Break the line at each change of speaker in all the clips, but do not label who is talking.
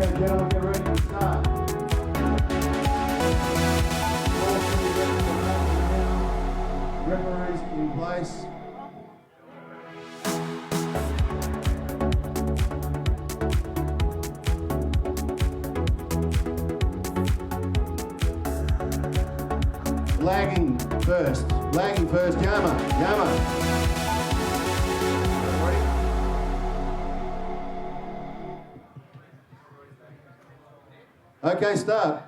Okay, gentlemen, get ready to start. Referees in place. Lagging first, Yama. Okay, start.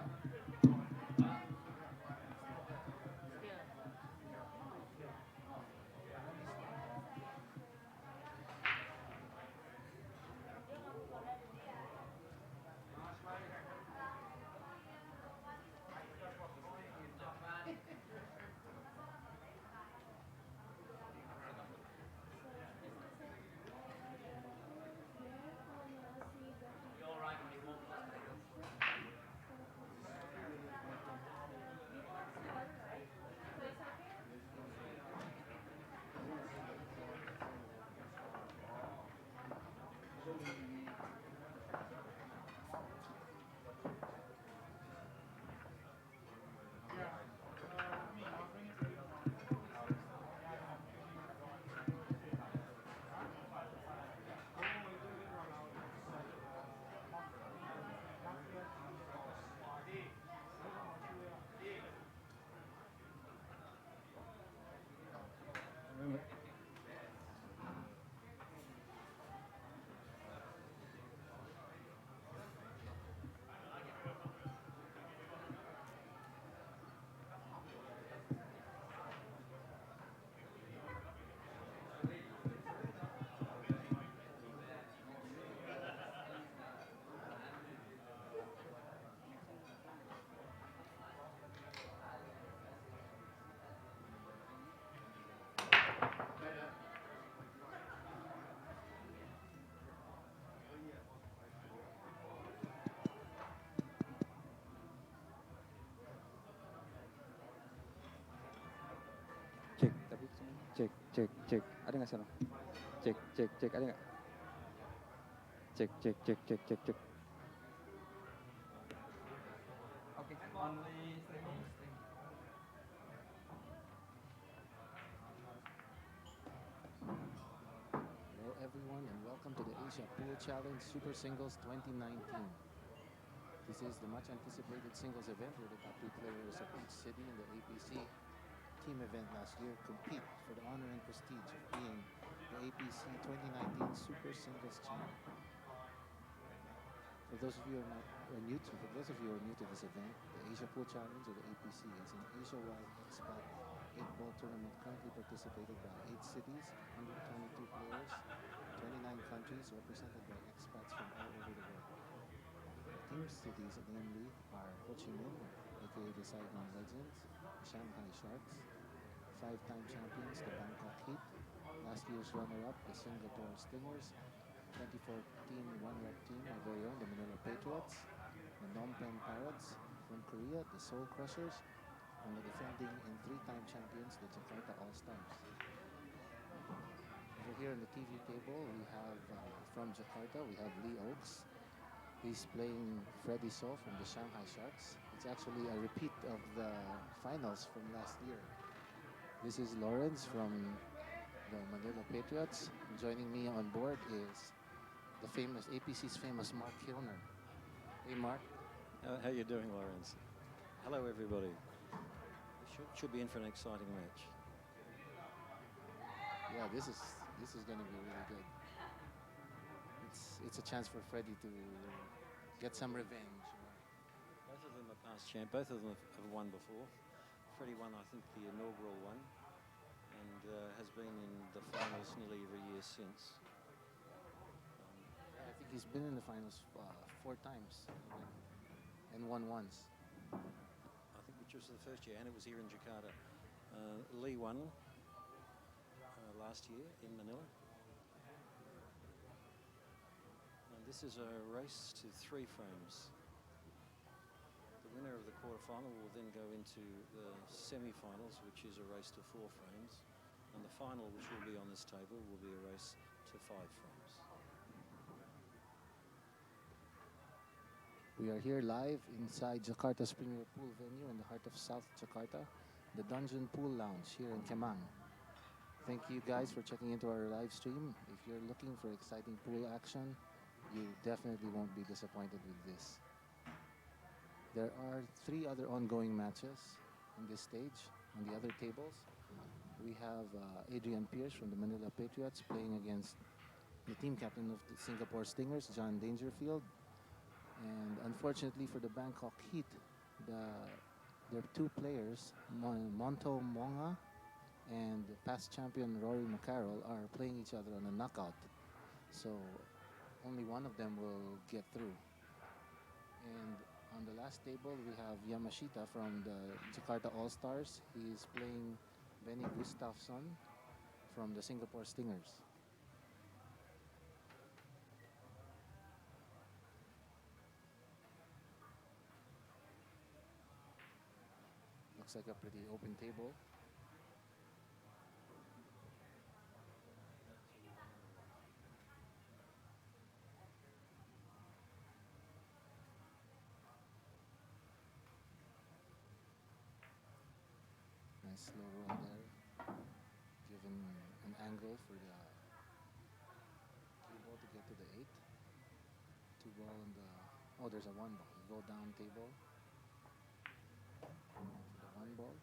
Cek. Ada nggak sana? Cek. Ada nggak? Cek. Oke, only streaming.
Hello everyone and welcome to the Asia Pool Challenge Super Singles 2019. This is the much anticipated singles event where the top 3 players of each city in the APC team event last year compete for the honor and prestige of being the APC 2019 Super Singles Champion. For those of you who are new to this event, the Asia Pool Challenge or the APC is an Asia-wide expat 8-ball tournament currently participated by 8 cities, 122 players, 29 countries represented by expats from all over the world. Team cities namely are Ho Chi Minh, aka the Saigon Legends, Shanghai Sharks, 5-time champions, the Bangkok Heat, last year's runner-up, the Singapore Stingers, 2014 runner-up team, our very own, the Manila Patriots, the Phnom Penh Pirates, from Korea, the Seoul Crushers, and the defending and 3-time champions, the Jakarta All-Stars. Over here on the TV table, we have, from Jakarta, we have Lee Oaks. He's playing Freddy So from the Shanghai Sharks. It's actually a repeat of the finals from last year. This is Lawrence from the Manila Patriots. And joining me on board is the famous APC's famous Mark Hilner. Hey, Mark.
How you doing, Lawrence? Hello, everybody. We should be in for an exciting match.
Yeah, this is going to be really good. It's a chance for Freddy to get some revenge.
Both of them are past champ. Both of them have won before. Freddie won, I think, the inaugural one, and has been in the finals nearly every year since.
I think he's been in the finals 4 times and won once.
I think which was the first year, and it was here in Jakarta. Lee won last year in Manila. And this is a race to 3 frames. The winner of the quarterfinal will then go into the semi-finals, which is a race to 4 frames. And the final, which will be on this table, will be a race to 5 frames.
We are here live inside Jakarta's premier pool venue in the heart of South Jakarta, the Dungeon Pool Lounge here in Kemang. Thank you guys for checking into our live stream. If you're looking for exciting pool action, you definitely won't be disappointed with this. There are 3 other ongoing matches on this stage. On the other tables, we have Adrian Pierce from the Manila Patriots playing against the team captain of the Singapore Stingers, John Dangerfield. And unfortunately for the Bangkok Heat, their 2 players, Monto Monga and past champion Rory are playing each other on a knockout. So only one of them will get through. And on the last table, we have Yamashita from the Jakarta All-Stars. He's playing Benny Gustafsson from the Singapore Stingers. Looks like a pretty open table. Nice slow roll there, given an angle for the cue ball to get to the 8. 2 ball on the, oh, there's a 1 ball. You go down table to the 1 ball.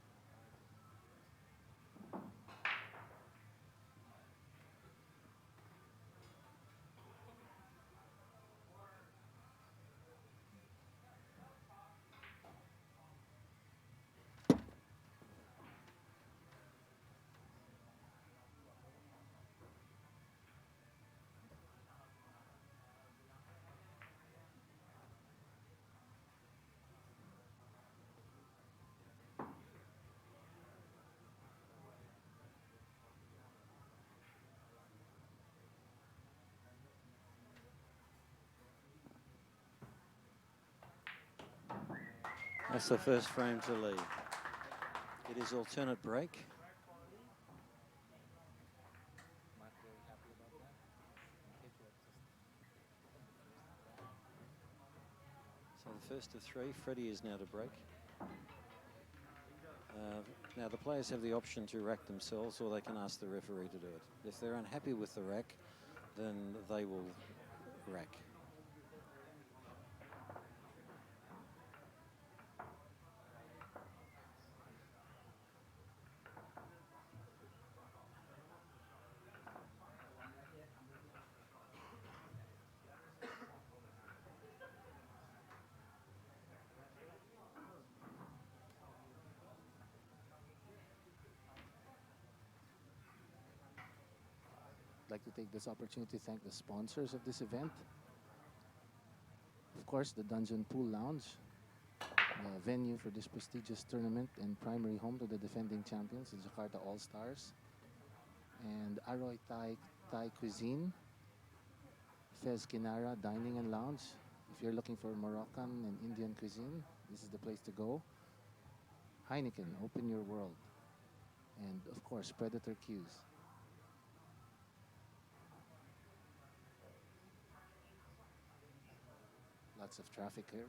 That's the first frame to lead. It is alternate break.
Not very happy about that.
So the first of 3, Freddie is now to break. Now the players have the option to rack themselves, or they can ask the referee to do it. If they're unhappy with the rack, then they will rack.
I'd like to take this opportunity to thank the sponsors of this event. Of course, the Dungeon Pool Lounge, the venue for this prestigious tournament and primary home to the defending champions, the Jakarta All-Stars. And Aroy Thai Cuisine, Fez Kinara Dining and Lounge. If you're looking for Moroccan and Indian cuisine, this is the place to go. Heineken, open your world. And of course, Predator Cues. Lots of traffic here.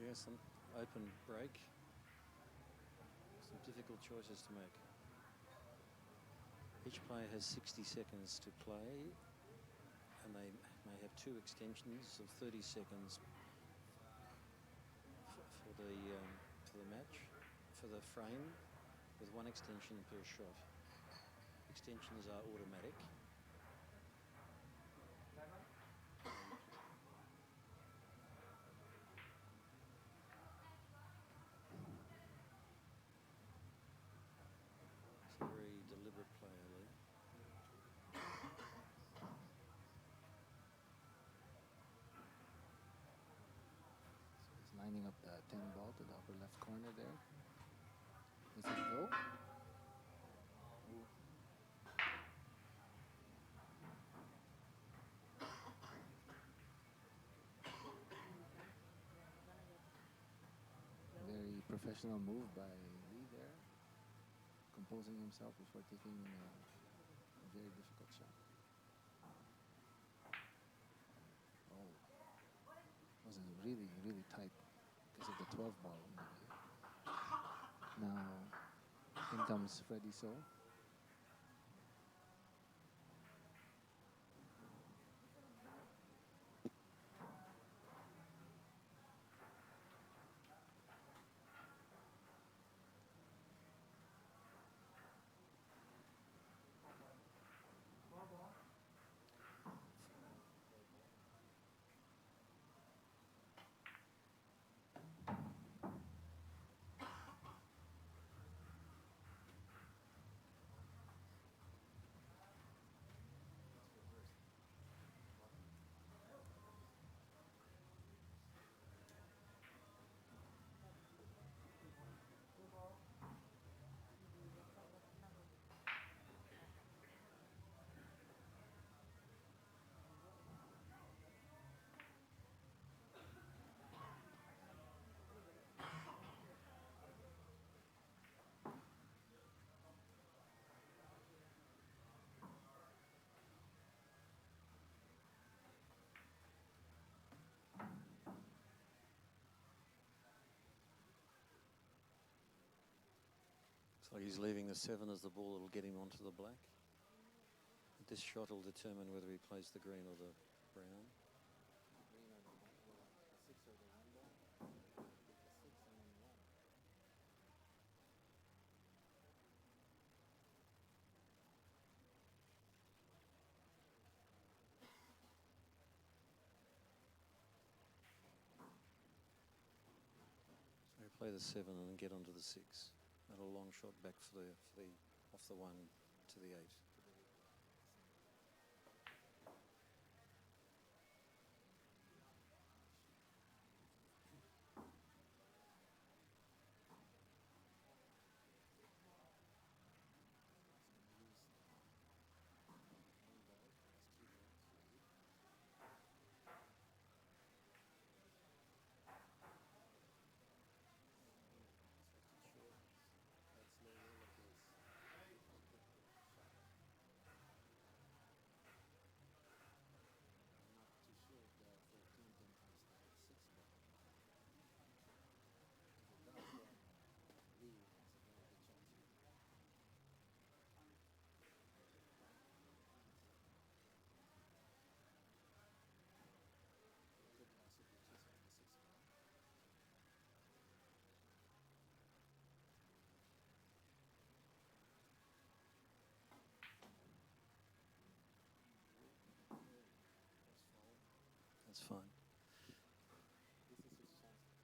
Yes, an open break. Some difficult choices to make. Each player has 60 seconds to play, and they may have 2 extensions of 30 seconds for the match, for the frame, with 1 extension per shot. Extensions are automatic. It's a very deliberate player there.
He's lining up the 10 ball to the upper left corner there. Does it go? Ooh. Very professional move by Lee there, composing himself before taking a very difficult shot. Oh, wasn't really, really tight because of the 12 ball in the way. Now, in comes Freddie So.
So he's leaving the 7 as the ball that'll get him onto the black. This shot will determine whether he plays the green or the brown.
Green or the 6 or the 1 ball. The 6 and then 1.
So he play the 7 and then get onto the 6. And a long shot back for the off the 1 to the 8. That's fine.
This is his chance. Unless you can.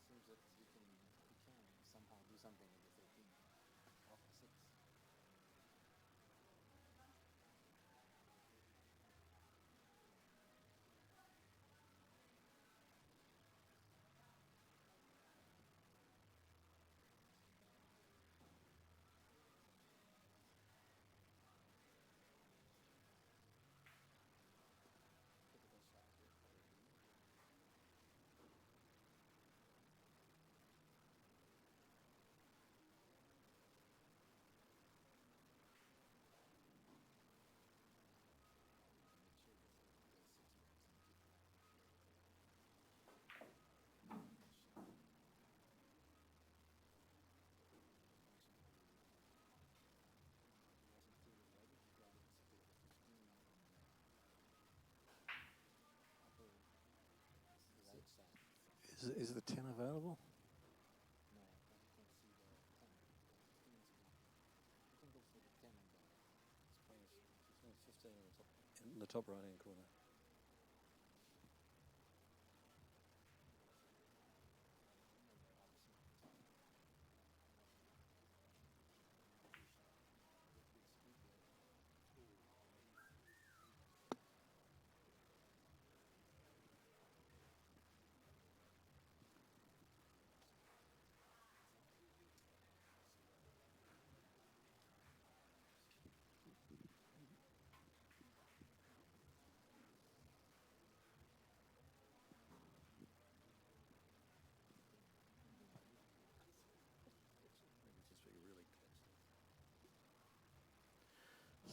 Seems that he can somehow do something with the 13 off the 6. Typical shot here for Rory. Make sure that the 6 works and keep that. Shot. Unfortunately, he wasn't fully ready. He got it to the 15 now on the upper right side.
Is the 10 available?
No, but you can't see the 10. The 15 is blocked. You can go for the 10 on the
It's 15 in the top right hand corner.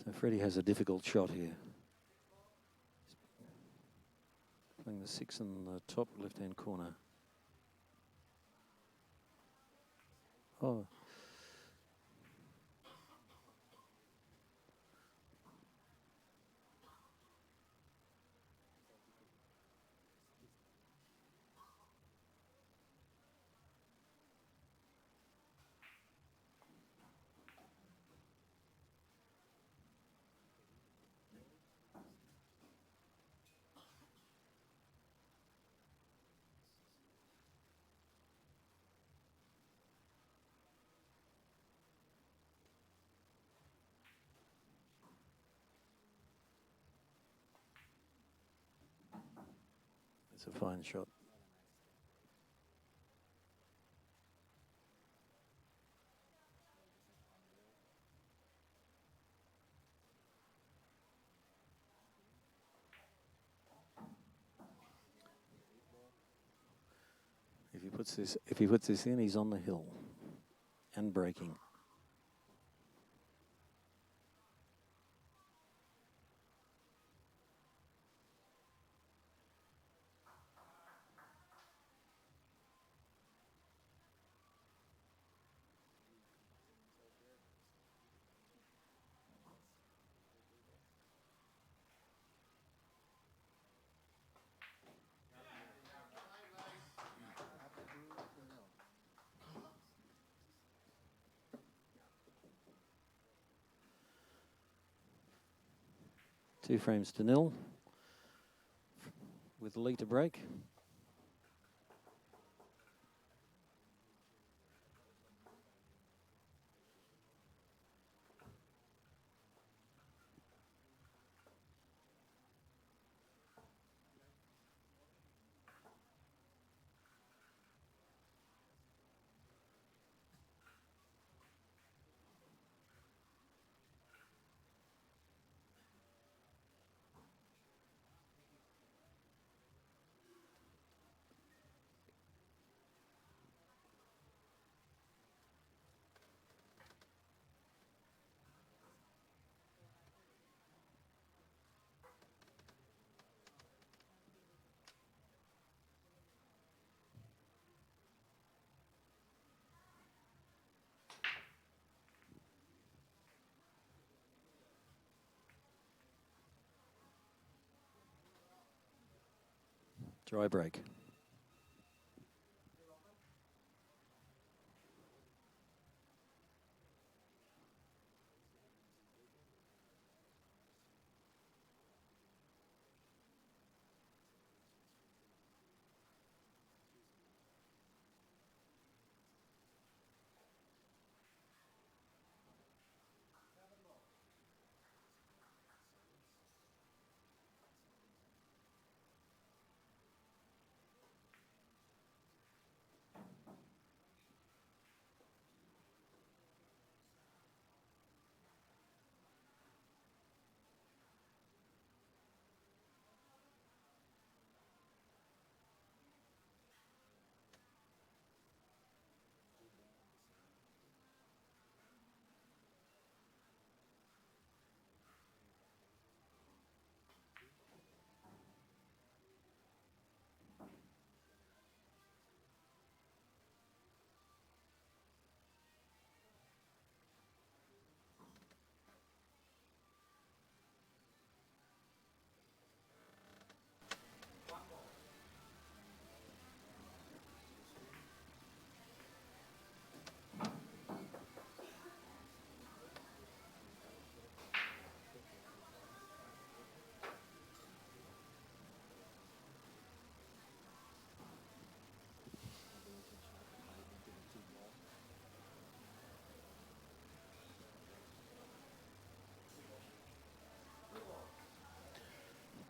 So Freddie has a difficult shot here. Playing the 6 in the top left-hand corner. Oh. It's a fine shot. If he puts this in, he's on the hill and breaking. Two frames to nil with Lee to break. Dry break.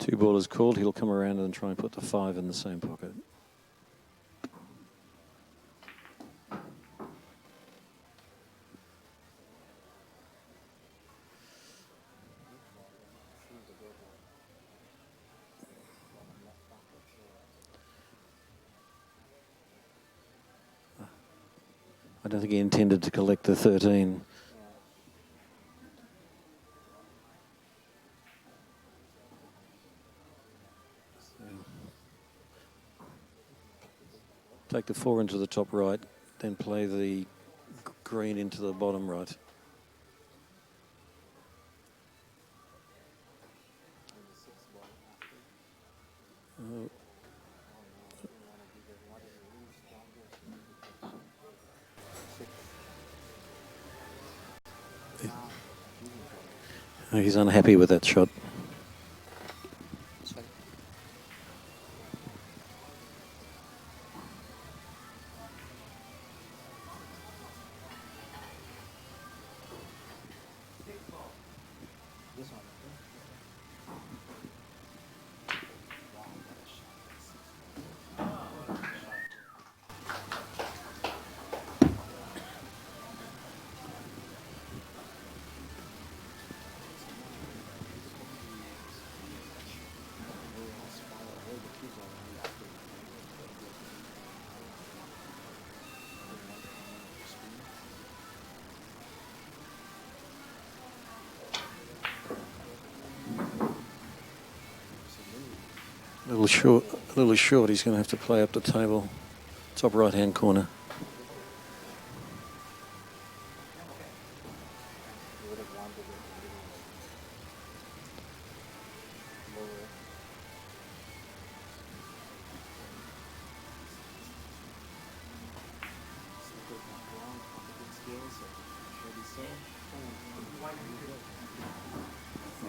Two ballers called. He'll come around and try and put the 5 in the same pocket. I don't think he intended to collect the 13. Take the 4 into the top right, then play the green into the bottom right. He's unhappy with that shot. A little short. He's going to have to play up the table, top right-hand corner.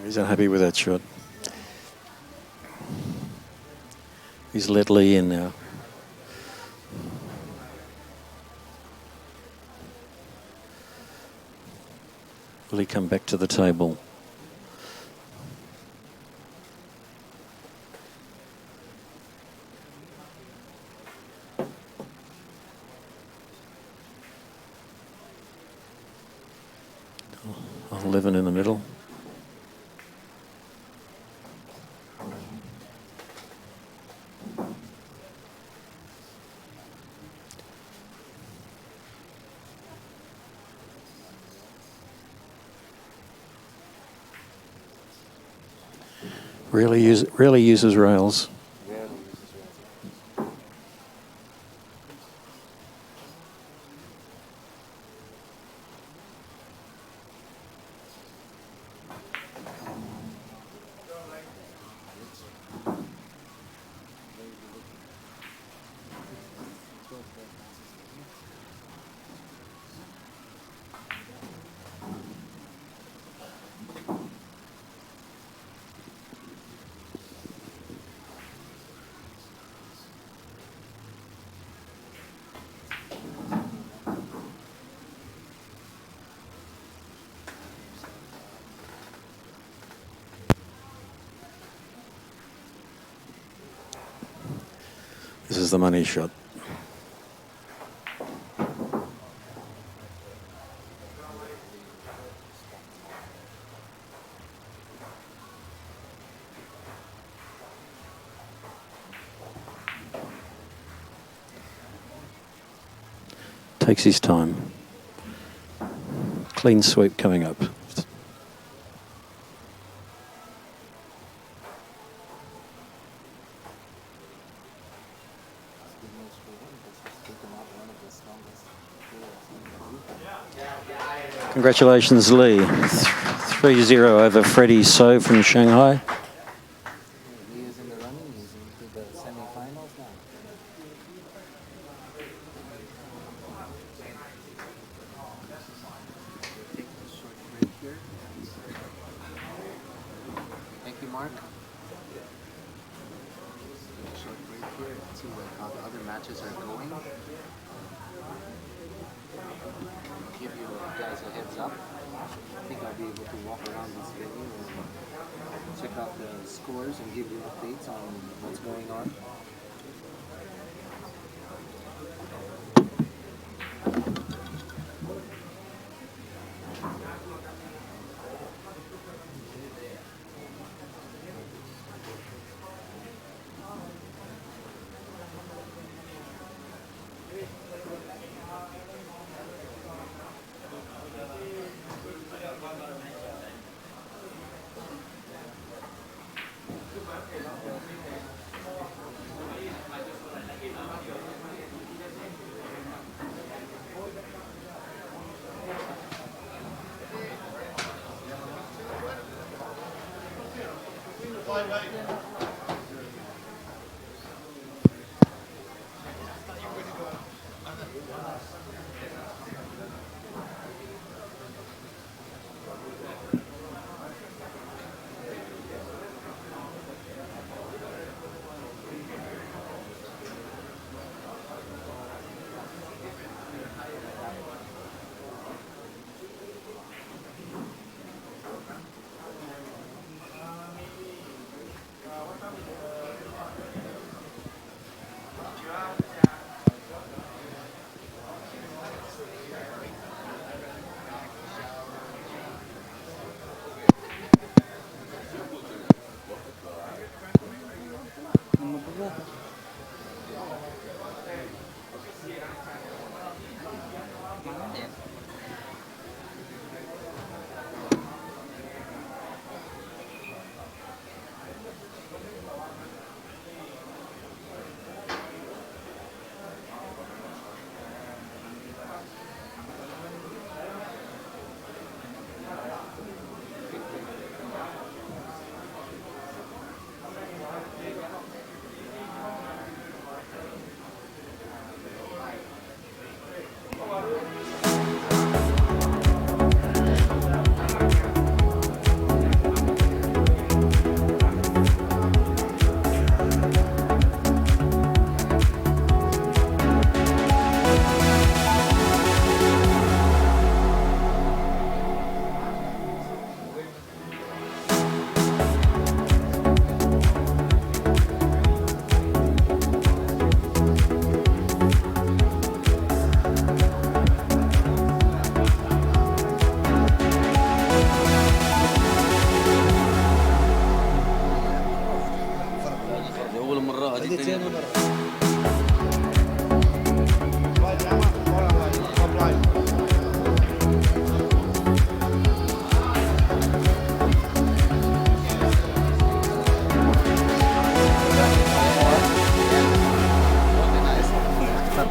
He's unhappy with that shot. He's let Lee in now. Will he come back to the table? Oh, 11 in the middle. Rarely uses rails. This is the money shot. Takes his time. Clean sweep coming up. Congratulations, Lee. 3-0 over Freddie So from Shanghai.
Lee is in the running. He's into the semi-finals now. Take a short break here. Thank you, Mark. Take a short break here. Let's see how the other matches are going. Give you guys a heads up. I think I'll be able to walk around this venue and check out the scores and give you updates on what's going on.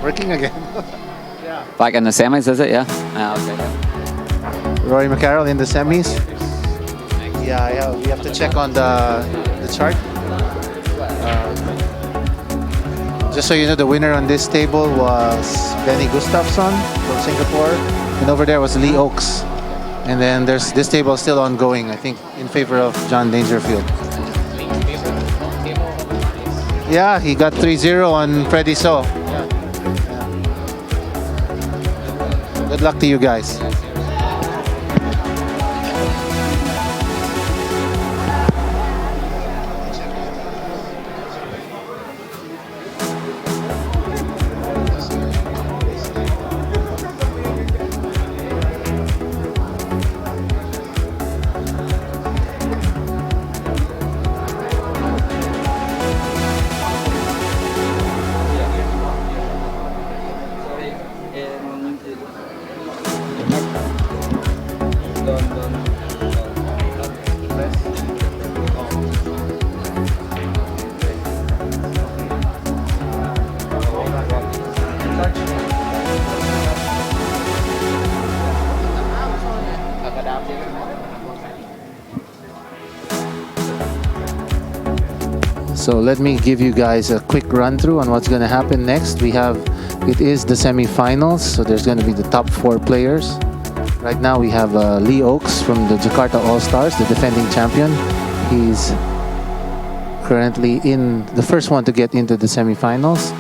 Working again.
Back in the semis, is it? Yeah. Okay.
Rory McCarroll in the semis. Yeah, we have to check on the chart. Just so you know, the winner on this table was Benny Gustafsson from Singapore, and over there was Lee Oaks. And then there's this table still ongoing, I think, in favor of John Dangerfield. Yeah, he got 3-0 on Freddie So. Good luck to you guys. So let me give you guys a quick run through on what's going to happen next. It is the semifinals, so there's going to be the top 4 players. Right now we have Lee Oaks from the Jakarta All-Stars, the defending champion. He's currently in the first one to get into the semifinals,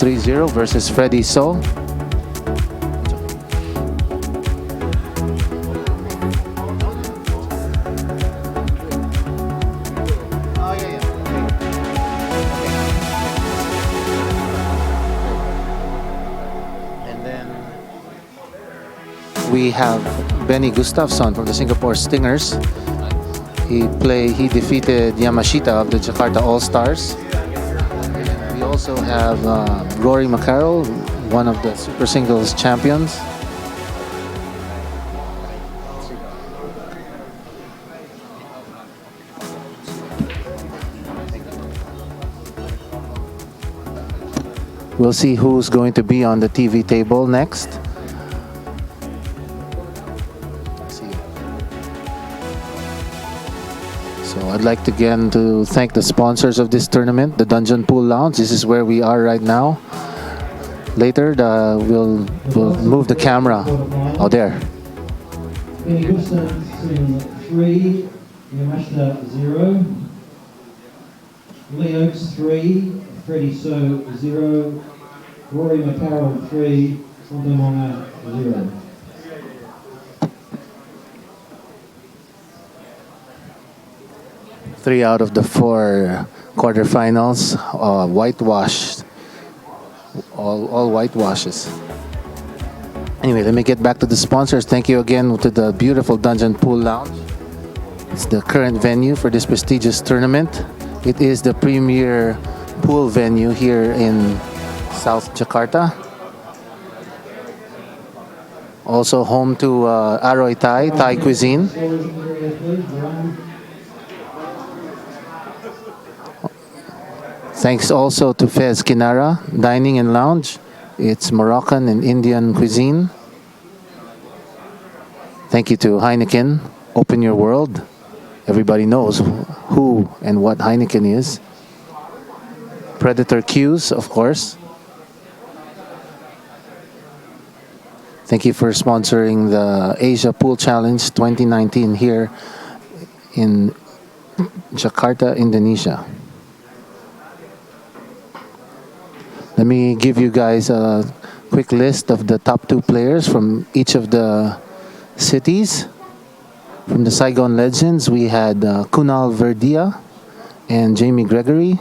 3-0 versus Freddie So. We have Benny Gustafsson from the Singapore Stingers. He defeated Yamashita of the Jakarta All-Stars. We also have Rory McCarroll, one of the Super Singles champions. We'll see who's going to be on the TV table next. So I'd like again to thank the sponsors of this tournament, the Dungeon Pool Lounge. This is where we are right now. Later, we'll move the camera. Oh, there.
Benny Gustafsson 3, Yamashita 0. Lee Oaks 3, Freddie So 0. Rory McCarroll 3, Sondamonga 0.
Three out of the four quarterfinals, whitewashed. All whitewashes. Anyway, let me get back to the sponsors. Thank you again to the beautiful Dungeon Pool Lounge. It's the current venue for this prestigious tournament. It is the premier pool venue here in South Jakarta. Also home to Aroy Thai cuisine. Thanks also to Fez Kinara Dining and Lounge. It's Moroccan and Indian cuisine. Thank you to Heineken. Open your world. Everybody knows who and what Heineken is. Predator Q's, of course. Thank you for sponsoring the Asia Pool Challenge 2019 here in Jakarta, Indonesia. Let me give you guys a quick list of the top 2 players from each of the cities. From the Saigon Legends, we had Kunal Verdia and Jamie Gregory.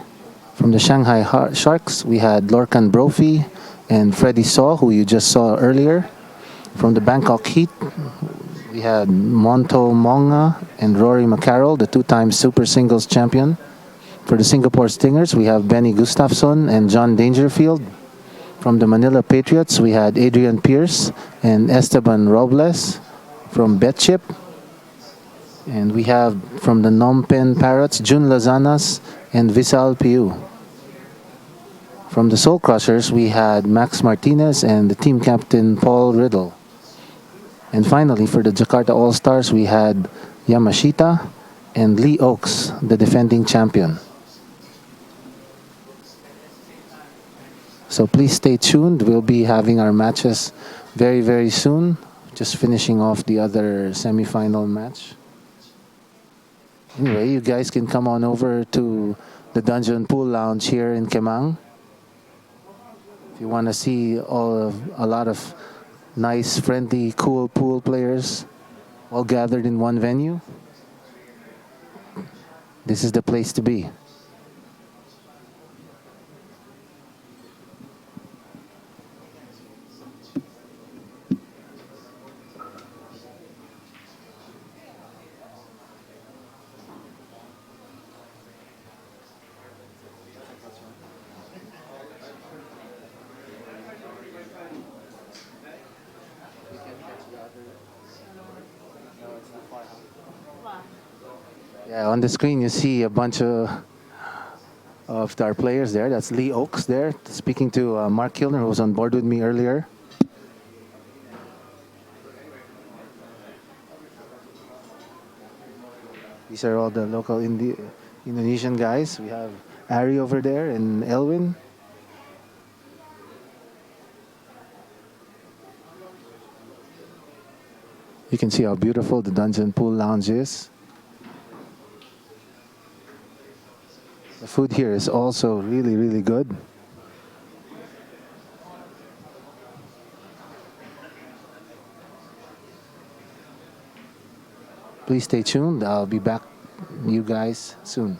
From the Shanghai Sharks, we had Lorcan Brophy and Freddie Saw, who you just saw earlier. From the Bangkok Heat, we had Monto Monga and Rory McCarroll, the 2-time Super Singles champion. For the Singapore Stingers, we have Benny Gustafsson and John Dangerfield. From the Manila Patriots, we had Adrian Pierce and Esteban Robles from Betchip. And we have from the Phnom Penh Parrots, Jun Lazanas and Visal Piu. From the Soul Crushers, we had Max Martinez and the team captain Paul Riddle. And finally, for the Jakarta All-Stars, we had Yamashita and Lee Oaks, the defending champion. So please stay tuned. We'll be having our matches very, very soon. Just finishing off the other semi-final match. Anyway, you guys can come on over to the Dungeon Pool Lounge here in Kemang. If you want to see a lot of nice, friendly, cool pool players all gathered in one venue, this is the place to be. Yeah, on the screen you see a bunch of our players there. That's Lee Oaks there, speaking to Mark Kilner, who was on board with me earlier. These are all the local Indonesian guys. We have Ari over there and Elwin. You can see how beautiful the Dungeon Pool Lounge is. The food here is also really, really good. Please stay tuned. I'll be back you guys soon.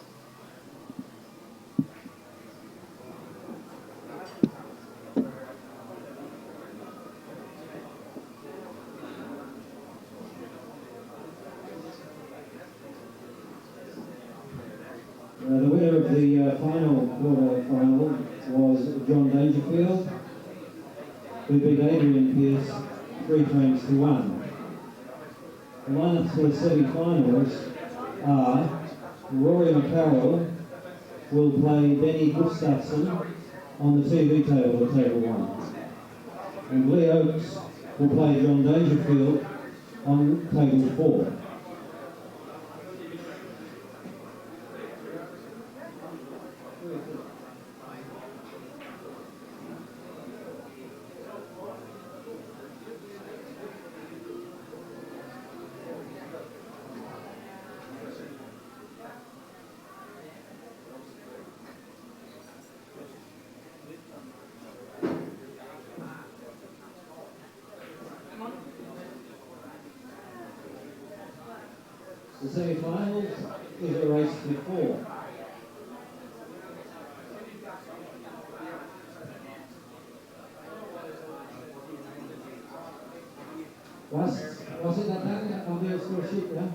The winner of the final quarter-final was John Dangerfield, who beat Adrian Pierce 3 frames to 1. The lineups for the semi-finals are Rory McCarroll will play Benny Gustafsson on the TV table at table 1. And Lee Oaks will play John Dangerfield on table 4. The semi-finals is a race to 4. Was it datang ambil scholarship ya?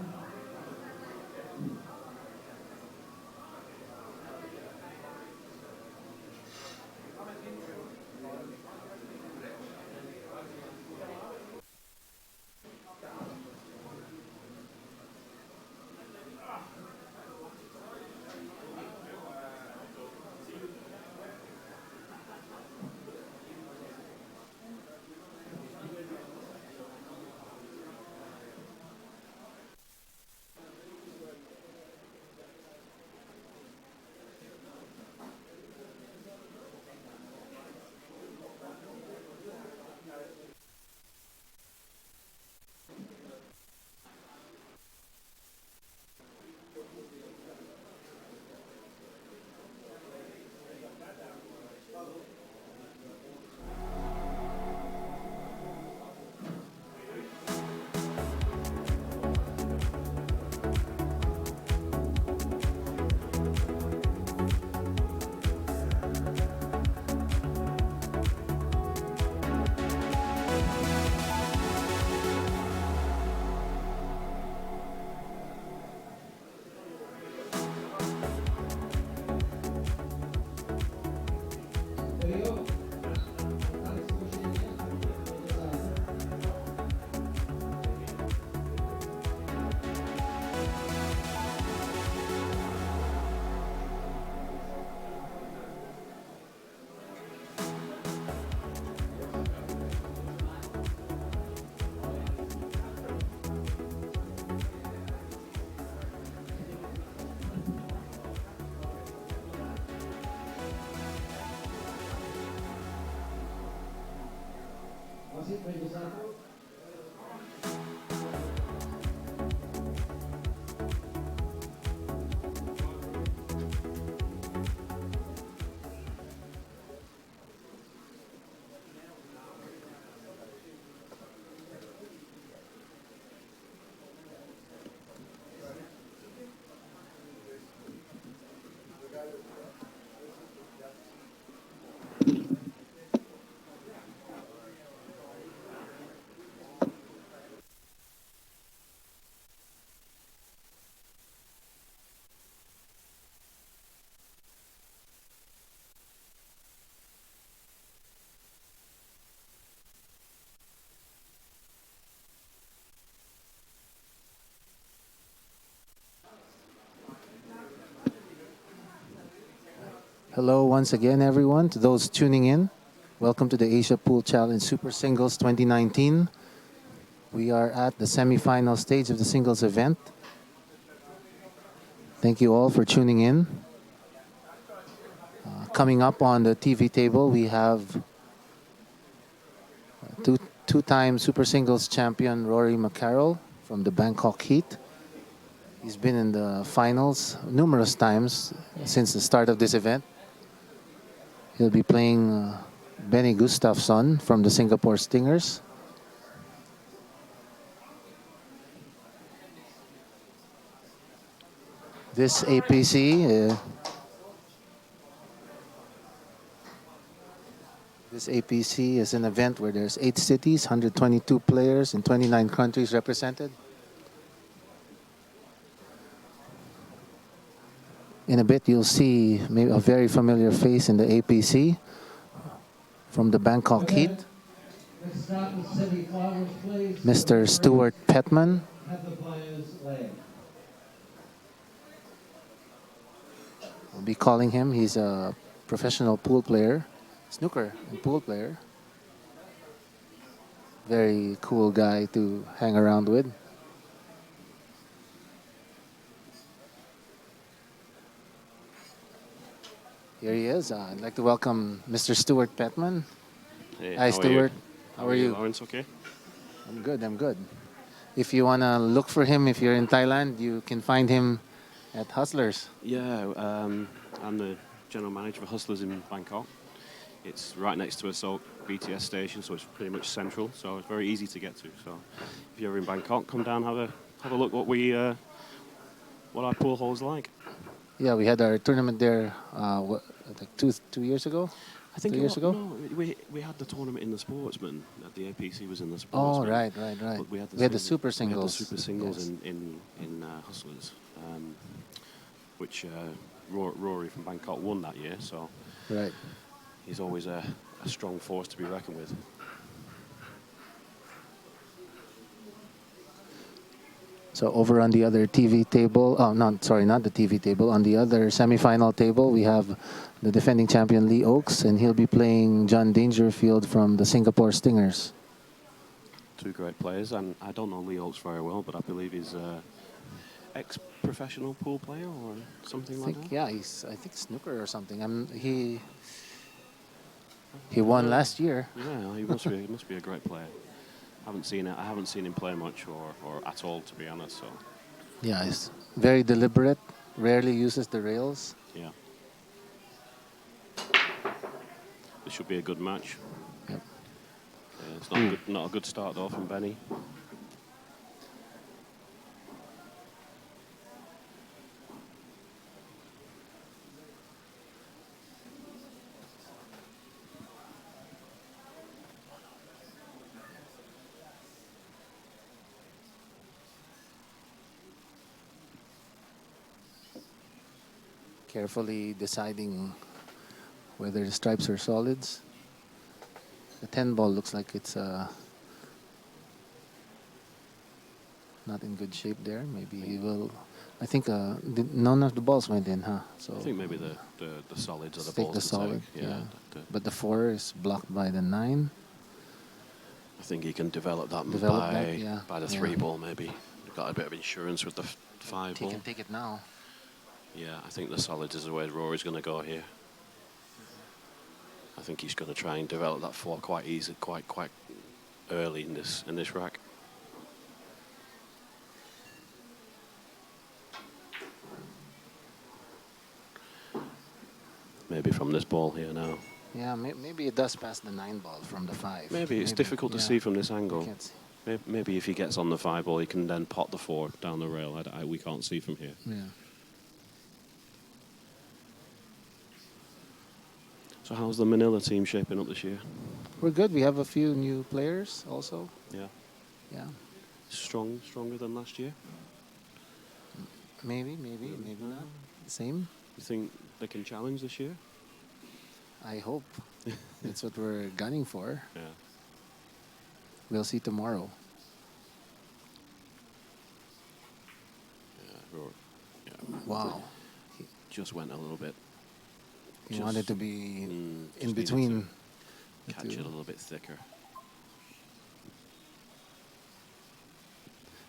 Wasit meja 1.
Hello once again, everyone. To those tuning in, welcome to the Asia Pool Challenge Super Singles 2019. We are at the semi-final stage of the singles event. Thank you all for tuning in. Coming up on the TV table, we have two-time Super Singles champion Rory from the Bangkok Heat. He's been in the finals numerous times since the start of this event. He'll be playing Benny Gustafsson from the Singapore Stingers. This APC is an event where there's 8 cities, 122 players in 29 countries represented. In a bit, you'll see maybe a very familiar face in the APC from the Bangkok Heat.
Let's start with semi-finals, please.
Mr. Stuart Petman.
Have the players land.
We'll be calling him. He's a professional pool player, snooker and pool player. Very cool guy to hang around with. Here he is. I'd like to welcome Mr. Stuart Petman.
Hey,
Hi, Stuart. How are you?
Lawrence, okay?
I'm good. If you want to look for him, if you're in Thailand, you can find him at Hustlers.
Yeah, I'm the general manager for Hustlers in Bangkok. It's right next to a Seoul BTS station, so it's pretty much central. So it's very easy to get to. So if you're in Bangkok, come down, have a look what what our pool hall's like.
Yeah, we had our tournament there like two years ago.
I think
2 years ago.
No, we had the tournament in the Sportsman. The APC was in the
Oh,
Sportsman.
right.
But
We had the super singles.
We had the super singles
Yes.
in Hustlers, which Rory from Bangkok won that year. So
Right.
he's always a strong force to be reckoned with.
So over on the other TV table, not the TV table. On the other semi-final table, we have the defending champion Lee Oaks, and he'll be playing John Dangerfield from the Singapore Stingers.
Two great players, and I don't know Lee Oaks very well, but I believe he's ex-professional pool player or something like that.
Yeah, I think snooker or something. He won last year.
Yeah, he must be a great player. I haven't seen him play much or at all, to be honest. So
Yeah, he's very deliberate. Rarely uses the rails.
yeah, this should be a good match.
Yep.
It's not a good start though from Benny.
Carefully deciding whether the stripes are solids. The 10 ball looks like it's not in good shape there. Maybe he will. I think none of the balls went in, huh? So
I think maybe the solids are the
take
balls
the
to
solid.
take.
Yeah.
the-
But the 4 is blocked by the 9.
I think he can develop that by the 3 ball maybe. Got a bit of insurance with the 5
He
ball.
can take it now.
Yeah, I think the solids is the way Rory's going to go here. I think he's going to try and develop that 4 quite easy, quite early in this rack. Maybe from this ball here now.
Yeah, maybe it does pass the 9 ball from the 5.
Maybe it's difficult to see from this angle.
Can't see.
Maybe if he gets on the 5 ball, he can then pot the 4 down the rail. We can't see from here.
Yeah.
So how's the Manila team shaping up this year?
We're good. We have a few new players also.
Yeah.
Yeah.
Stronger than last year?
Maybe not. Same.
You think they can challenge this year?
I hope. That's what we're gunning for.
Yeah.
We'll see tomorrow.
Yeah.
Wow.
Just went a little bit.
He wanted to be
in
in between.
Catch it a little bit thicker.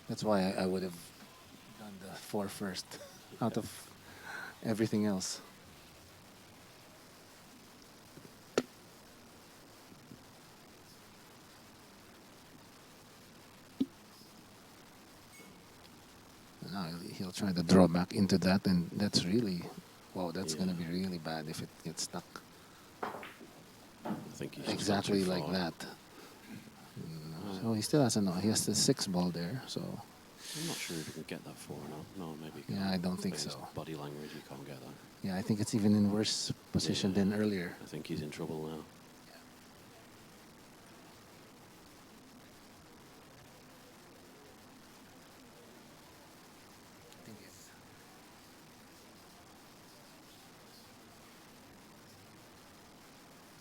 That's why I would have done the 4 first out of everything else. Now he'll try to draw back into that, and that's really, wow, that's going to be really bad if it gets stuck.
I think he's
Exactly like that. So he still has he has the 6 ball there, so.
I'm not sure if he can get that 4 now. No, maybe he
Yeah,
can't.
I don't think
Maybe his
so.
Body language, you can't get that.
Yeah, I think it's even in worse position than earlier.
I think he's in trouble now.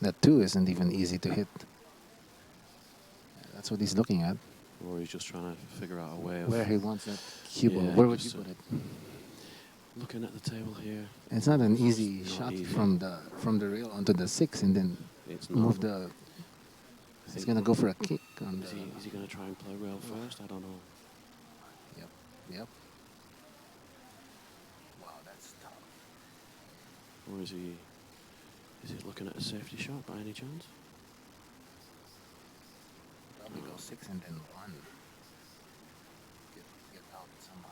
That 2 isn't even easy to hit. That's what he's looking at.
Or he's just trying to figure out a way of
Where he wants that cue ball.
Yeah,
Where would you
just,
put it?
looking at the table here.
It's not an easy
Not
shot
easy.
from the rail onto the 6 and then
It's not.
move the. He's gonna go for a kick on
Is
the.
he going to try and play rail first? I don't know.
Yep. Wow, that's tough.
Or is he looking at a safety shot by any chance?
Probably go 6 and then 1. Get out somehow.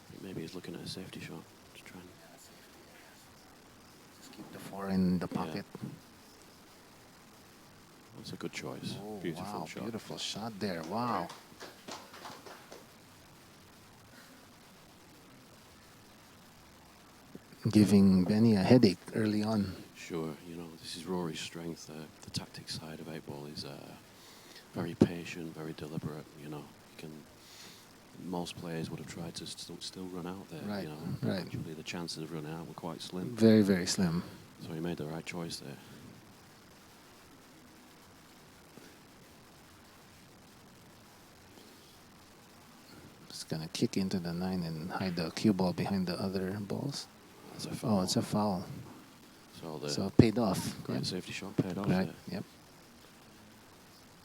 I think maybe he's looking at a safety shot to try and.
Yeah, safety. Just keep the 4 in the pocket.
That's a good choice.
Oh,
Beautiful
wow,
shot.
beautiful shot there. Wow. giving Benny a headache early on.
Sure, you know, this is Rory's strength. The tactics side of 8-ball is very patient, very deliberate, you know. Most players would have tried to still run out there,
Right,
you know.
right.
Actually, the chances of running out were quite slim.
Very, very slim.
So he made the right choice there.
Just gonna kick into the 9 and hide the cue ball behind the other balls.
That's a foul.
Oh, it's a foul.
So
it paid off.
great
Yep.
safety shot paid off
Right,
there.
yep.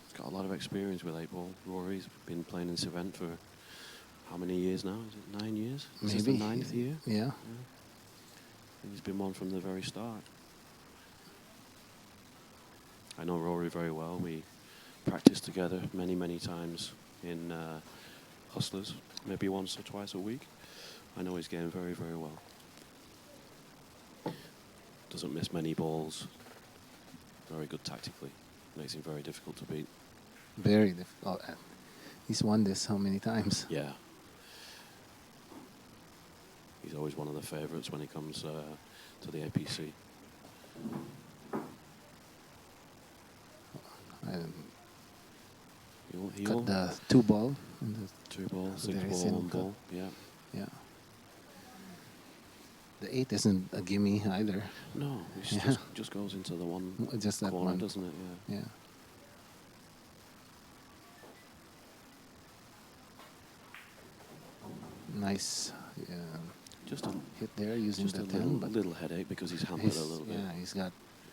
He's got a lot of experience with 8-ball. Rory's been playing in this event for how many years now? Is it 9 years? Is this the
Maybe.
9th year?
Yeah.
And he's been one from the very start. I know Rory very well. We practiced together many, many times in Hustlers, maybe once or twice a week. I know his game very, very well. Doesn't miss many balls. Very good tactically. Makes him very difficult to beat.
Very difficult. He's won this how many times?
Yeah. He's always one of the favourites when he comes to the APC.
Cut the 2 ball. And the
2 ball, 6
very
ball,
simple
1 ball. Yeah.
Yeah. The 8 isn't a gimme either.
No, it
Yeah.
just goes into the one
Just that
corner,
one.
doesn't it? Yeah.
Yeah. Nice
Just a
hit there using
just
the
a
10. But
little headache because he's hampered a little bit.
yeah, he's got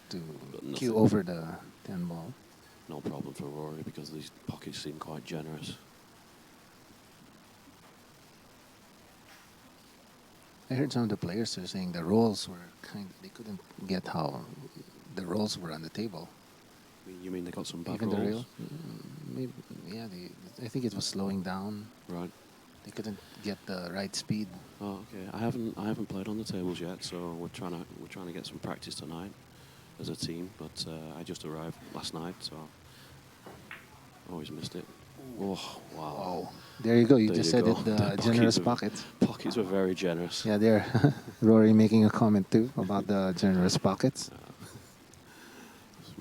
to
But nothing.
cue over the 10 ball.
No problem for Rory because these pockets seem quite generous.
I heard some of the players are saying the rolls were they couldn't get how the rolls were on the table.
You mean they got some bad
Even
rolls?
the rail, maybe, yeah. I think it was slowing down.
Right.
They couldn't get the right speed.
Oh, okay. I haven't played on the tables yet, so we're trying to get some practice tonight as a team. But I just arrived last night, so always missed it. Oh, wow.
Oh, there you go. You
There
just
you
said
go.
it. The
The
generous
pockets
pockets.
Pockets were very generous.
Yeah, there. Rory making a comment too about the generous pockets.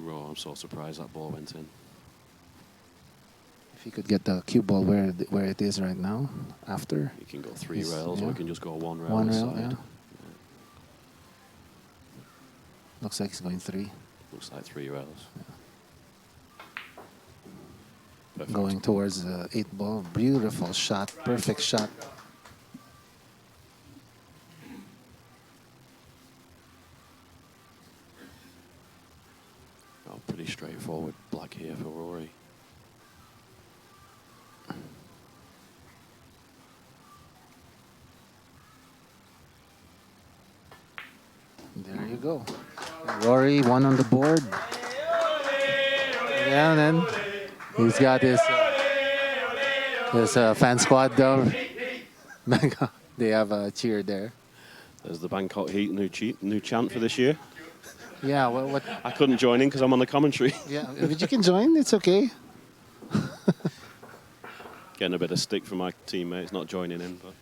Oh, I'm so surprised that ball went in.
If he could get the cue ball where it is right now, after.
You can go 3
He's-
rails, or
yeah.
you can just go 1 rail.
One
on the
rail,
side.
yeah. Looks like he's going 3.
Looks like 3 rails. Perfect.
Going towards the 8 ball. Beautiful shot. Perfect shot.
Oh, pretty straightforward black here for Rory.
There you go. Rory, 1 on the board. Yeah, and then he's got his fan squad though. They have a cheer there.
There's the Bangkok Heat new chant for this year.
Yeah, what?
I couldn't join in because I'm on the commentary.
Yeah, but you can join. It's okay.
Getting a bit of stick from my teammates not joining in, but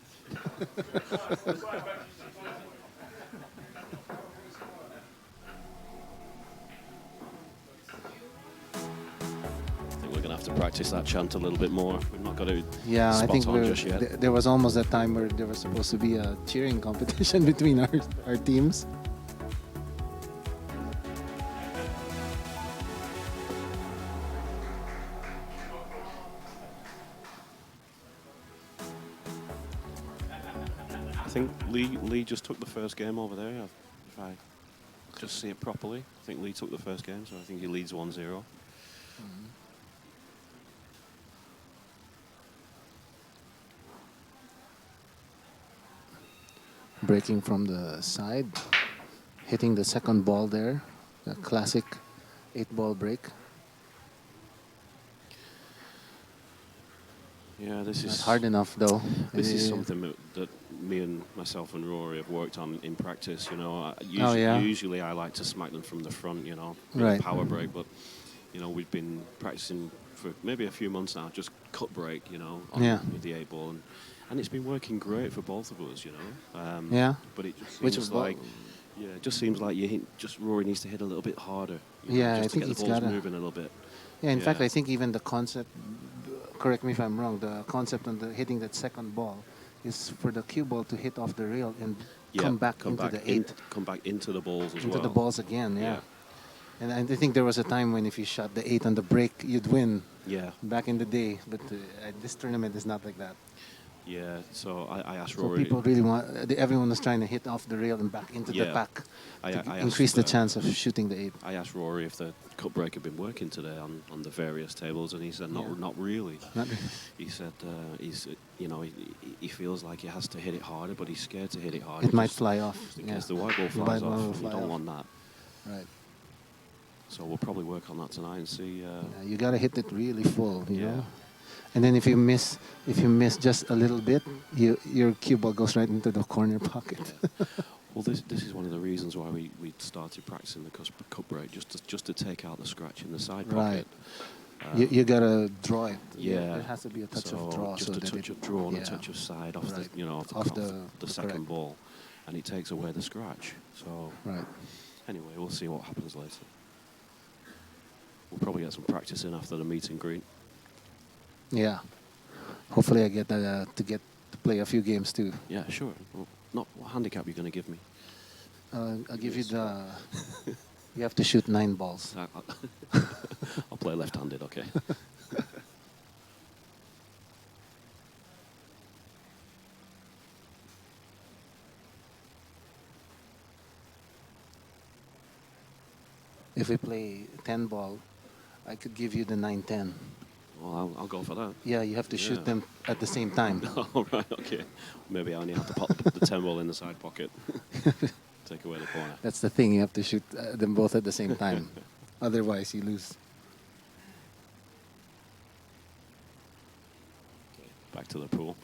I think we're going to have to practice that chant a little bit more. We've not got it
Yeah, I
spot
think
on just yet.
there was almost a time where there was supposed to be a cheering competition between our teams.
I think Lee just took the first game over there. If I just see it properly, I think Lee took the first game, so I think he leads 1-0.
Breaking from the side, hitting the second ball there, the classic 8-ball break.
Yeah, this
Not
is
hard enough though.
This is
Eh,
something that me and myself and Rory have worked on in practice. You know,
yeah.
Usually I like to smack them from the front. You know, with
Right.
a power break. But you know, we've been practicing for maybe a few months now, just cut break, you know, with the 8 ball, and it's been working great for both of us, you know.
Yeah.
But it just
Which
seems
is
like, it just seems like Rory needs to hit a little bit harder. You know,
Yeah,
just
I
to
think
get
he's
the balls
gotta-
moving a little bit.
Yeah, in fact, I think even the concept, correct me if I'm wrong, the concept on the hitting that second ball is for the cue ball to hit off the rail and come back into the 8.
Come back into the balls as
into
well.
the balls again, yeah. And I think there was a time when if you shot the 8 on the break, you'd win
Yeah.
back in the day. But this tournament is not like that.
Yeah, so I asked
So
Rory.
people really want, everyone was trying to hit off the rail and back into the pack
I
to
asked,
increase the chance of shooting the 8.
I asked Rory if the cut break had been working today on the various tables, and he said not really.
Not really.
He said he feels like he has to hit it harder, but he's scared to hit it harder.
It might fly off.
In
Yeah.
case the white ball
The
flies
white ball will
off,
fly
you don't
off.
want that.
Right.
So we'll probably work on that tonight and see.
Yeah, you gotta hit it really full, you
Yeah.
know. And then if you miss just a little bit, your cue ball goes right into the corner pocket.
Well, this is one of the reasons why we started practicing the cut break, just to take out the scratch in the side pocket.
Right. You gotta draw it.
Yeah,
There has to be a touch
so
of draw.
just
so
a
that
touch
it-
of draw and
yeah.
a touch of side off
Right.
off the
correct.
second ball, and it takes away the scratch. So
Right.
anyway, we'll see what happens later. We'll probably get some practice in after the meet and greet.
Yeah. Hopefully I get to play a few games too.
Yeah, sure. Well, what handicap are you going to give me?
I'll give you the. You have to shoot 9 balls.
I'll play left-handed, okay.
If we play 10 ball, I could give you the 9-10.
Well, I'll go for that.
Yeah, you have to shoot
Yeah.
them at the same time.
All right, okay. Maybe I only have to pop the 10 ball in the side pocket. Take away the corner.
That's the thing. You have to shoot them both at the same time. Otherwise, you lose.
Back to the pool.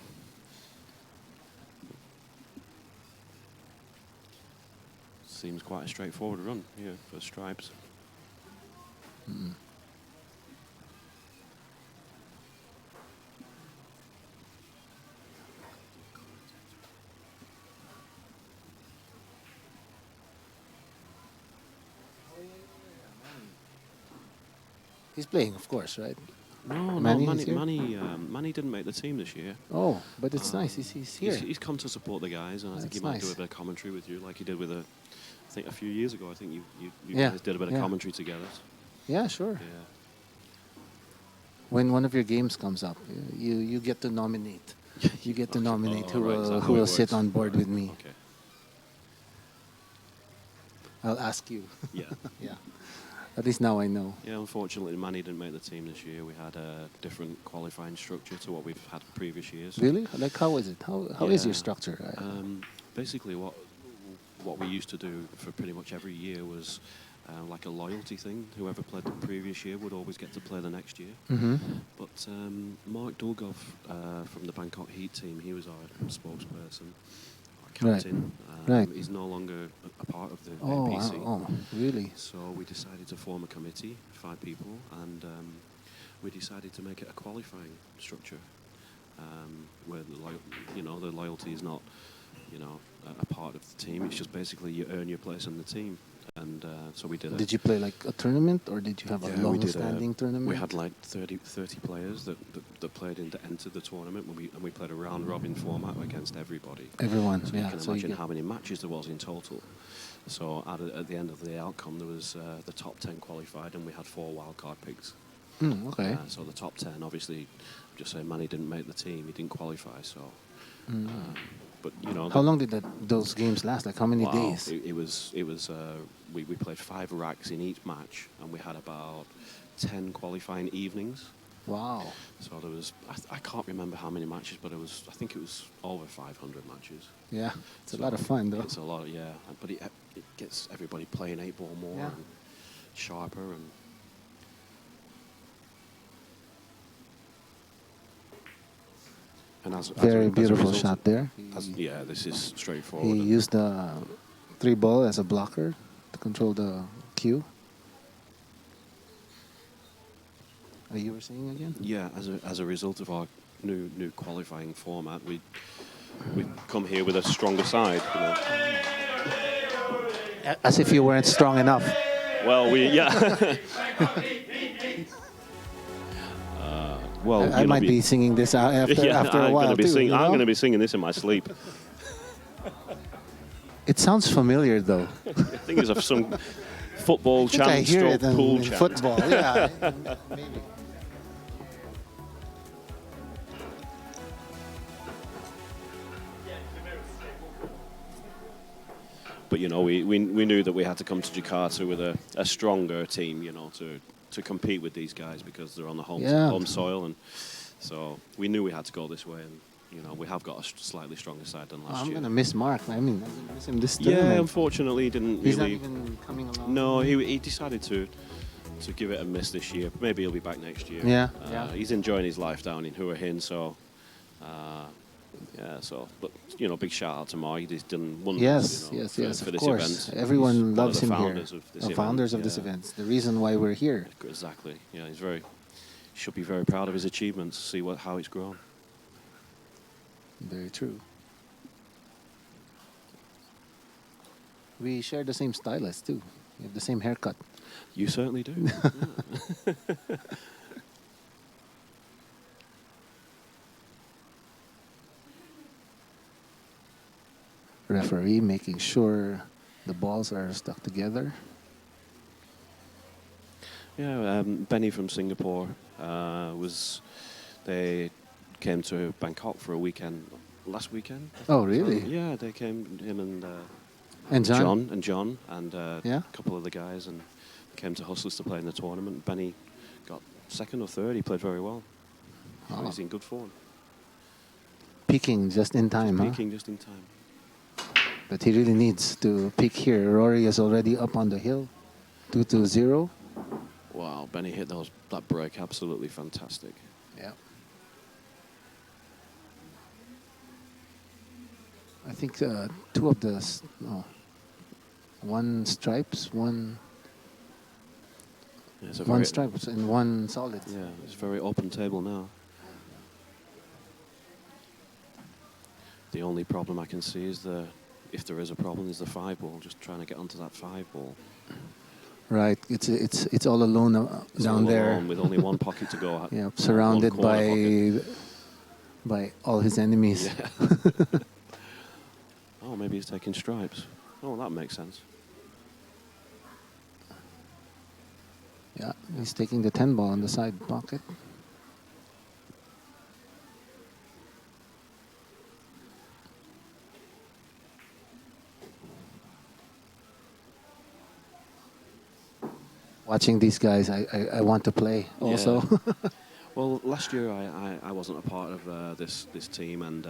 Seems quite a straightforward run here for stripes.
Mm. He's playing, of course, right?
No,
Manny
no,
is here?
Manny didn't make the team this year.
Oh, but it's nice. He's here.
He's come to support the guys, and I think he
That's
might do
nice.
a bit of commentary with you, like he did with I think a few years ago. I think you
Yeah,
guys did a bit of
yeah.
commentary together.
Yeah, sure.
Yeah.
When one of your games comes up, you get to nominate. You get to
Okay.
nominate
Oh,
who
right, is that
will
how
who
it
will sit
works?
on board with me.
Okay.
I'll ask you.
Yeah.
Yeah. At least now I know.
Yeah, unfortunately, Manny didn't make the team this year. We had a different qualifying structure to what we've had previous years.
Really? Like, how is it? How is your
Yeah.
structure?
Basically, what we used to do for pretty much every year was like a loyalty thing. Whoever played the previous year would always get to play the next year.
Mm-hmm.
But Mark Dulgov from the Bangkok Heat team, he was our spokesperson, our
Right.
captain.
Right.
He's no longer a part of the
Oh,
APC.
really?
So we decided to form a committee, 5 people, and we decided to make it a qualifying structure, where the loyalty is not, a part of the team. It's just basically you earn your place in the team, and so we did.
Did you play like a tournament, or did you have a
Yeah, we did
long-standing tournament?
We had like 30 players that played entered the tournament, and we played a round-robin format against everybody.
Everyone,
So
yeah.
you can
So you
imagine
get-
how many matches there was in total. So at the end of the outcome, there was the top 10 qualified, and we had 4 wildcard picks.
Okay.
So the top 10, obviously, just say Manny didn't make the team, he didn't qualify. So, but
How long did those games last? Like how many
wow,
days?
It was we played 5 racks in each match, and we had about 10 qualifying evenings.
Wow.
So there was I can't remember how many matches, but I think it was over 500 matches.
Yeah, it's a
So
lot of fun though.
It's a lot, yeah. But it gets everybody playing 8-ball more
Yeah.
and sharper and as
Very
a
beautiful
result-
shot there.
Yeah, this is straightforward.
He used the 3 ball as a blocker to control the cue. You were saying again?
Yeah, as a result of our new qualifying format, we come here with a stronger side. You know.
As if you weren't strong enough.
Well, well,
I might be singing this after a while too.
I'm going to be singing this in my sleep.
It sounds familiar though.
I think it's some football chant,
I hear it
pool
in
chant.
football. Yeah, maybe.
But you know, we knew that we had to come to Jakarta with a stronger team, you know, to compete with these guys because they're on the home soil, and so we knew we had to go this way. And you know, we have got a slightly stronger side than last year.
I'm gonna miss Mark. I mean, I'm gonna miss him this
Yeah,
tournament.
unfortunately, he didn't
He's
really.
not even coming along.
No, he decided to give it a miss this year. Maybe he'll be back next year.
Yeah,
He's enjoying his life down in Hua Hin, so. Yeah, so, but you know, big shout out to Mark. He's done wonderful.
Yes,
you know,
yes,
for
of
this
course.
event.
Everyone
He's one
loves
of the
him here.
founders of this
The
event.
founders of this event. The reason why we're here.
Exactly. Yeah, he should be very proud of his achievements. See how it's grown.
Very true. We share the same stylist too. We have the same haircut.
You certainly do. Yeah.
Referee making sure the balls are stuck together.
Yeah, Benny from Singapore they came to Bangkok for a weekend last weekend.
Oh, really?
Yeah, they came, him
And John?
John and
Yeah?
a couple of the guys, and came to Hustlers to play in the tournament. Benny got second or third. He played very well. So
Oh.
he's in good form.
Peaking just in time, huh?
Peaking just in time.
But he really needs to peak here. Rory is already up on the hill. 2-0.
Wow, Benny hit that break absolutely fantastic.
Yeah. I think two of the... one stripes, one stripes, and one solid.
Yeah, it's a very open table now. The only problem I can see is if there is a problem, is the 5 ball. Just trying to get onto that 5 ball.
Right, it's all alone
It's
down
all
there.
alone with only one pocket to go.
Yeah, surrounded
one corner
by all his enemies.
Yeah. Oh, maybe he's taking stripes. Oh, that makes sense.
Yeah, he's taking the 10 ball on the side pocket. Watching these guys, I want to play also.
Yeah. Well, last year I wasn't a part of this team, and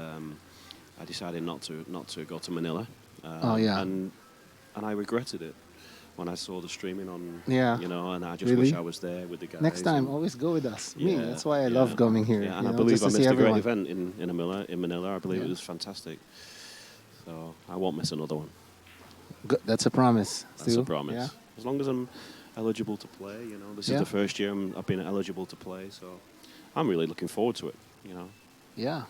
I decided not to go to Manila.
Oh, yeah.
And I regretted it when I saw the streaming on.
Yeah.
You know, and I just
Really?
wish I was there with the guys.
Next time,
and-
always go with us.
Yeah,
Me, that's why I love coming here.
Yeah, and
you
I
know,
believe
just
I
to see
missed a great
everyone.
event in Manila. I believe
Yeah.
it was fantastic. So I won't miss another one.
That's a promise.
That's
Stu.
a promise.
Yeah.
As long as I'm eligible to play, you know, this
Yeah.
is the first year I've been eligible to play, so I'm really looking forward to it. You know.
Yeah.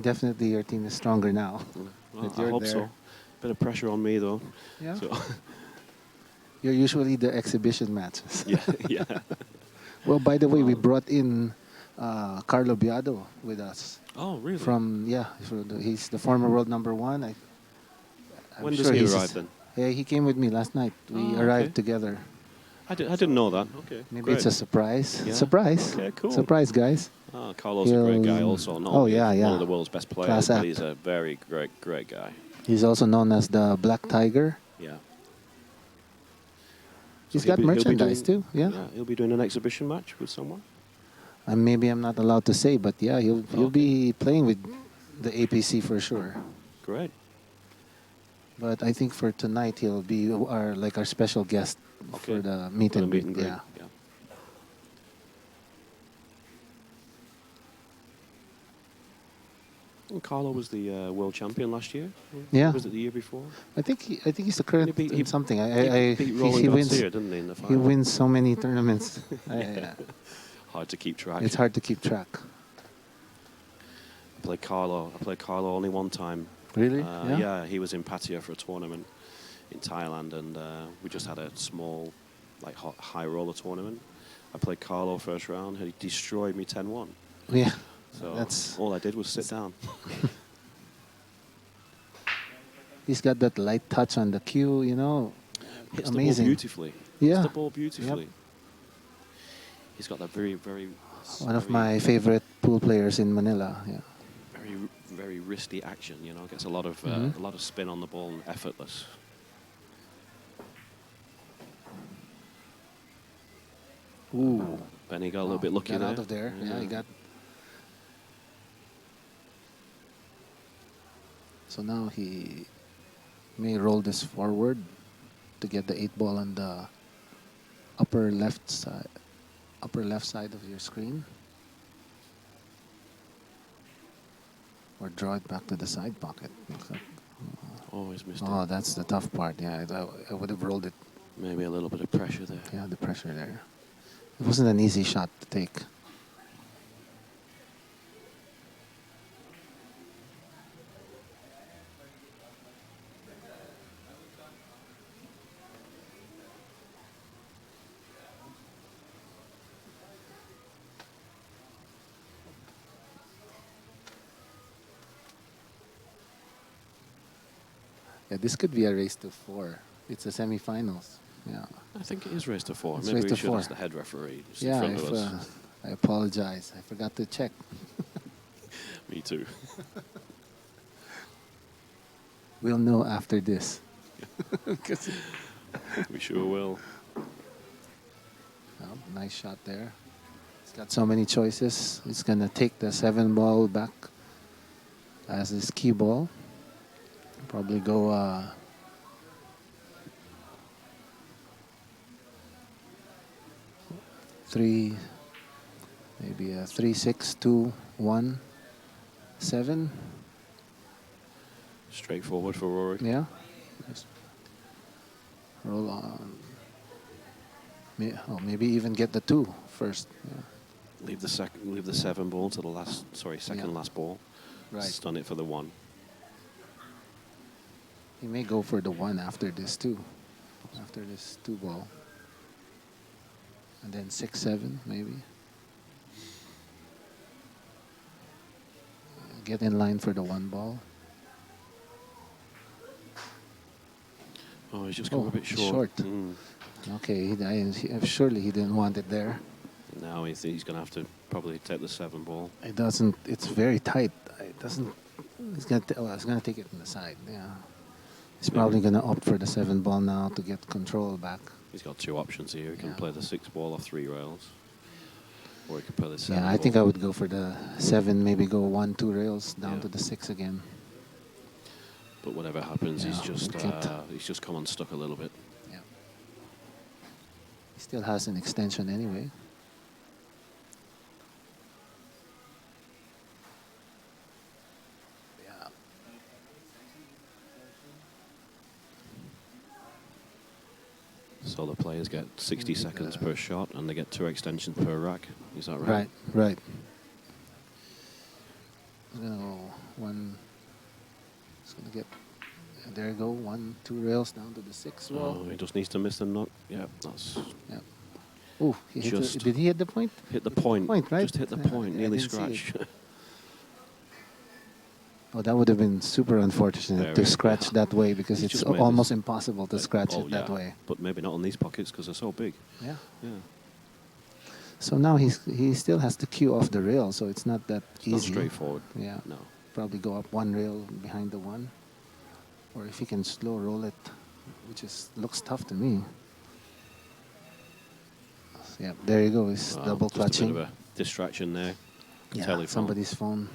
Definitely your team is stronger now.
Well,
that
I
you're
hope
there.
so. Bit of pressure on me though.
Yeah.
So
You're usually the exhibition matches.
yeah, yeah.
Well, by the way, we brought in Carlo Biado with us.
Oh, really?
He's the former world number 1. I'm
When
sure
does he
he's-
arrive then?
Yeah, he came with me last night. We
Oh,
arrived
okay.
together.
I didn't know that. Okay.
Maybe
great.
it's a surprise.
Yeah.
Surprise.
Okay, cool.
Surprise, guys.
Oh, Carlo's a great guy also. Not
Oh,
only
yeah, yeah.
one of the world's best players,
Class
but
act.
he's a very great guy.
He's also known as the Black Tiger.
Yeah.
He's
So he'll
got
be
merchandise
doing-
too. Yeah.
He'll be doing an exhibition match with someone.
And maybe I'm not allowed to say, but yeah, he'll be playing with the APC for sure.
Great.
But I think for tonight he'll be our special guest
Okay.
for the meet
For the
and greet. Yeah.
Yeah. Well, Carlo was the world champion last year.
Yeah.
Was it the year before?
I think he's the current
He beat-
something.
He beat Rory
wins.
didn't he, in the
He
final?
wins so many tournaments.
Hard to keep track.
It's hard to keep track.
I played Carlo only one time.
Really?
Yeah, he was in Pattaya for a tournament in Thailand, and we just had a small, like, high roller tournament. I played Carlo first round, and he destroyed me 10-1.
Yeah.
So
That's
all I did was sit down.
He's got that light touch on the cue, you know.
Hits
Amazing.
the ball beautifully.
Yeah.
Hits the ball beautifully.
Yep.
He's got that very, very...
One of
very-
my favorite pool players in Manila. Yeah.
very, very wristy action. You know, gets a lot of spin on the ball and effortless.
Ooh.
Benny got a little bit lucky
got
there.
out of there. Yeah, he got. So now he may roll this forward to get the 8 ball on the upper left side of your screen, or draw it back to the side pocket.
Always missed it.
Oh, that's the tough part. Yeah, I would have rolled it.
Maybe a little bit of pressure there.
Yeah, the pressure there. It wasn't an easy shot to take. Yeah, this could be a race to 4. It's the semi-finals. Yeah.
I think it is race to 4.
It's
Maybe
race
we
to
should
4.
ask the head referee. Just
Yeah,
in front of us.
I apologize. I forgot to check.
Me too.
We'll know after this.
We sure will.
Oh, nice shot there. He's got so many choices. He's going to take the 7 ball back as his key ball. Probably go 3, maybe a 3, 6, 2, 1, 7.
Straightforward for Rory.
Yeah. Just roll on. Maybe even get the 2 first. Yeah.
Leave the 7 ball to the second last ball.
Right.
Stun it for the 1.
He may go for the 1 after this too. After this 2 ball. And then 6, 7 maybe. Get in line for the 1 ball.
Oh, he's just come a bit short. Mm.
Okay, surely he didn't want it there.
Now he's going to have to probably take the 7 ball.
It doesn't. It's very tight. It doesn't. He's gonna take it on the side. Yeah. He's probably gonna opt for the 7 ball now to get control back.
He's got 2 options here. He can play the 6 ball off 3 rails, or he can play the 7.
Yeah, I think I would go for the 7. Maybe go 1, 2 rails down to the 6 again.
But whatever happens,
Yeah,
he's just come unstuck a little bit.
Yeah. He still has an extension anyway. Yeah.
So the players get 60 seconds per shot, and they get 2 extensions per rack. Is that right?
Right. Right. No, 1. It's gonna get. There you go. 1, 2 rails down to the 6 wall.
Oh, he just needs to miss the knock. Yeah, that's
Yeah. Oh, did he hit the point?
hit the point.
Right?
Just hit the
Yeah,
point.
I
Nearly
didn't see
scratch.
Oh, that would have been super unfortunate to scratch that way, because
He's
it's
just made
almost
this-
impossible to scratch
Oh,
it that
yeah.
way.
But maybe not on these pockets because they're so big.
Yeah.
Yeah.
So now he still has to cue off the rail, so it's not that
It's
easy.
not straightforward.
Yeah.
No.
Probably go up 1 rail behind the 1, or if he can slow roll it, which looks tough to me. Yeah, there you go. He's
Wow,
double
just a bit
clutching.
of a distraction there.
Yeah,
Telephone.
somebody's phone.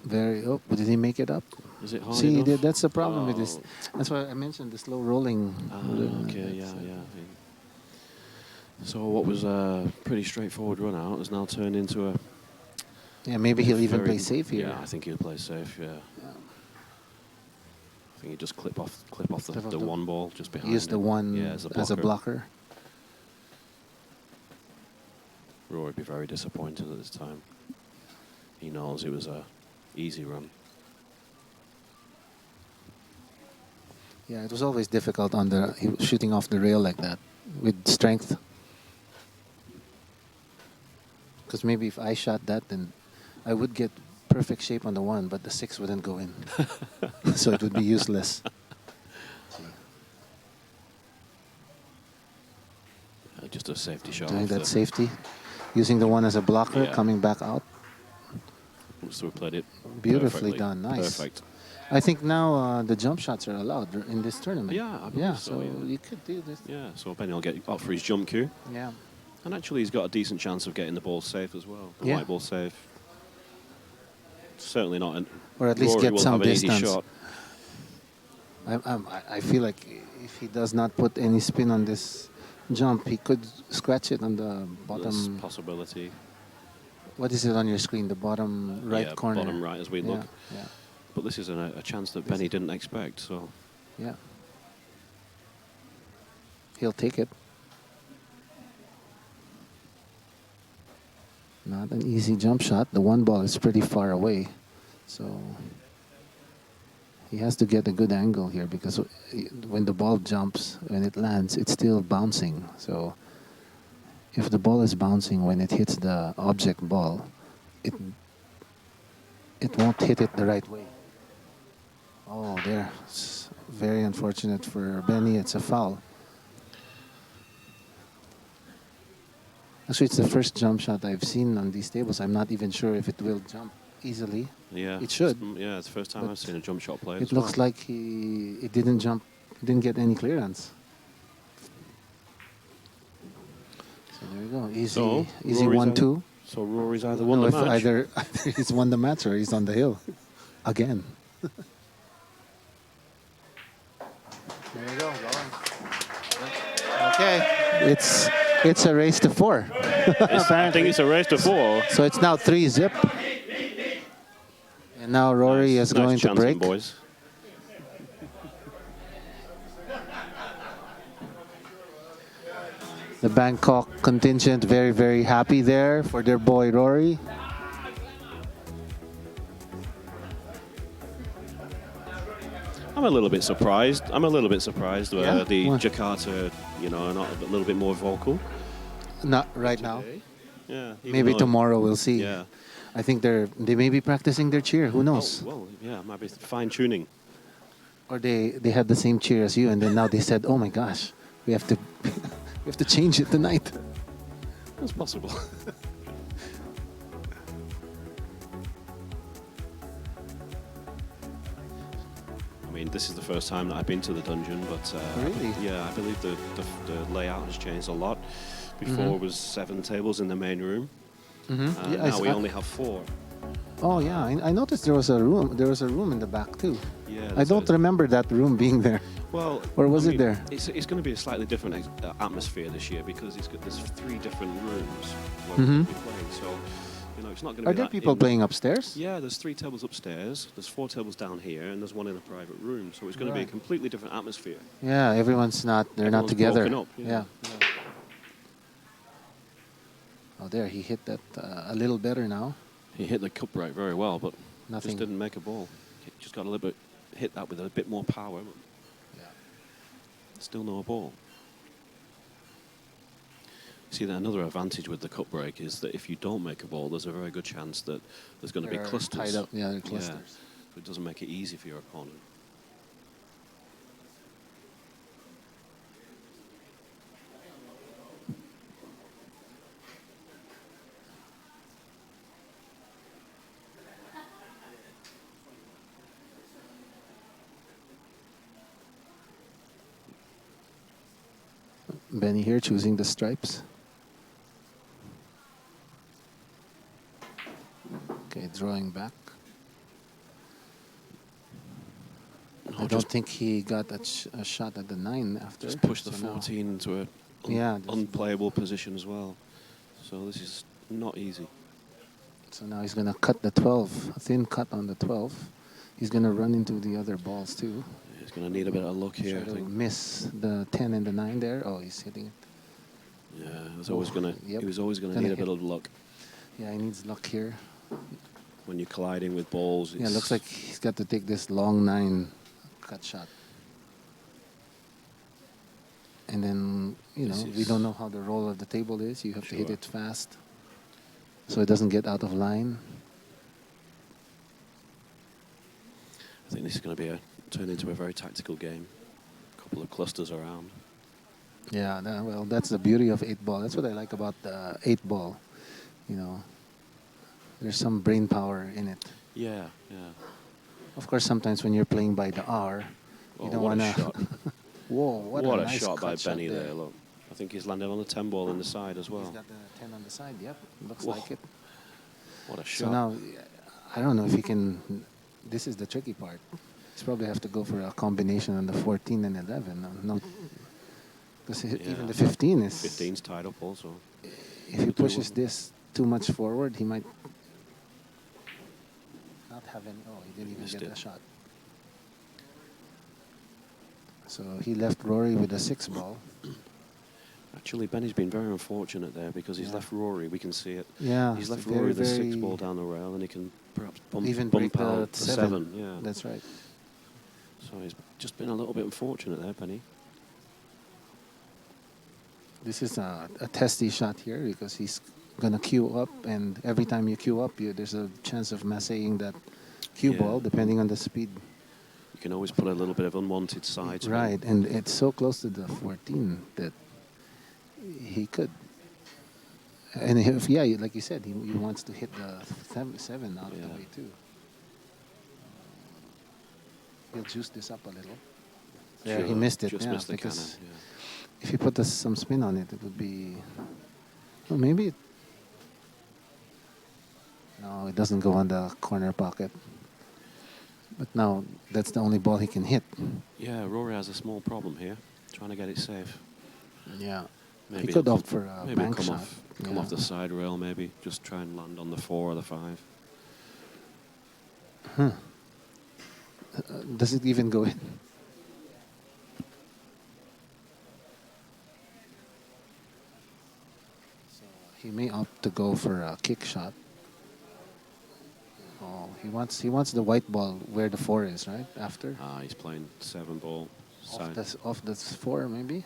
But did he make it up?
Is it hard
See,
enough?
that's the problem with this.
Oh.
That's why I mentioned the slow rolling.
Okay, yeah. So what was a pretty straightforward run out has now turned into a...
Yeah, maybe he'll even
very-
play safe here.
Yeah, I think he'll play safe, yeah. I think he just clip off
Clip off
the
the-
one ball just behind
Use the
him.
one
Yeah,
as a blocker.
Rory would be very disappointed at this time. He knows it was a easy run.
Yeah, it was always difficult on shooting off the rail like that with strength. Because maybe if I shot that, then I would get perfect shape on the one, but the 6 wouldn't go in. So it would be useless.
Just a safety shot.
Doing
off
that
the-
safety. Using the one as a blocker,
Yeah.
coming back out.
So we played it
Beautifully
perfectly.
done, nice.
Perfect.
I think now the jump shots are allowed in this tournament.
Yeah, I believe
yeah,
so,
so
yeah.
you could do this.
Yeah, so Benny will get up for his jump cue.
Yeah.
And actually he's got a decent chance of getting the ball safe as well. The
Yeah.
white ball safe. Certainly not an...
Or at least
Rory
get
will
some
have an easy
distance.
shot.
I feel like if he does not put any spin on this jump, he could scratch it on the
There's
bottom.
possibility.
What is it on your screen? The bottom right
Yeah,
corner.
bottom right as we
Yeah,
look.
Yeah.
But this is a chance that Benny didn't expect, so...
Yeah. He'll take it. Not an easy jump shot. The one ball is pretty far away. So he has to get a good angle here because when the ball jumps, when it lands, it's still bouncing. So if the ball is bouncing when it hits the object ball, it won't hit it the right way. Oh, there. It's very unfortunate for Benny. It's a foul. Actually, it's the first jump shot I've seen on these tables. I'm not even sure if it will jump easily.
Yeah.
It should.
Yeah, it's the first time
But
I've seen a jump shot played.
It looks like it didn't jump, didn't get any clearance. So there you go. Easy,
So,
easy
Rory's
1-2.
So Rory's either won
No,
the
if
match.
either he's won the match or he's on the hill again. There you go. Okay, it's a race to 4.
I think it's a race to 4.
So it's now 3-zip. And now Rory is going to
chancing,
break.
boys.
The Bangkok contingent very, very happy there for their boy Rory.
I'm a little bit surprised.
Yeah?
The
Why?
Jakarta, are not a little bit more vocal.
Not right now.
Yeah. even
Maybe
though-
tomorrow we'll see.
Yeah.
I think they may be practicing their cheer. Who knows?
Oh, well, yeah, might be fine tuning.
Or they had the same cheer as you, and then now they said, "Oh my gosh, we have to we have to change it tonight."
That's possible. I mean, this is the first time that I've been to the dungeon, but
Really?
yeah, I believe the layout has changed a lot. Before it was 7 tables in the main room, and
Yeah,
now we only have 4.
Oh yeah, I noticed there was a room. There was a room in the back too.
Yeah,
I
there's
don't
a-
remember that room being there.
Well,
Or was
I
it
mean,
there?
It's going to be a slightly different atmosphere this year because there's 3 different rooms where
Mhm.
we'll be playing. So, it's not going to
Are
be
there
that
people playing upstairs?
Yeah, there's 3 tables upstairs, there's 4 tables down here, and there's 1 in a private room. So it's going to be a
Right.
completely different atmosphere.
Yeah, everyone's not. They're not
Everyone's
together.
broken up, yeah.
Oh, there he hit that a little better now.
He hit the cup right very well, but
Nothing.
just didn't make a ball. He just got a little bit hit that with a bit more power. But still no ball. See, that another advantage with the cup break is that if you don't make a ball, there's a very good chance that there's going to be
They're
clusters.
tied up. Yeah, they're clusters.
So it doesn't make it easy for your opponent.
Benny here choosing the stripes. Okay, drawing back. I don't think he got a shot at the 9 after.
Just push the
So now-
14 into
Yeah, this-
unplayable position as well. So this is not easy.
So now he's going to cut the 12, a thin cut on the 12. He's going to run into the other balls too.
He's going to need a bit of luck here,
Try
I
to
think.
miss the 10 and the 9 there. Oh, he's hitting it.
Yeah, he was always going to
Gonna
need a
hit.
bit of luck
Yeah, he needs luck here.
when you're colliding with balls.
Yeah, looks like he's got to take this long 9 cut shot. And then, you know, we don't know how the roll of the table is. You have to hit
Sure.
it fast so it doesn't get out of line.
I think this is going to turn into a very tactical game. A couple of clusters around.
Yeah, well, that's the beauty of 8-ball. That's what I like about the 8-ball. You know, there's some brain power in it.
Yeah, yeah.
Of course, sometimes when you're playing by the hour, you
Oh,
don't
what
want
a
to.
shot.
Whoa, what a nice
shot by
cut
Benny
shot
there. Look, I think he's landed on the 10 ball in the side as well.
He's got the 10 on the side, yep. Looks
Whoa.
like it.
What a
So
shot.
now, I don't know if he can. This is the tricky part. He's probably have to go for a combination on the 14 and 11. No, because even the 15 is.
15's tied up also.
If he pushes this too much forward, he might not have any. Oh, he didn't even
Missed
get
it.
the shot. So he left Rory with a 6-ball.
Actually, Benny's been very unfortunate there because he's left Rory. We can see it.
Yeah,
He's
it's
left
very,
Rory with a 6
very-
ball down the rail, and he can perhaps
Even break
bump
the
out the
7.
7. Yeah.
That's right.
So he's just been a little bit unfortunate there, Benny.
This is a testy shot here because he's gonna queue up, and every time you queue up, there's a chance of massaying that cue
Yeah.
ball depending on the speed.
You can always put a little bit of unwanted side spin.
Right, and it's so close to the 14 that he could. And if, yeah, like you said, he wants to hit the 7 out of the
Yeah.
way too. He'll juice this up a little. Yeah, he
Sure,
missed it.
Just
yeah,
missed the
because
cannon. Yeah.
if you put some spin on it, it would be. Well, maybe. No, it doesn't go on the corner pocket. But now that's the only ball he can hit.
Yeah, Rory has a small problem here, trying to get it safe.
Yeah.
Maybe
he could
he'll
opt for a
maybe
bank
come
shot.
come off the side rail, maybe just try and land on the 4 or the 5.
Does it even go in? So he may opt to go for a kick shot. Oh, he wants the white ball where the 4 is, right? After
He's playing 7 ball side.
off the 4 maybe.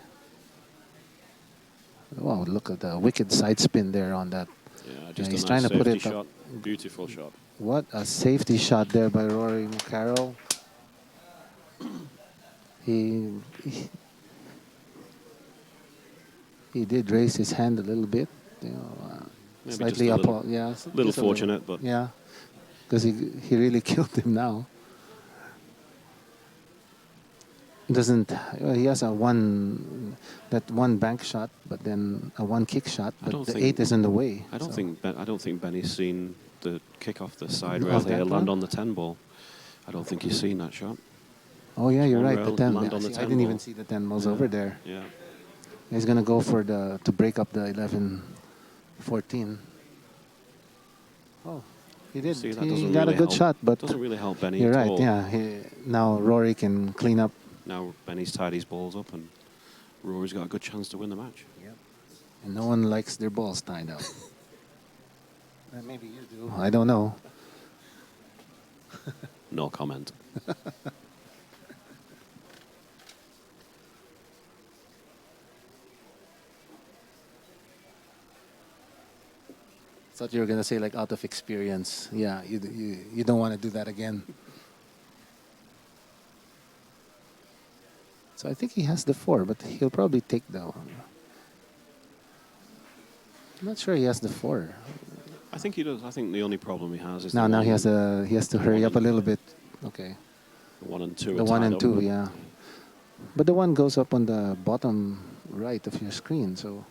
Wow, look at the wicked side spin there on that.
Yeah, just
he's
a
trying
nice
to put
safety
it up.
shot. Beautiful shot.
What a safety shot there by Rory McCarroll. He did raise his hand a little bit, you know,
Maybe
slightly
just a
up.
little-
Yeah,
Little
just a
fortunate, but
Yeah, because he really killed him now. Doesn't he has that one bank shot, but then a 1 kick shot,
I
but
don't
the
think-
8 is in the way.
I don't
so-
think Benny's seen the kick off the side
Of
rail
that
here, land
one?
on the 10 ball. I don't think he's seen that shot.
Oh yeah, you're
One
right.
rail,
The 10.
land on the
I
10
didn't even
ball.
see the 10 balls
Yeah.
over there.
Yeah.
He's gonna go for to break up the 11-14. Oh, he did.
See, that
He
doesn't
got
really
a good
help.
shot, but
Doesn't really help Benny
you're
at
right.
all.
Yeah, now Rory can clean up.
Now Benny's tied his balls up, and Rory's got a good chance to win the match.
And no one likes their balls tied up. Maybe you do. I don't know.
No comment.
Thought you were gonna say like out of experience. Yeah, you don't want to do that again. So I think he has the 4, but he'll probably take the one. I'm not sure he has the 4.
I think he does. I think the only problem he has is
Now
the
he has to hurry up a little bit. Okay.
1 and 2.
The
are
1
tied
and
up.
2, yeah. But the 1 goes up on the bottom right of your screen, so.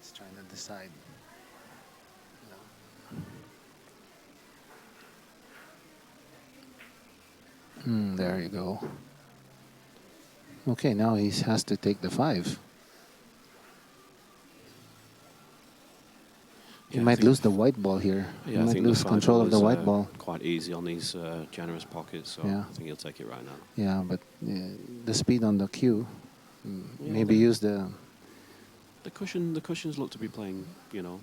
It's trying to decide. There you go. Okay, now he has to take the 5. He
Yeah, I
might
think
lose the white ball here.
Yeah,
He
I
might
think
lose
the 5
control
ball
of the
is,
white ball.
quite easy on these generous pockets, so
Yeah.
I think he'll take it right now.
Yeah, but the speed on the cue.
Yeah,
Maybe use the.
The cushions look to be playing, you know,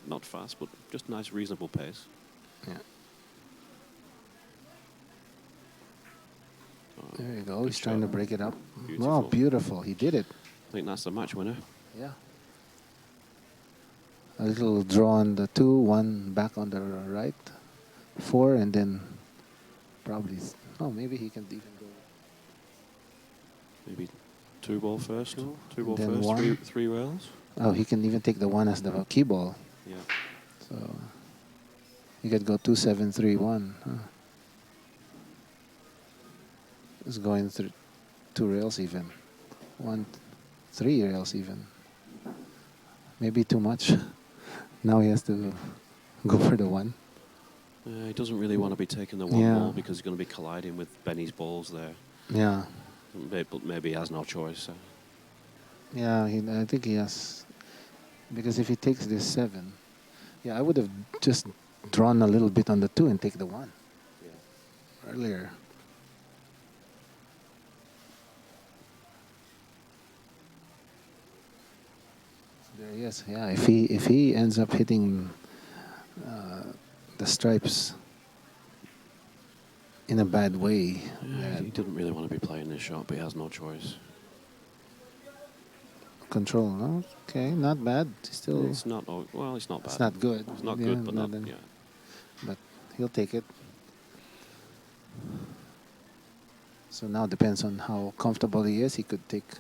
not fast, but just nice, reasonable pace.
Yeah.
So,
There you go.
good
He's trying to
shot.
break it up.
Beautiful.
Wow, beautiful. He did it.
I think that's the match winner.
Yeah. A little draw on the 2, 1 back on the right, 4, and then probably. Oh, maybe he can even go.
Maybe 2 ball first. 2 ball
then
first.
1.
3 rails.
Oh, he can even take the 1 as the key ball.
Yeah.
So he could go 2, 7, 3, 1. Huh. It's going through 2 rails even. 1, 3 rails even. Maybe too much. Now he has to go for the 1.
He doesn't really want to be taking the 1
Yeah.
ball because he's going to be colliding with Benny's balls there.
Yeah.
But maybe he has no choice.
Yeah, I think he has. Because if he takes this 7, yeah, I would have just drawn a little bit on the 2 and take the 1 earlier. There he is. Yeah, if he ends up hitting the stripes in a bad way,
He didn't really want to be playing this shot, but he has no choice.
control. No? Okay, not bad. Still,
It's not. Well, it's not bad.
it's not good.
It's not
Yeah,
good, but not.
then-
Yeah.
But he'll take it. So now depends on how comfortable he is. He could take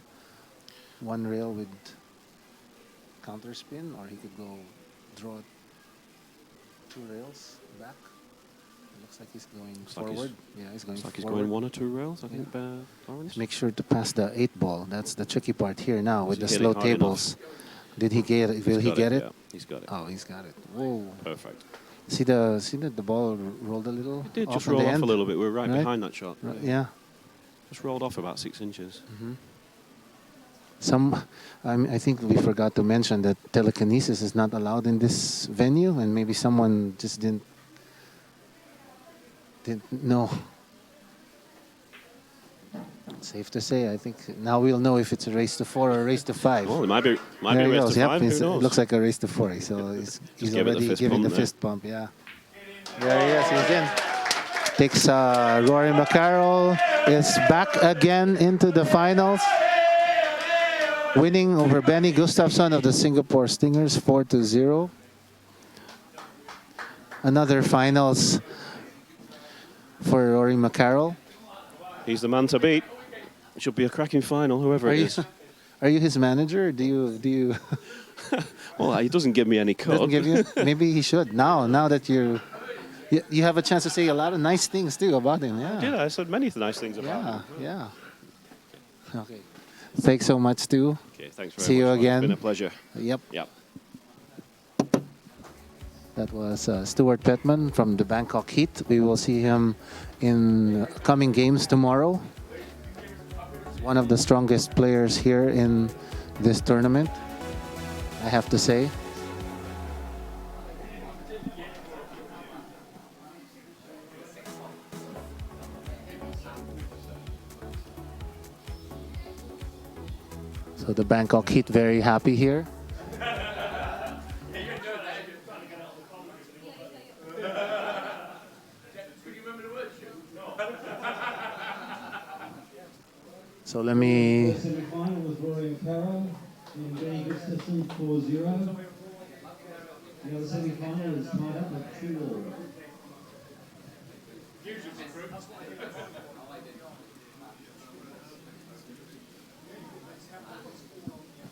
1 rail with counter spin, or he could go draw 2 rails back. It looks like he's going
Looks like he's-
forward. Yeah, he's going
It's like he's
forward.
going 1 or 2 rails. I think. Lawrence.
Make sure to pass the 8 ball. That's the tricky part here now with
he
the
hit it
slow
hard enough?
tables. Did he get it? Will
He's
he
got
get it?
Yeah, he's got it.
Oh, he's got it. Whoa.
Perfect.
See that the ball rolled a little?
It did
off
just
on
roll
the
off
end?
a little bit. We were right
Right?
behind that shot.
Right, yeah.
Just rolled off about 6 inches.
I think we forgot to mention that telekinesis is not allowed in this venue, and maybe someone just didn't know. Safe to say, I think now we'll know if it's a race to 4 or a race to 5.
Well, it might be
There he
race
goes.
to
Yep,
5. Who
it
knows?
looks like a race to 4. So he's
give it the
already
fist
giving
bump
the
there.
fist bump. Yeah. There he is. He's in. Takes Rory McCarroll is back again into the finals, winning over Benny Gustafsson of the Singapore Stingers 4-0. Another finals for Rory McCarroll.
He's the man to beat. It should be a cracking final, whoever
Are
it
you,
is.
are you his manager? Do you
Well, he doesn't give me any code.
doesn't give you? Maybe he should now that you have a chance to say a lot of nice things too about him. Yeah.
Yeah, I said many nice things about him.
Yeah. Okay. Thanks so much, Stu.
Okay, thanks very
See
much.
you
man.
again.
It's been a pleasure.
Yep.
Yep.
That was Stuart Petman from the Bangkok Heat. We will see him in coming games tomorrow. One of the strongest players here in this tournament, I have to say. So the Bangkok Heat very happy here. So let me.
The semi-final was Rory McCarroll and Benny Gustafsson 4-0. The other semi-final is tied up at 2-2.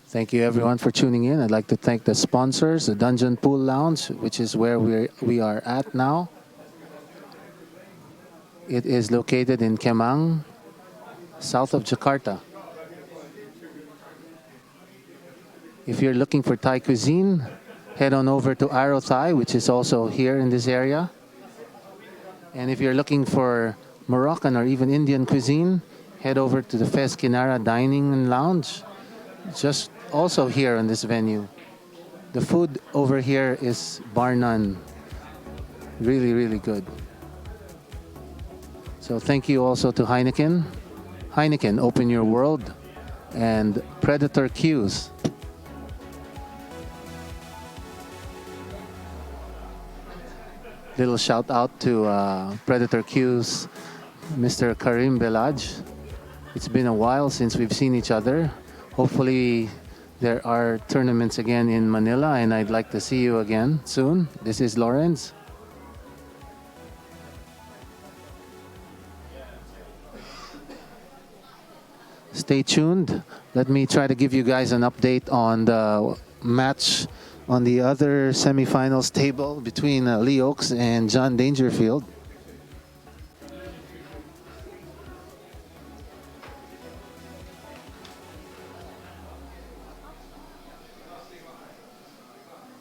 Thank you everyone for tuning in. I'd like to thank the sponsors, the Dungeon Pool Lounge, which is where we are at now. It is located in Kemang, south of Jakarta. If you're looking for Thai cuisine, head on over to Arrow Thai, which is also here in this area. And if you're looking for Moroccan or even Indian cuisine, head over to the Fesquinara Dining and Lounge, just also here in this venue. The food over here is bar none. Really, really good. So thank you also to Heineken. Heineken, open your world. And Predator Q's. Little shout out to Predator Q's, Mr. Karim Belaj. It's been a while since we've seen each other. Hopefully there are tournaments again in Manila and I'd like to see you again soon. This is Lawrence. Stay tuned. Let me try to give you guys an update on the match on the other semifinals table between Lee Oaks and John Dangerfield.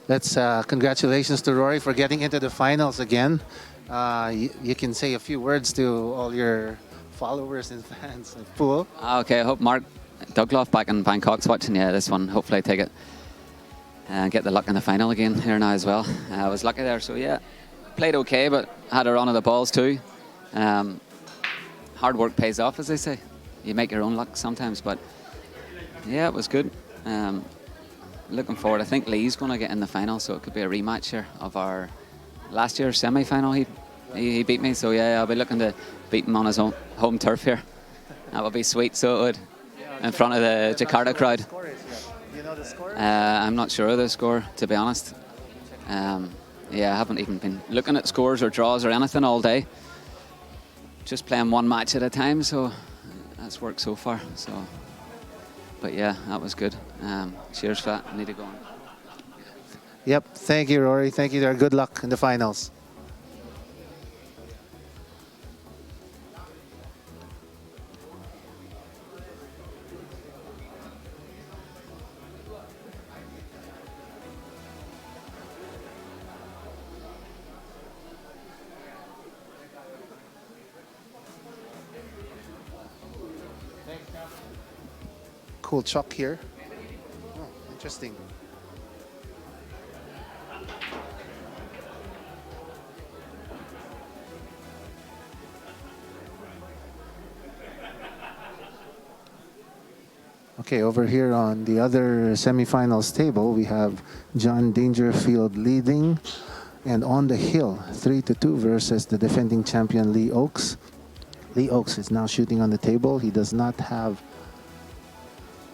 Let's congratulations to Rory for getting into the finals again. You can say a few words to all your followers and fans at pool.
Okay, I hope Mark Dougloff back in Bangkok's watching. Yeah, this one, hopefully I take it and get the luck in the final again here now as well. I was lucky there, so yeah, played okay, but had a run of the balls too. Hard work pays off, as they say. You make your own luck sometimes, but yeah, it was good. Looking forward. I think Lee's going to get in the final, so it could be a rematch here of our last year's semi-final. He beat me, so yeah, I'll be looking to beat him on his own home turf here. That would be sweet, so it would, in front of the Jakarta crowd.
You know the score?
I'm not sure of the score, to be honest. Yeah, I haven't even been looking at scores or draws or anything all day. Just playing one match at a time, so that's worked so far. So, but yeah, that was good. Cheers for that. I need to go on.
Yep. Thank you, Rory. Thank you there. Good luck in the finals. Cool chalk here. Oh, interesting. Okay, over here on the other semifinals table, we have John Dangerfield leading, and on the hill, 3-2 versus the defending champion Lee Oaks. Lee Oaks is now shooting on the table. He does not have.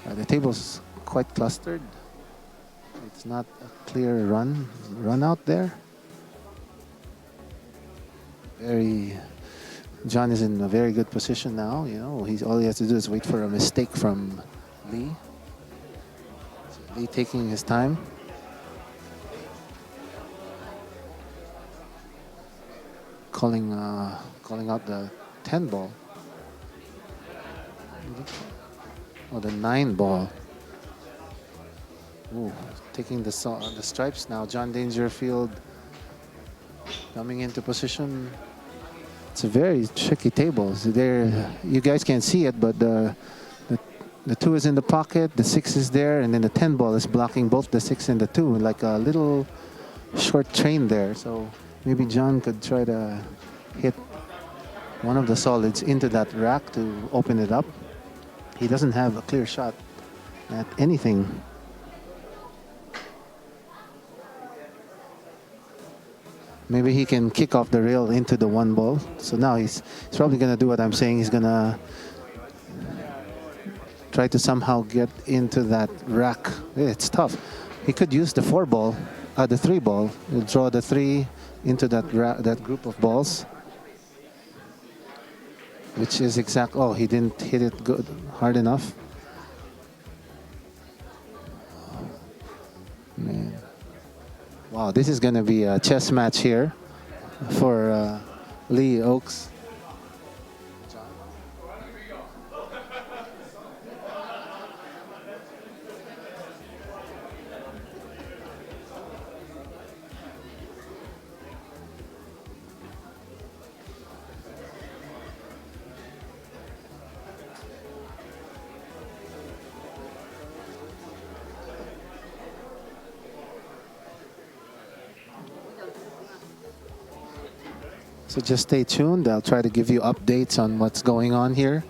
The table's quite clustered. It's not a clear run out there. John is in a very good position now. You know, all he has to do is wait for a mistake from Lee. So Lee taking his time. Calling out the 10 ball. Oh, the 9 ball. Ooh, taking the stripes now. John Dangerfield coming into position. It's a very tricky table. So you guys can't see it, but the 2 is in the pocket, the 6 is there, and then the 10 ball is blocking both the 6 and the 2, like a little short train there. So maybe John could try to hit one of the solids into that rack to open it up. He doesn't have a clear shot at anything. Maybe he can kick off the rail into the 1 ball. So now he's probably going to do what I'm saying. He's going to try to somehow get into that rack. It's tough. He could use the 4 ball, the 3 ball. He'll draw the 3 into that group of balls. Which is exact. Oh, he didn't hit it hard enough. Man. Wow, this is going to be a chess match here for Lee Oaks. So just stay tuned. I'll try to give you updates on what's going on here.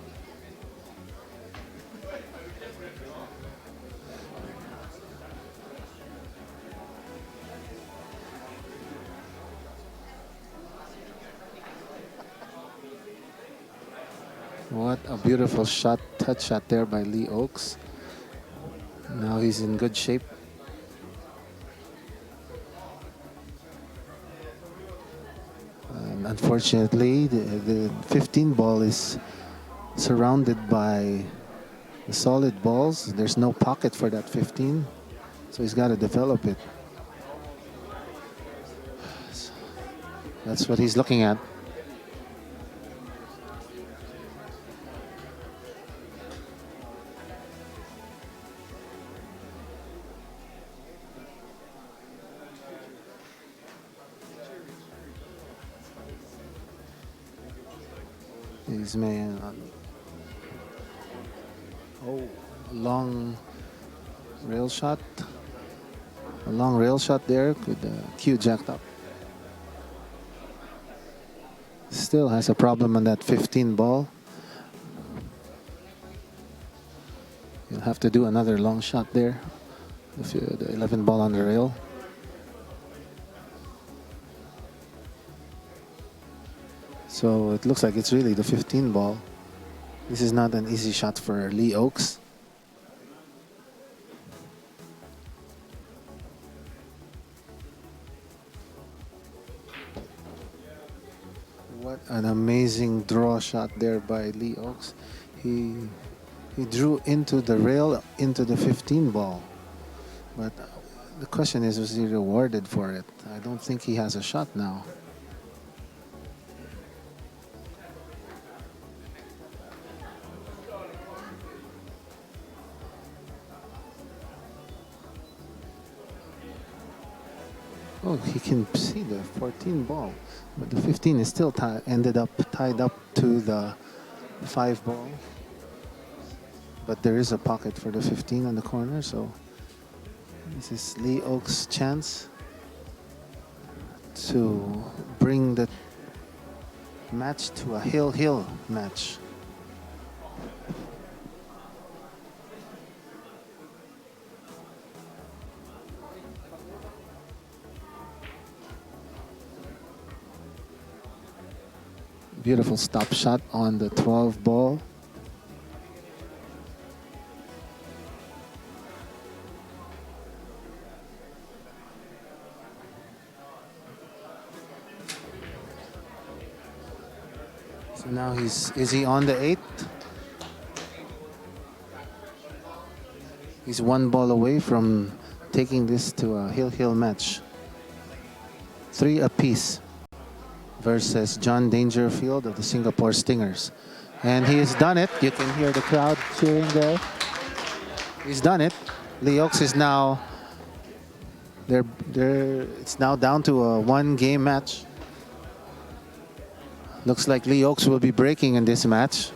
What a beautiful shot, touch shot there by Lee Oaks. Now he's in good shape. Unfortunately, the 15 ball is surrounded by the solid balls. There's no pocket for that 15, so he's got to develop it. That's what he's looking at. He's made a long rail shot. A long rail shot there with the cue jacked up. Still has a problem on that 15 ball. You'll have to do another long shot there. The 11 ball on the rail. So it looks like it's really the 15 ball. This is not an easy shot for Lee Oaks. What an amazing draw shot there by Lee Oaks. He drew into the rail, into the 15 ball. But the question is, was he rewarded for it? I don't think he has a shot now. Oh, he can see the 14 ball, but the 15 is still ended up tied up to the 5 ball. But there is a pocket for the 15 on the corner, so this is Lee Oaks' chance to bring the match to a hill-hill match. Beautiful stop shot on the 12 ball. So now is he on the 8? He's 1 ball away from taking this to a hill-hill match. 3 apiece versus John Dangerfield of the Singapore Stingers. And he has done it. You can hear the crowd cheering there. He's done it. Lee Oaks is now it's now down to a 1-game match. Looks like Lee Oaks will be breaking in this match.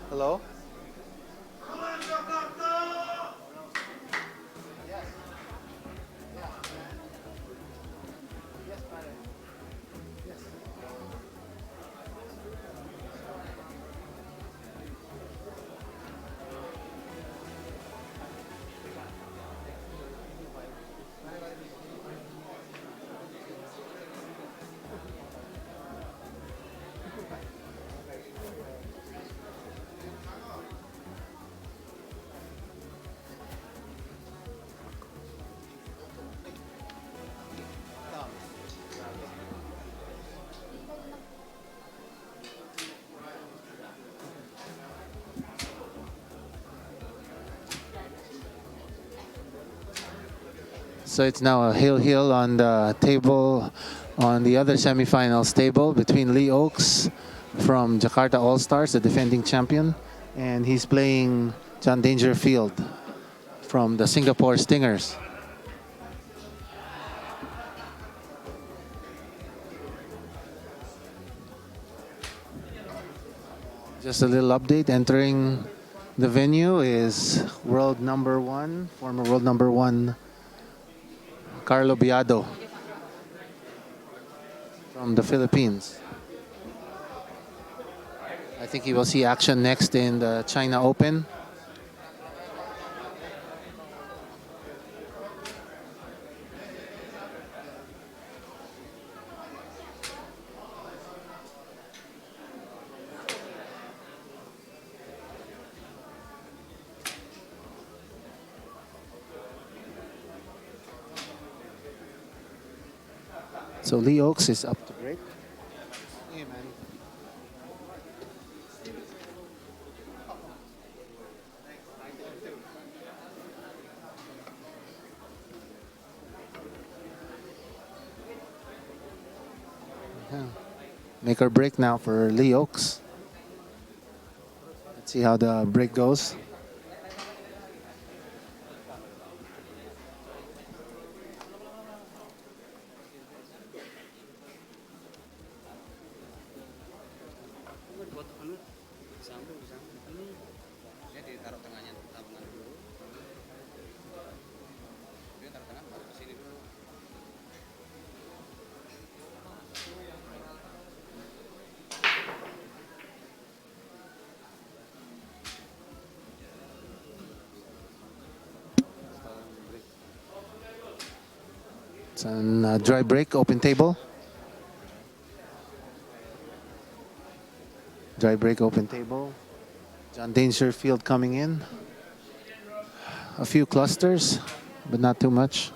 Hello? So it's now a hill-hill on the table, on the other semifinals table between Lee Oaks from Jakarta All-Stars, the defending champion, and he's playing John Dangerfield from the Singapore Stingers. Just a little update. Entering the venue is world number one, former world number one, Carlo Biado from the Philippines. I think he will see action next in the China Open. So Lee Oaks is up to break. Hey, man. Yeah. Make or break now for Lee Oaks. Let's see how the break goes. It's a dry break, open table. Dry break, open table. John Dangerfield coming in. A few clusters, but not too much.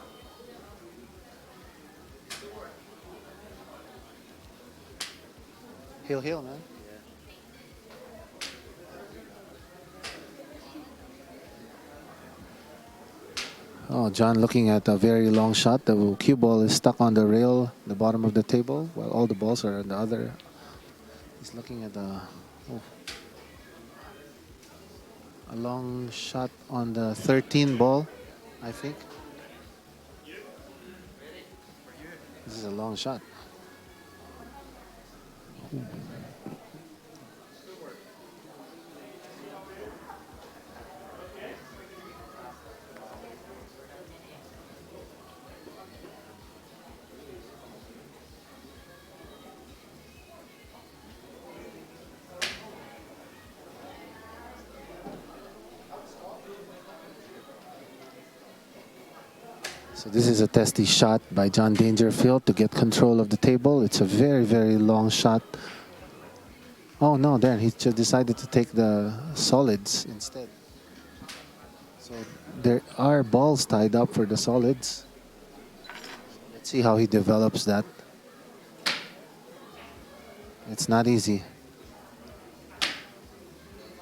Heel, man. Oh, John looking at a very long shot. The cue ball is stuck on the rail, the bottom of the table, while all the balls are on the other. He's looking at a long shot on the 13 ball, I think. This is a long shot. So this is a testy shot by John Dangerfield to get control of the table. It's a very, very long shot. Oh no, there, he just decided to take the solids instead. So there are balls tied up for the solids. Let's see how he develops that. It's not easy.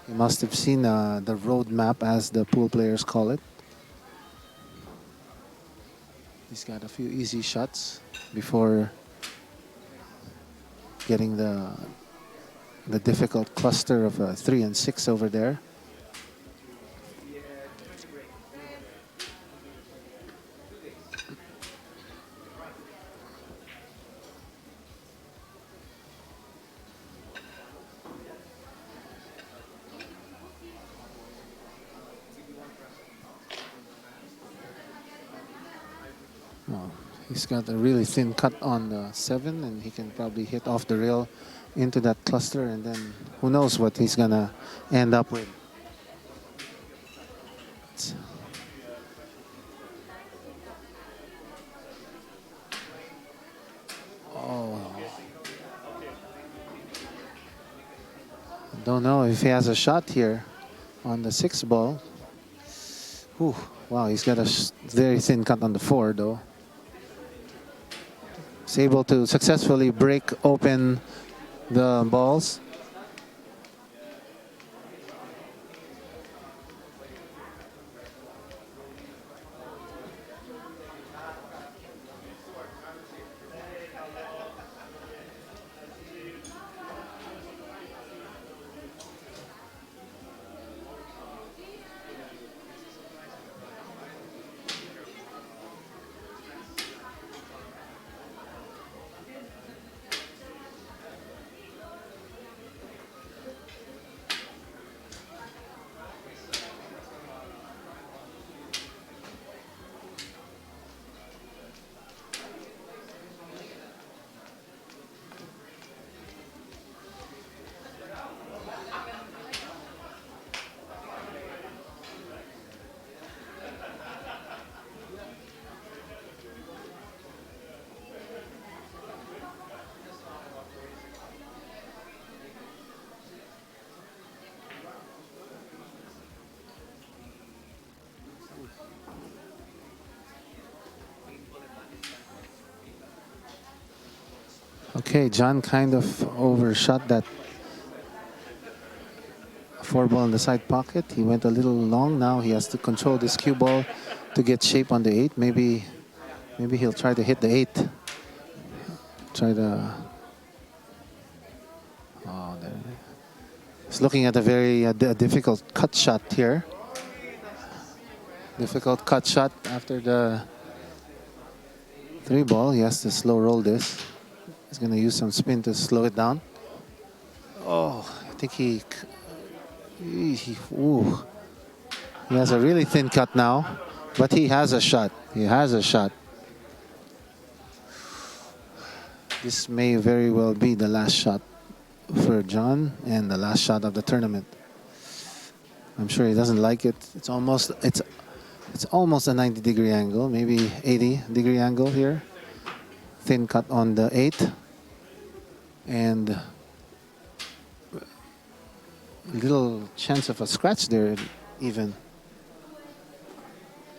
He must have seen the road map, as the pool players call it. He's got a few easy shots before getting the difficult cluster of 3 and 6 over there. Oh, he's got a really thin cut on the 7, and he can probably hit off the rail into that cluster, and then who knows what he's gonna end up with. Oh, don't know if he has a shot here on the 6 ball. Whew. Wow, he's got a very thin cut on the 4 though. He's able to successfully break open the balls. Okay, John kind of overshot that 4 ball in the side pocket. He went a little long. Now he has to control this cue ball to get shape on the 8. Maybe he'll try to hit the 8. Try to... Oh, there. He's looking at a very difficult cut shot here. Difficult cut shot after the 3 ball. He has to slow roll this. He's going to use some spin to slow it down. Oh, I think he has a really thin cut now, but he has a shot. He has a shot. This may very well be the last shot for John and the last shot of the tournament. I'm sure he doesn't like it. It's almost a 90-degree angle, maybe 80-degree angle here. Thin cut on the 8 and little chance of a scratch there even.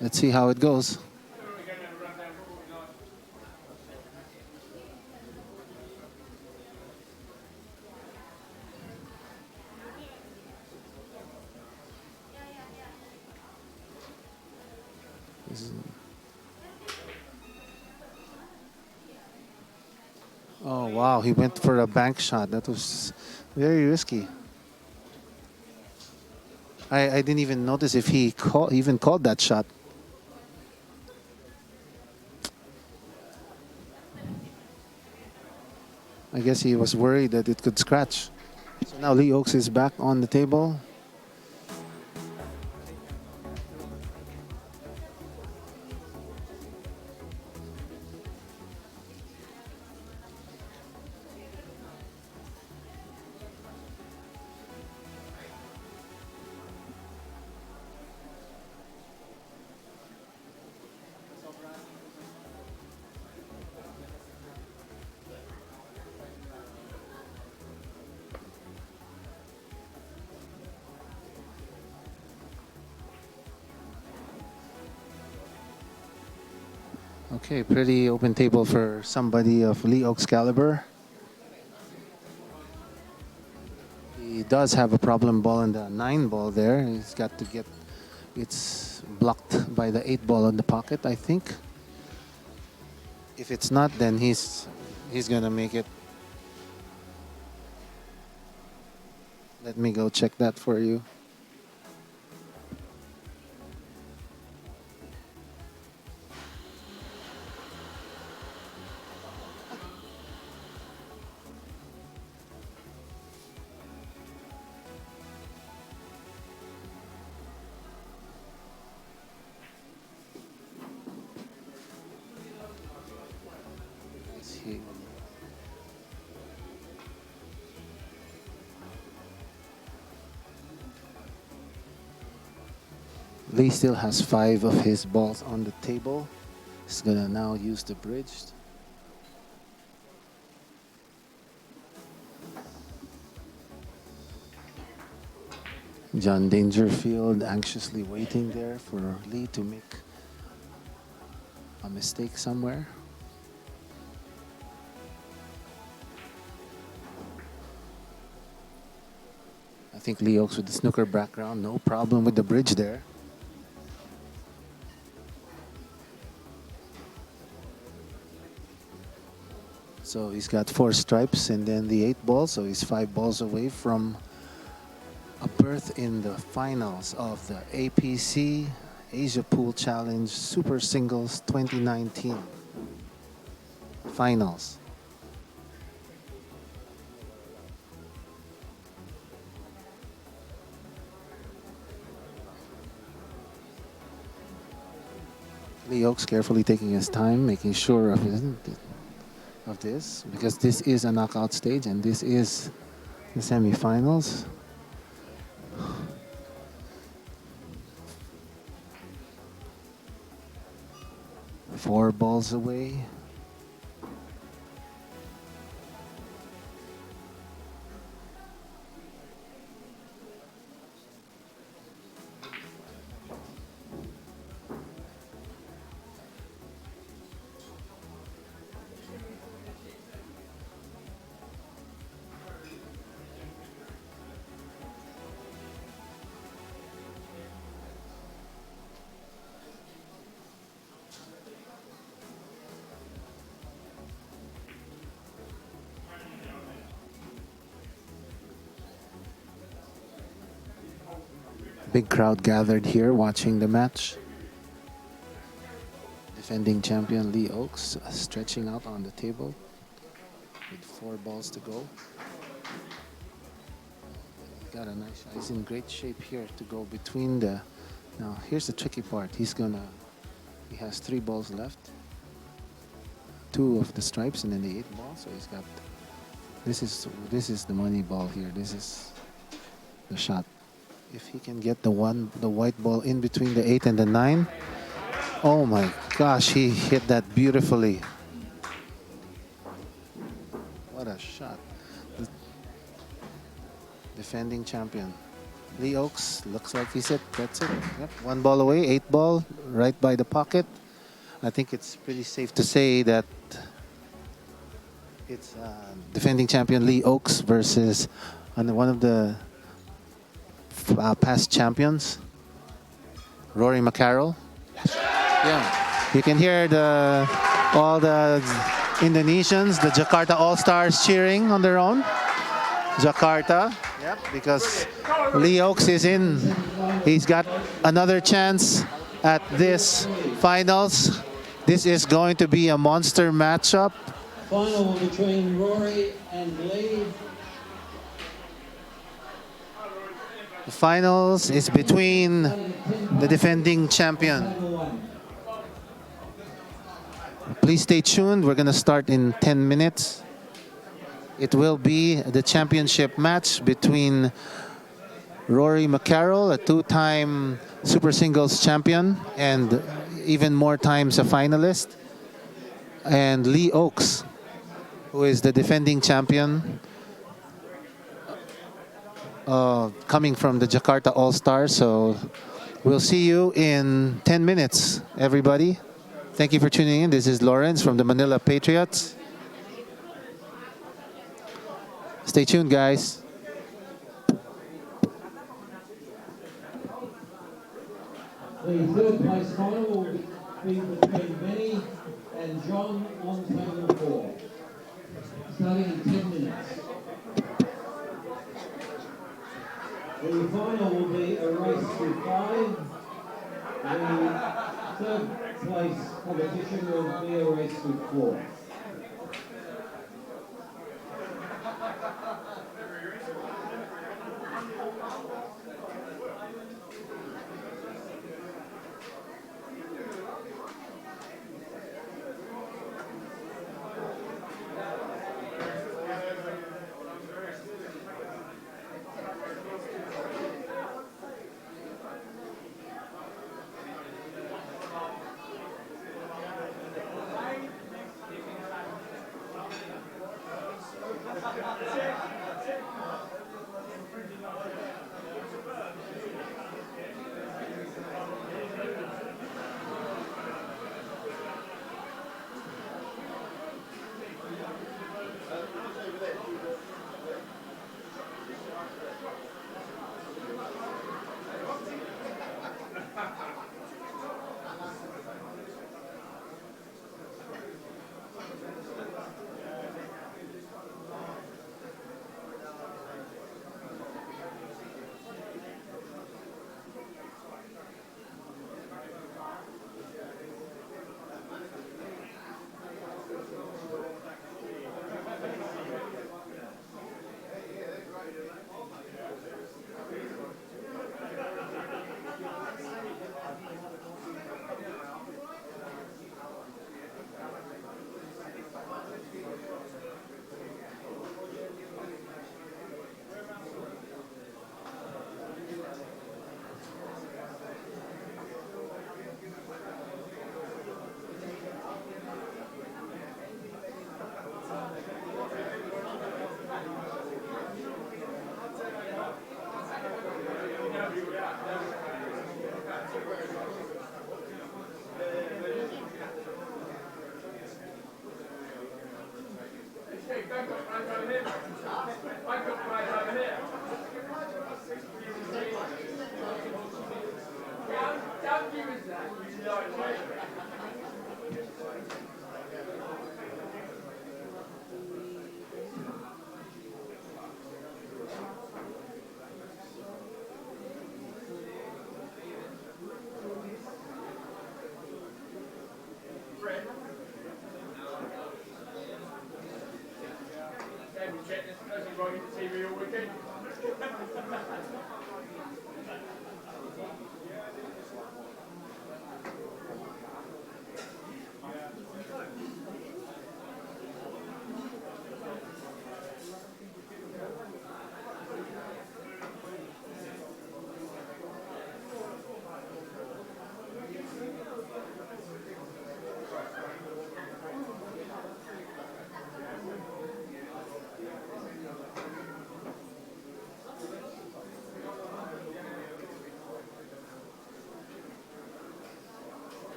Let's see how it goes. Oh wow, he went for a bank shot. That was very risky. I didn't even notice if he even called that shot. I guess he was worried that it could scratch. So now Lee Oaks is back on the table. Okay, pretty open table for somebody of Lee Oaks' caliber. He does have a problem ball in the 9 ball there. He's got to get... It's blocked by the 8 ball in the pocket, I think. If it's not, then he's gonna make it. Let me go check that for you. Lee still has 5 of his balls on the table. He's gonna now use the bridge. John Dangerfield anxiously waiting there for Lee to make a mistake somewhere. I think Lee Oaks with the snooker background, no problem with the bridge there. So he's got 4 stripes and then the 8 ball, so he's 5 balls away from a berth in the finals of the APC Asia Pool Challenge Super Singles 2019 finals. Lee Oaks carefully taking his time, making sure of this, because this is a knockout stage and this is the semifinals. Four balls away. Big crowd gathered here watching the match. Defending champion Lee Oaks stretching out on the table with 4 balls to go. Got a nice shot. He's in great shape here to go between the... Now here's the tricky part. He has 3 balls left. 2 of the stripes and then the 8 ball. So he's got... This is the money ball here. This is the shot. If he can get the white ball in between the 8 and the 9. Oh my gosh, he hit that beautifully. What a shot. Defending champion Lee Oaks, looks like he's it. That's it. Yep. 1 ball away, 8 ball, right by the pocket. I think it's pretty safe to say that it's defending champion Lee Oaks versus one of the past champions, Rory McCarroll. Yeah, you can hear all the Indonesians, the Jakarta All-Stars cheering on their own. Jakarta, yep, because Lee Oaks is in. He's got another chance at this finals. This is going to be a monster matchup.
Final between Rory and Lee.
The finals is between the defending champion. Please stay tuned. We're going to start in 10 minutes. It will be the championship match between Rory McCarroll, a 2-time Super Singles champion and even more times a finalist, and Lee Oaks, who is the defending champion, coming from the Jakarta All-Stars. So we'll see you in 10 minutes, everybody. Thank you for tuning in. This is Lawrence from the Manila Patriots. Stay tuned, guys.
The third place final will be between Benny and John on table 4. Starting in 10 minutes. The final will be a race to 5. The third place competition will be a race to 4.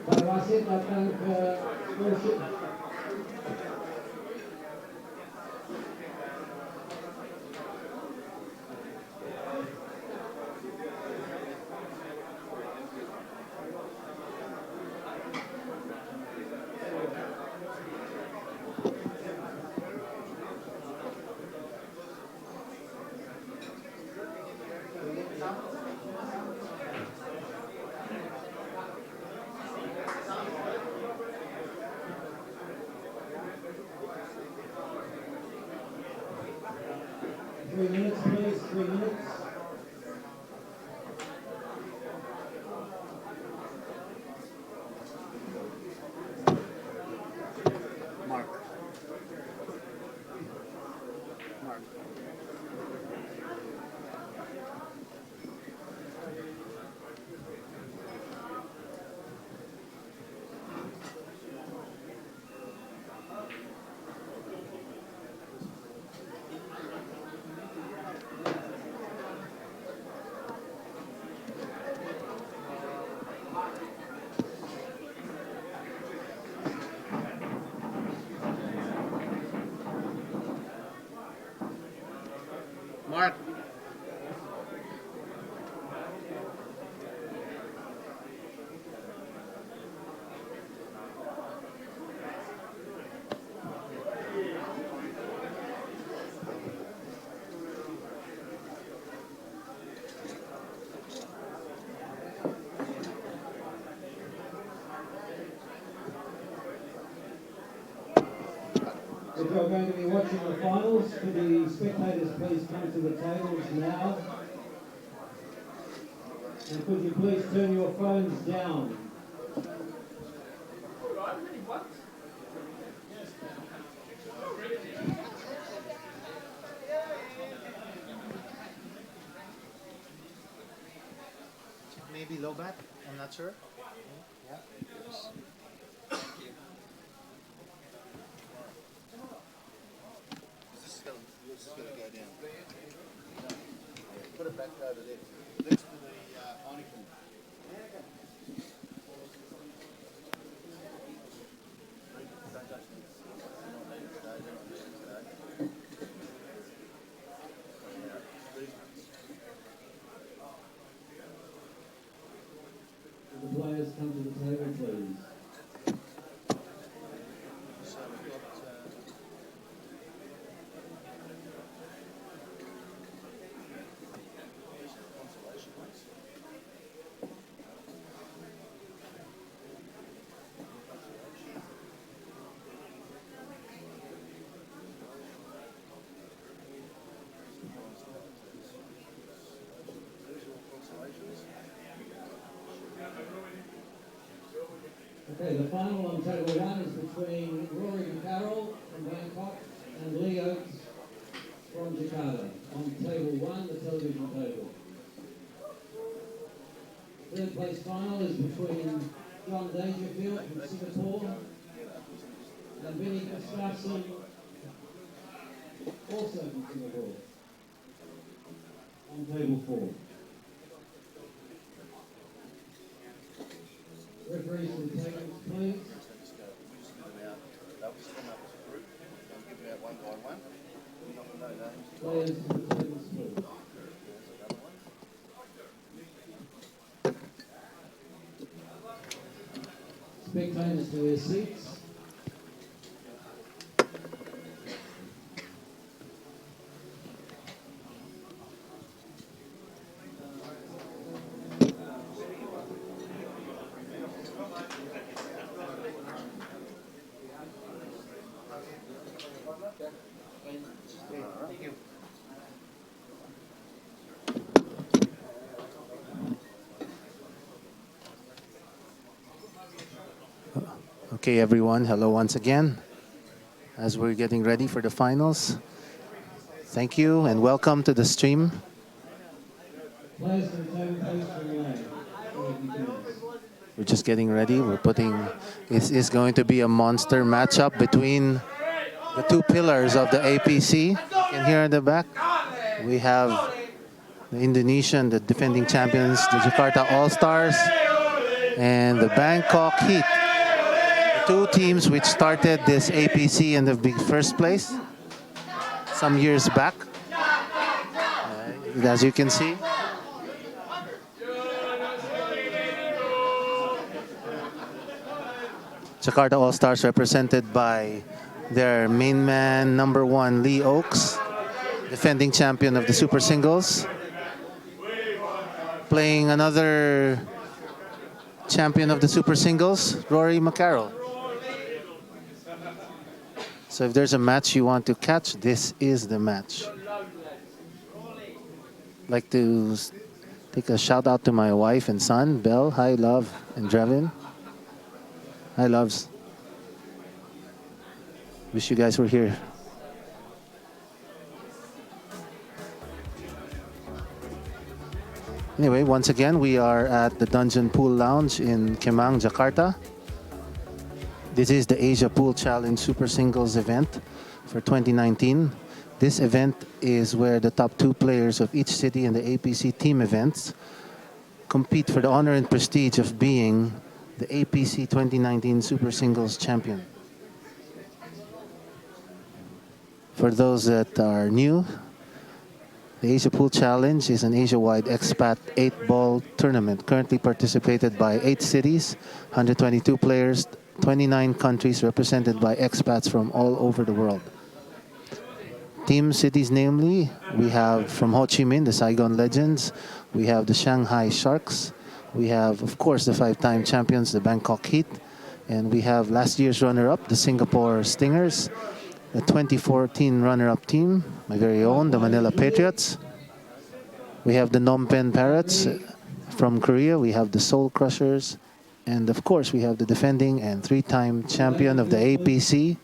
Pak wasit datang ke kursi. Three minutes, please. 3 minutes.
Mark. Mark.
If you're going to be watching the finals, could the spectators please come to the tables now? And could you please turn your phones down?
Maybe low back, I'm not sure. Yeah. This is gonna go down. Put it back over there. Next to the icon.
Could the players come to the table, please?
So we've got consolation points.
Okay, the final on table one is between Rory Carroll from Bangkok and Lee Oates from Jakarta. On table one, the television table. Third place final is between John Dangerfield from Singapore and Vinny Gustafsson, also from Singapore. On table four. Referees to the tables, please. Players to the tables, please. Spectators to their seats.
Okay, everyone, hello once again. As we're getting ready for the finals, thank you and welcome to the stream.
Players to the table, please, from the line.
We're just getting ready. This is going to be a monster matchup between the two pillars of the APC. You can hear in the back, we have the Indonesian, the defending champions, the Jakarta All-Stars, and the Bangkok Heat. Two teams which started this APC in the first place some years back. As you can see, Jakarta All-Stars represented by their main man, number one, Lee Oaks, defending champion of the Super Singles, playing another champion of the Super Singles, Rory McCarroll. So if there's a match you want to catch, this is the match. I'd like to take a shout out to my wife and son, Belle. Hi, love, and Drevin. Hi, loves. Wish you guys were here. Anyway, once again, we are at the Dungeon Pool Lounge in Kemang, Jakarta. This is the Asia Pool Challenge Super Singles event for 2019. This event is where the top two players of each city in the APC team events compete for the honor and prestige of being the APC 2019 Super Singles champion. For those that are new, the Asia Pool Challenge is an Asia-wide expat 8-ball tournament currently participated by 8 cities, 122 players, 29 countries represented by expats from all over the world. Team cities, namely, we have from Ho Chi Minh, the Saigon Legends. We have the Shanghai Sharks. We have, of course, the 5-time champions, the Bangkok Heat. And we have last year's runner-up, the Singapore Stingers. the 2014 runner-up team, my very own, the Manila Patriots. We have the Phnom Penh Parrots from Korea. We have the Soul Crushers. And of course, we have the defending and three-time champion of the APC,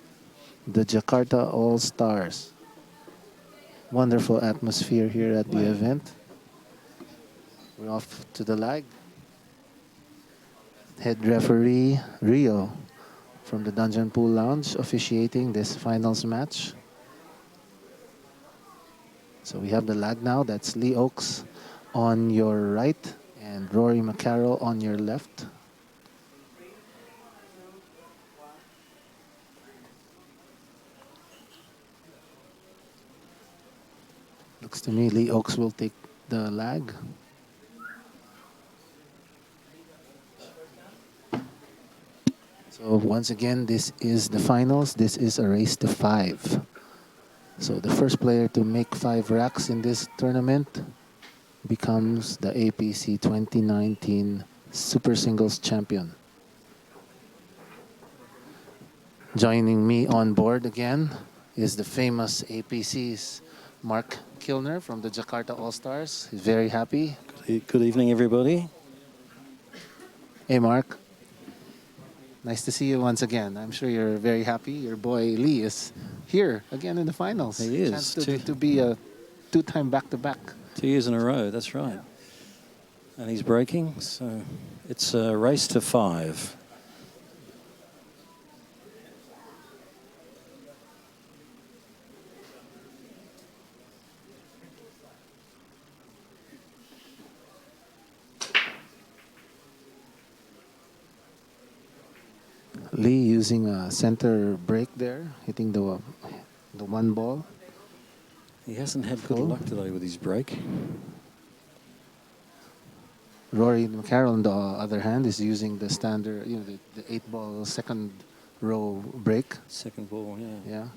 the Jakarta All-Stars. Wonderful atmosphere here at the event. We're off to the lag. Head referee Rio from the Dungeon Pool Lounge officiating this finals match. So we have the lag now. That's Lee Oaks on your right and Rory McCarroll on your left. Looks to me Lee Oaks will take the lag. So once again, this is the finals. This is a race to 5. So the first player to make 5 racks in this tournament becomes the APC 2019 Super Singles Champion. Joining me on board again is the famous APC's Mark Kilner from the Jakarta All-Stars. He's very happy.
Good evening, everybody.
Hey, Mark. Nice to see you once again. I'm sure you're very happy. Your boy Lee is here again in the finals.
He is.
Chance to be a 2-time back-to-back.
2 years in a row, that's right. And he's breaking, so it's a race to 5.
Lee using a center break there, hitting the one ball.
He hasn't had good luck today with his break.
Rory McCarroll, on the other hand, is using the standard, the 8-ball second row break.
Second ball, yeah.
Yeah.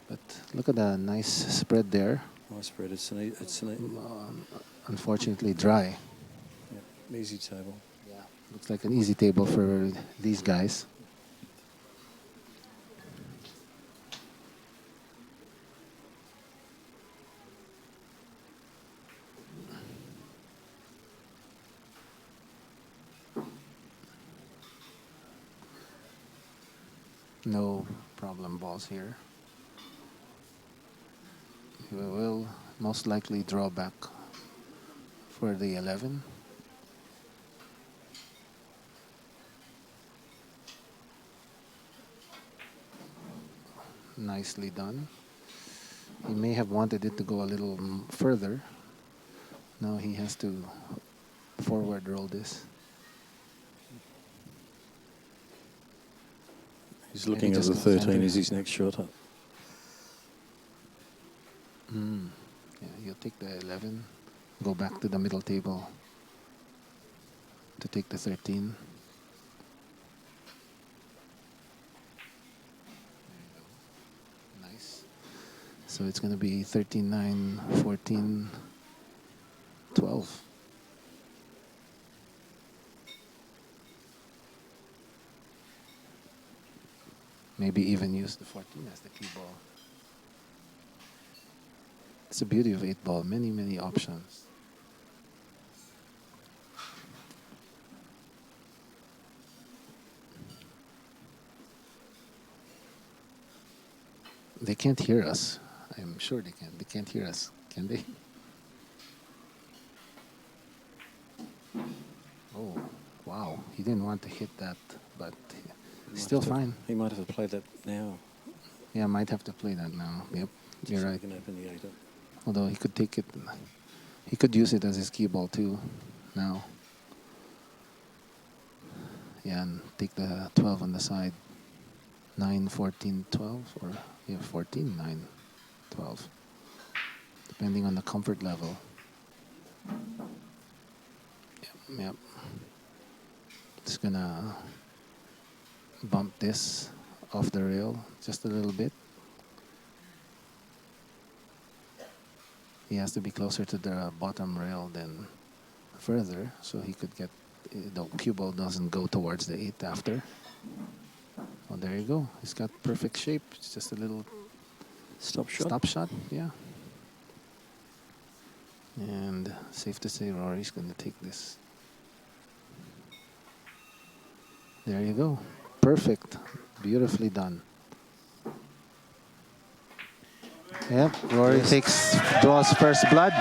But look at the nice spread there.
Nice spread. It's
Unfortunately dry.
yeah, easy table.
Looks like an easy table for these guys. No problem balls here. We will most likely draw back for the 11. Nicely done. He may have wanted it to go a little further. Now he has to forward roll this.
He's looking at the 13 as his next shot up.
Yeah, he'll take the 11, go back to the middle table to take the 13. So it's going to be 13, 9, 14, 12. Maybe even use the 14 as the key ball. It's the beauty of 8-ball. Many, many options. They can't hear us. I'm sure they can. They can't hear us, can they? Oh, wow. He didn't want to hit that, but still fine.
He might have played that now.
Yeah, might have to play that now. Yep, you're right.
He can open the 8 up.
Although he could take it, he could use it as his key ball too now. Yeah, and take the 12 on the side. 9, 14, 12, or yeah, 14, 9, 12. Depending on the comfort level. Yep. Just gonna bump this off the rail just a little bit. He has to be closer to the bottom rail than further, so he could get the cue ball doesn't go towards the 8 after. Oh there you go. He's got perfect shape. It's just a little
Stop shot.
stop shot. Yeah. And safe to say Rory's going to take this. There you go. Perfect. Beautifully done. Yep. Rory draws first blood.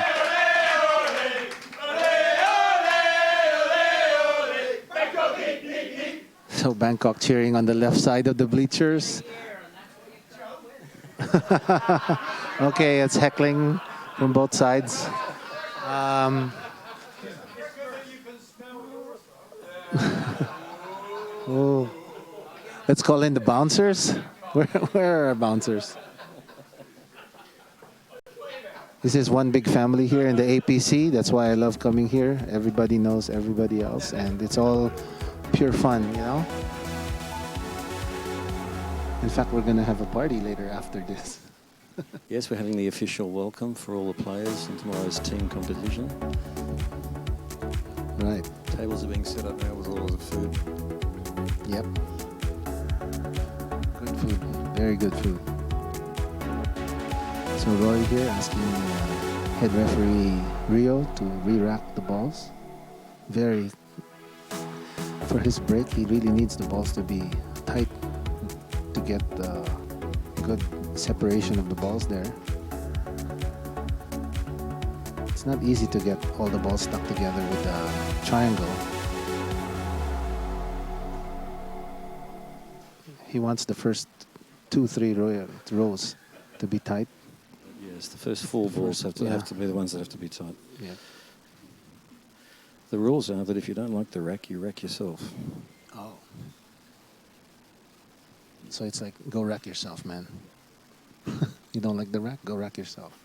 So Bangkok cheering on the left side of the bleachers. Okay, it's heckling from both sides. Oh. Let's call in the bouncers. Where are our bouncers? This is one big family here in the APC. That's why I love coming here. Everybody knows everybody else, and it's all pure fun, you know? In fact, we're going to have a party later after this.
Yes, we're having the official welcome for all the players in tomorrow's team competition.
Right.
Tables are being set up now with all of the food.
Yep. Good food. Very good food. So Rory here asking head referee Rio to re-rack the balls. For his break, he really needs the balls to be tight to get the good separation of the balls there. It's not easy to get all the balls stuck together with a triangle. He wants the first 2-3 rows to be tight.
Yes, the first four balls have to be the ones that have to be tight.
Yeah.
The rules are that if you don't like the rack, you rack yourself.
Oh. So it's like, go rack yourself, man. You don't like the rack? Go rack yourself.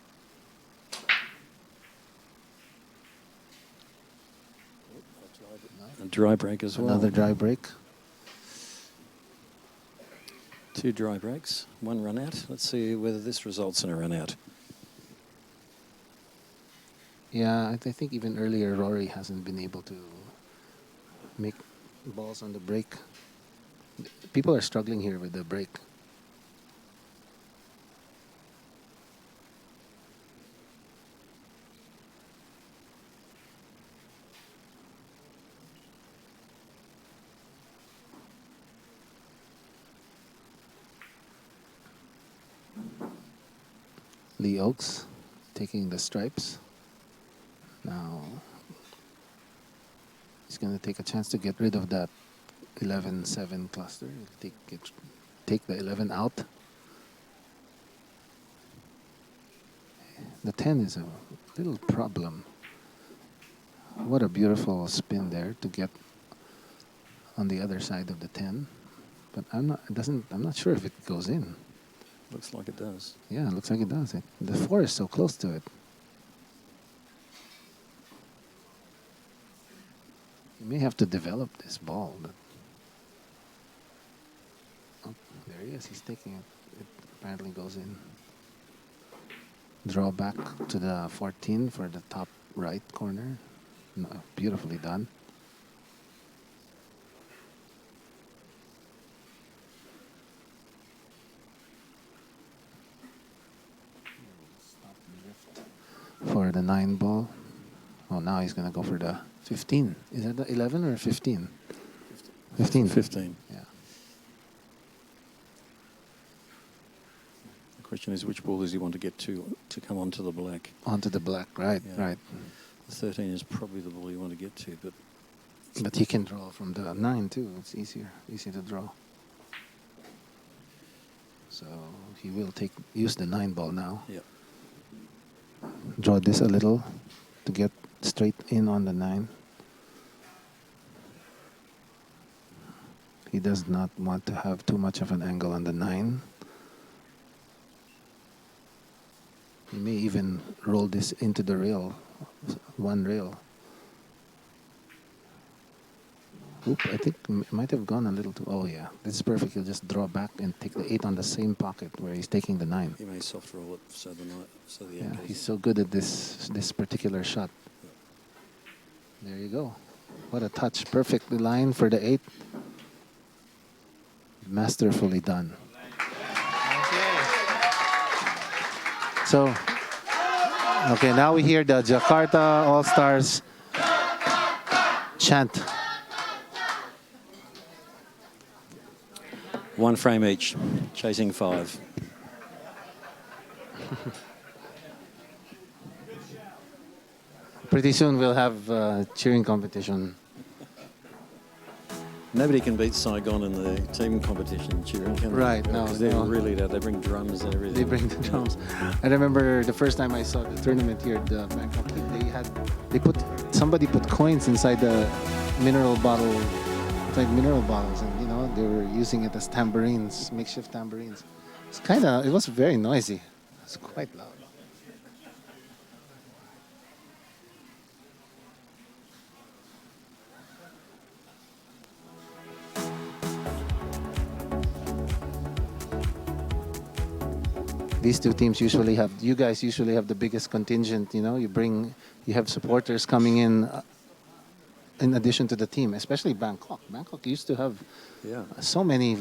A dry break as well.
Another dry break.
2 dry breaks, 1 run out. Let's see whether this results in a run out.
Yeah, I think even earlier Rory hasn't been able to make balls on the break. People are struggling here with the break. Lee Oaks taking the stripes. Now he's going to take a chance to get rid of that 11-7 cluster. He'll take the 11 out. The 10 is a little problem. What a beautiful spin there to get on the other side of the 10. But I'm not sure if it goes in.
Looks like it does.
Yeah, it looks like it does. The 4 is so close to it. You may have to develop this ball. But oh, there he is. He's taking it. It apparently goes in. Draw back to the 14 for the top right corner. No, beautifully done. For the 9 ball. Oh, now he's going to go for the 15. Is that the 11 or 15? 15.
15.
Yeah.
The question is, which ball does he want to get to come onto the black?
Onto the black, right,
Yeah.
right.
The 13 is probably the ball you want to get to,
But he can draw from the 9 too. It's easier to draw. So he will use the 9 ball now.
Yeah.
Draw this a little to get straight in on the 9. He does not want to have too much of an angle on the 9. He may even roll this into the rail, 1 rail. Oop, I think it might have gone a little too... Oh, yeah. This is perfect. He'll just draw back and take the 8 on the same pocket where he's taking the 9.
he may soft roll it so the
Yeah,
ankles.
he's so good at this particular shot. There you go. What a touch. Perfectly lined for the 8. Masterfully done.
Okay.
So, okay, now we hear the Jakarta All-Stars chant.
1 frame each, chasing 5.
Pretty soon we'll have cheering competition.
Nobody can beat Saigon in the team competition cheering, can they?
Right, no,
Because they're
no.
really that. They bring drums and everything.
They bring the drums. I remember the first time I saw the tournament here at the Bangkok, somebody put coins inside the mineral bottles, and they were using it as tambourines, makeshift tambourines. It was very noisy. It's quite loud. These two teams you guys usually have the biggest contingent, you have supporters coming in addition to the team, especially Bangkok. Bangkok used to have so many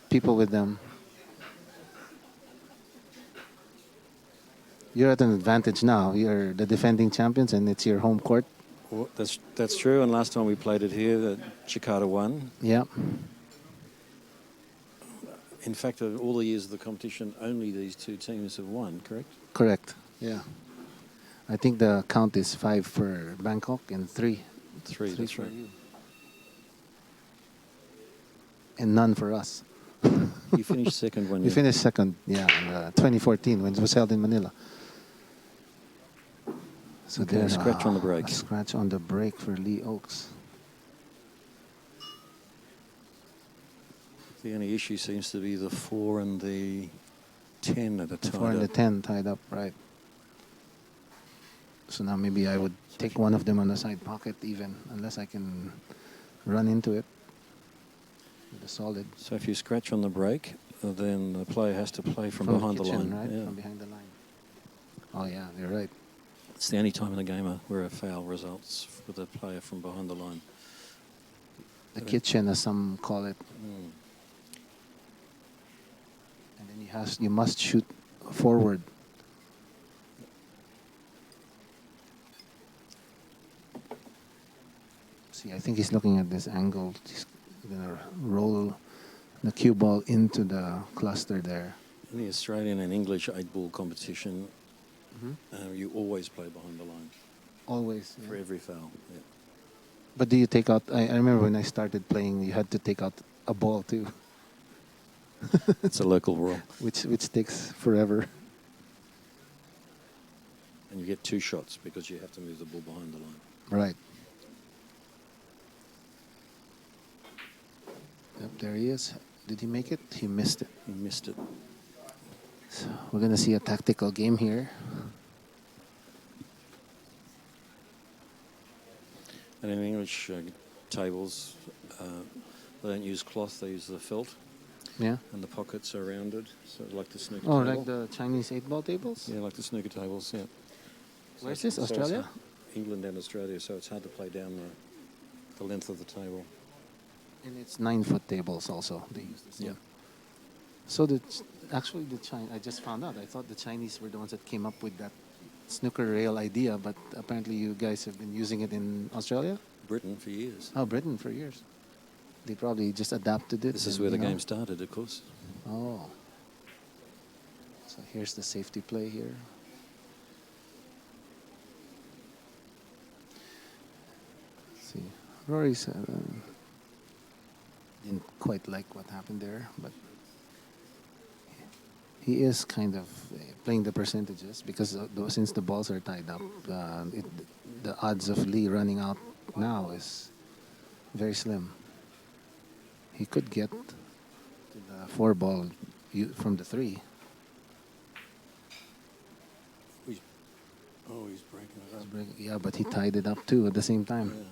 people with them. You're at an advantage now. You're the defending champions and it's your home court.
Well, that's true. And last time we played it here, Jakarta won.
Yeah.
In fact, of all the years of the competition, only these two teams have won, correct?
Correct. Yeah. I think the count is 5 for Bangkok and 3.
3, that's
for
right.
you. And none for us.
You finished second when
We finished second, in 2014 when it was held in Manila. So
Okay,
there's
scratch on the break.
A scratch on the break for Lee Oaks.
The only issue seems to be the 4 and the 10 at a
The
time.
4 and the 10 tied up, right. So now maybe I would take one of them on the side pocket even, unless I can run into it with a solid.
So if you scratch on the break, then the player has to play from behind the
kitchen,
line.
right?
Yeah.
From behind the line. Oh yeah, you're right.
It's the only time in the game where a foul results with a player from behind the line.
The kitchen, as some call it.
Mm.
And then you must shoot forward. See, I think he's looking at this angle. He's gonna roll the cue ball into the cluster there.
In the Australian and English 8-ball competition, you always play behind the line
Always.
for every foul. Yeah.
But do you take out? I remember when I started playing, you had to take out a ball too,
It's a local rule.
which takes forever.
And you get 2 shots because you have to move the ball behind the line.
Right. Yep, there he is. Did he make it? He missed it.
He missed it.
So we're gonna see a tactical game here.
And in English tables, they don't use cloth, they use the felt.
Yeah.
And the pockets are rounded, so like the snooker
Oh,
table.
like the Chinese 8-ball tables?
Yeah, like the snooker tables, yeah.
Where's this?
So it's
Australia?
England and Australia, so it's hard to play down the length of the table.
And it's 9-foot tables also. They use the same.
Yeah.
So actually the Chinese, I just found out. I thought the Chinese were the ones that came up with that snooker rail idea, but apparently you guys have been using it in Australia?
Britain for years.
Oh, Britain for years. They probably just adapted it.
This is
and,
where the
you know.
game started, of course.
Oh. So here's the safety play here. Let's see. Rory didn't quite like what happened there, but he is kind of playing the percentages because since the balls are tied up, the odds of Lee running out now is very slim. He could get to the 4 ball from the 3.
He's breaking it up.
Yeah, but he tied it up too at the same time.
Yeah.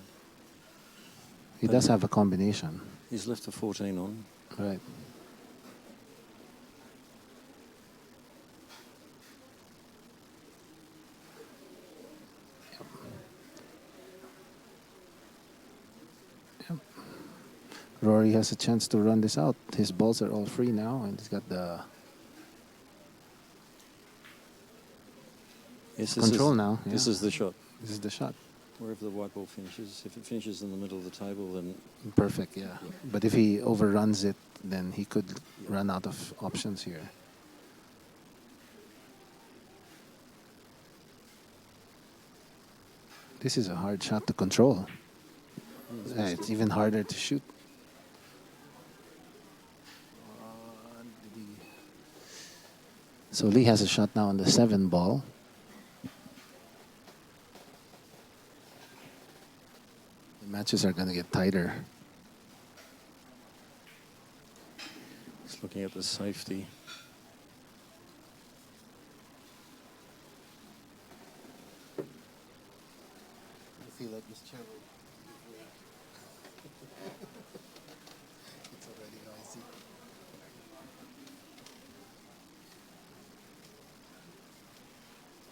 He does have a combination.
He's left the 14 on.
Right. Rory has a chance to run this out. His balls are all free now, and he's got the
Yes,
control now.
This
yeah.
is the shot.
This is the shot.
Wherever the white ball finishes, if it finishes in the middle of the table, then
Perfect, yeah. But if he overruns it, then he could run out of options here. This is a hard shot to control. It's even harder to shoot. So Lee has a shot now on the 7 ball. The matches are going to get tighter.
just looking at the safety.
I feel like this chair will it's already noisy.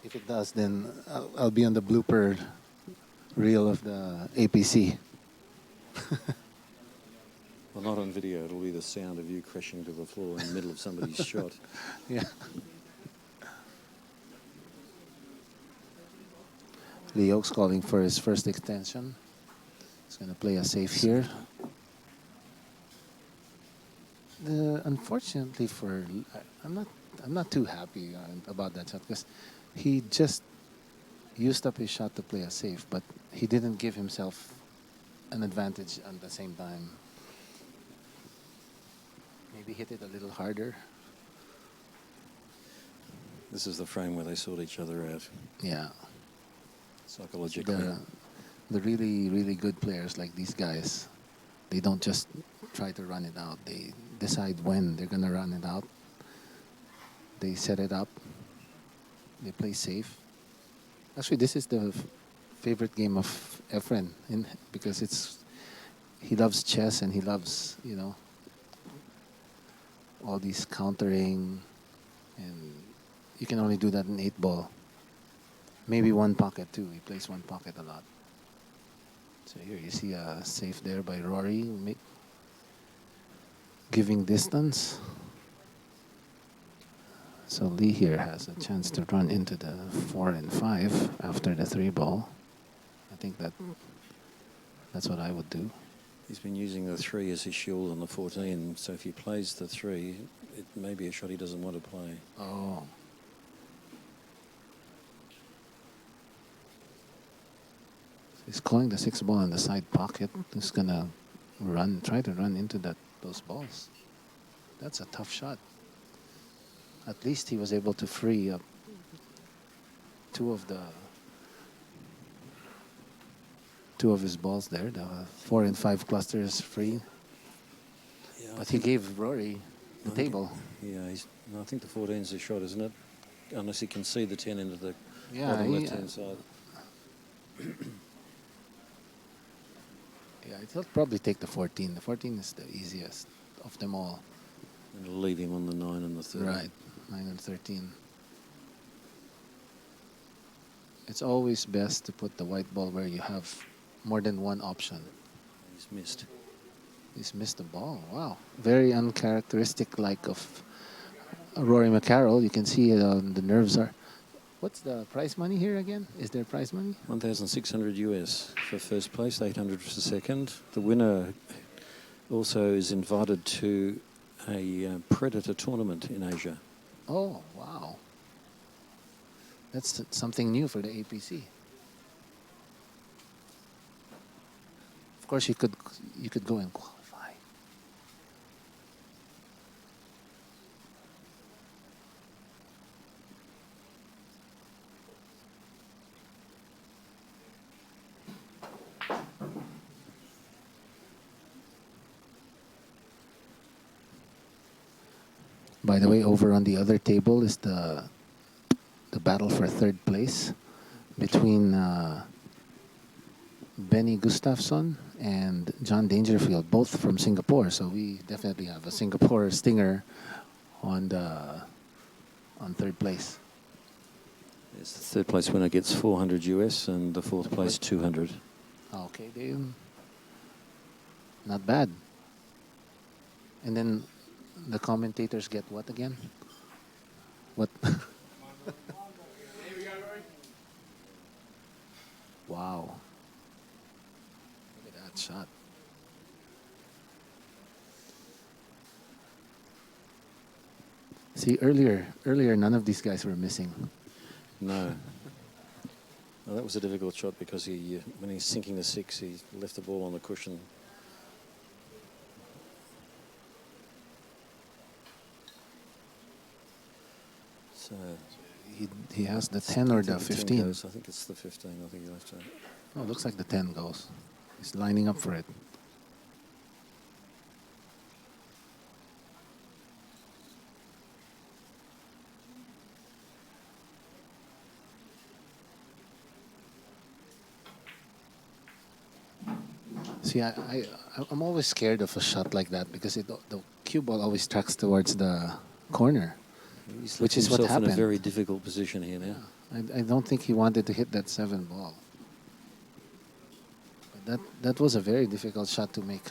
If it does, then I'll be on the blooper reel of the APC.
Well, not on video. It'll be the sound of you crashing to the floor in the middle of somebody's shot.
Yeah. Lee Oaks calling for his first extension. He's going to play a safe here. Unfortunately for, I'm not too happy about that shot because he just used up his shot to play a safe, but he didn't give himself an advantage at the same time. Maybe hit it a little harder.
This is the frame where they sort each other out
Yeah.
psychologically.
The really, really good players like these guys, they don't just try to run it out. They decide when they're going to run it out. They set it up. They play safe. Actually, this is the favorite game of Efren because he loves chess and he loves, all these countering, and you can only do that in 8 ball. Maybe one pocket too. He plays one pocket a lot. So here you see a safe there by Rory, giving distance. So Lee here has a chance to run into the 4 and 5 after the 3 ball. I think that's what I would do.
He's been using the 3 as his shield on the 14, so if he plays the 3, it may be a shot he doesn't want to play.
Oh. He's calling the 6 ball in the side pocket. He's gonna try to run into those balls. That's a tough shot. At least he was able to free up 2 of his balls there. The 4 and 5 clusters free.
Yeah,
but he gave Rory the table.
I think the 14's a shot, isn't it? Unless he can see the 10 into the
Yeah,
left-hand side.
Yeah, he'll probably take the 14. The 14 is the easiest of them all.
And it'll leave him on the 9 and the 13.
Right, 9 and 13. It's always best to put the white ball where you have more than one option.
He's missed.
He's missed the ball. Wow. Very uncharacteristic like of Rory McCarroll. You can see the nerves are... What's the prize money here again? Is there prize money?
1,600 US for first place, 800 for second. The winner also is invited to a Predator tournament in Asia.
Oh, wow. That's something new for the APC. Of course, you could go and qualify. By the way, over on the other table is the battle for 3rd place between Benny Gustafsson and John Dangerfield, both from Singapore. So we definitely have a Singapore stinger on 3rd place.
Yes, the 3rd place winner gets 400 US and the 4th place 200.
Okay, not bad. And then the commentators get what again? What? Wow. Look at that shot. See, earlier, none of these guys were missing.
No. Well, that was a difficult shot because he, when he's sinking the 6, he left the ball on the cushion. So
He has the 10 or the
10
15.
goes. I think it's the 15. I think he left it.
Oh, looks like the 10 goes. He's lining up for it. See, I'm always scared of a shot like that because the cue ball always tracks towards the corner,
He's
which
left
is what
himself in a
happened.
very difficult position here now.
I don't think he wanted to hit that 7 ball. But that was a very difficult shot to make.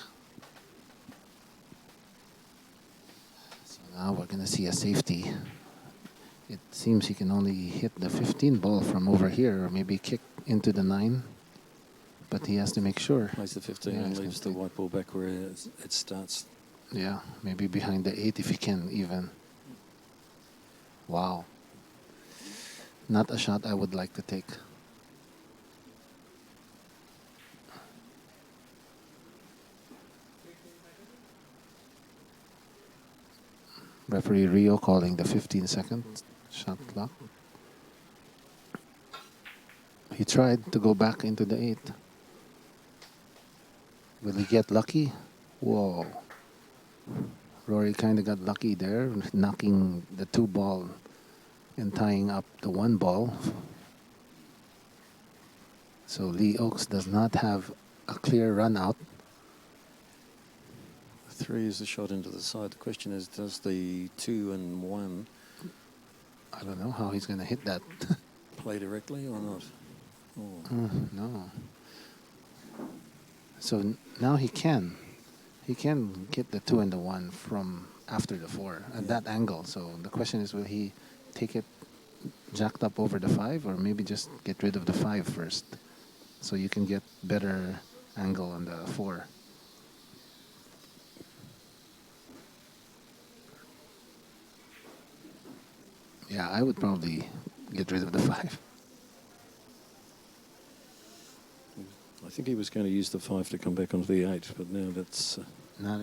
So now we're going to see a safety. It seems he can only hit the 15 ball from over here or maybe kick into the 9. But he has to make sure.
Plays the 15
Yeah,
and
he's
leaves the
gonna
white ball back where it starts.
Yeah, maybe behind the 8 if he can even. Wow. Not a shot I would like to take. Referee Rio calling the 15-second shot clock. He tried to go back into the 8. Will he get lucky? Whoa. Rory kind of got lucky there, knocking the 2 ball and tying up the 1 ball. So Lee Oaks does not have a clear run out.
3 is the shot into the side. The question is, does the 2 and 1
I don't know how he's going to hit that.
play directly or not? Oh.
No. So now he can. He can get the 2 and the 1 from after the 4 at that angle. So the question is, will he take it jacked up over the 5 or maybe just get rid of the 5 first so you can get better angle on the 4? Yeah, I would probably get rid of the 5.
I think he was going to use the 5 to come back onto the 8, but now that's...
Not,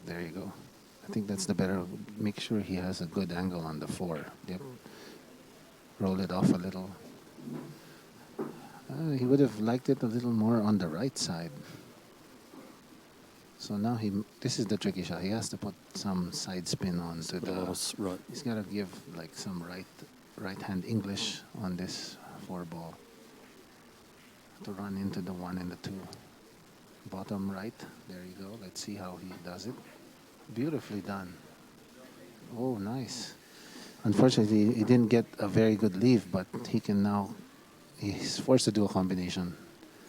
there you go. I think that's the better, make sure he has a good angle on the 4. Yep. Roll it off a little. He would have liked it a little more on the right side. So now this is the tricky shot. He has to put some side spin onto the...
Right.
He's got to give like some right hand English on this 4 ball. To run into the 1 and the 2. Bottom right. There you go. Let's see how he does it. Beautifully done. Oh, nice. Unfortunately, he didn't get a very good leave, but he can now... He's forced to do a combination.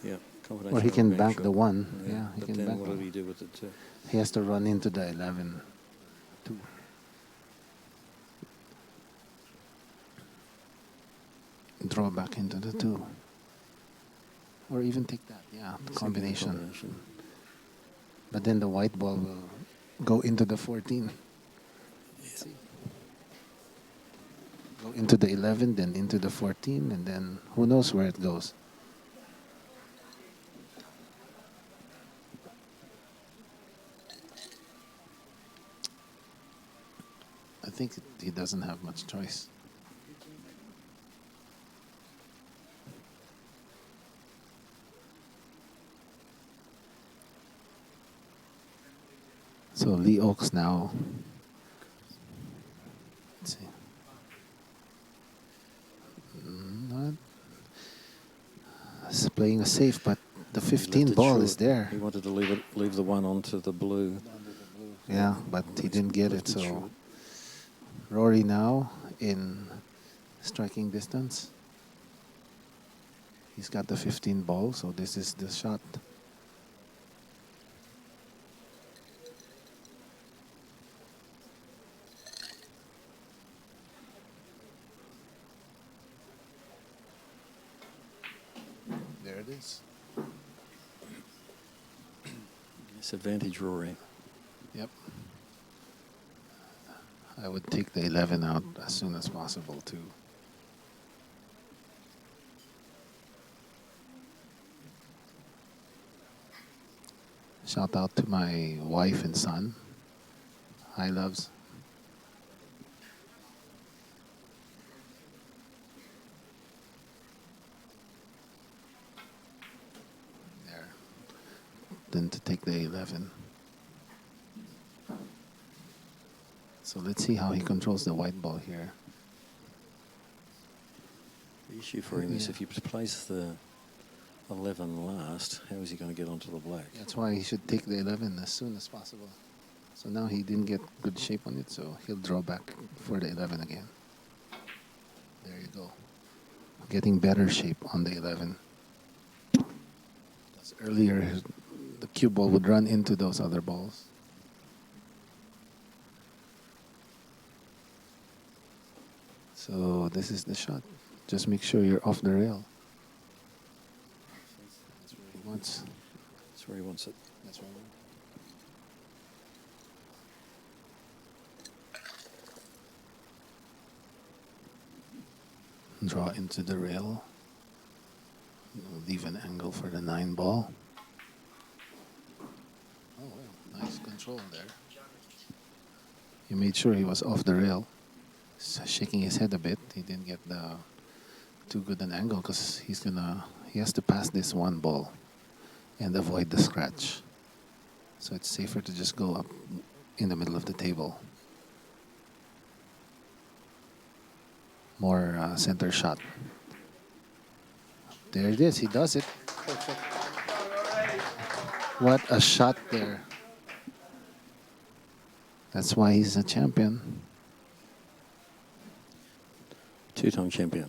Yeah, combination.
Or he can
of
bank
shot.
the 1.
Yeah,
He
but
can
then
bank
what
one.
did he do with it?
He has to run into the 11. 2. Draw back into the 2. Or even take that, combination. But then the white ball will go into the 14. See? Go into the 11, then into the 14, and then who knows where it goes. I think he doesn't have much choice. So Lee Oaks now. Let's see. He's playing a safe, but the 15 ball is there.
He wanted to leave the 1 onto the blue.
Yeah, but he didn't get it. So Rory now in striking distance. He's got the 15 ball, so this is the shot. it is.
Disadvantage Rory.
Yep. I would take the 11 out as soon as possible too. Shout out to my wife and son. Hi, loves. There. Then to take the 11. So let's see how he controls the white ball here.
The issue for him is
Yeah.
if he plays the 11 last, how is he going to get onto the black?
That's why he should take the 11 as soon as possible. So now he didn't get good shape on it, so he'll draw back for the 11 again. There you go. Getting better shape on the 11. Because earlier, the cue ball would run into those other balls. So this is the shot. Just make sure you're off the rail. That's where he wants.
That's where he wants it.
That's right. Draw into the rail. Leave an angle for the 9 ball. Oh well, nice control there. He made sure he was off the rail. Shaking his head a bit. He didn't get too good an angle because he has to pass this 1 ball and avoid the scratch. So it's safer to just go up in the middle of the table. More center shot. There it is. He does it. Perfect. What a shot there. That's why he's a champion.
Two-time champion.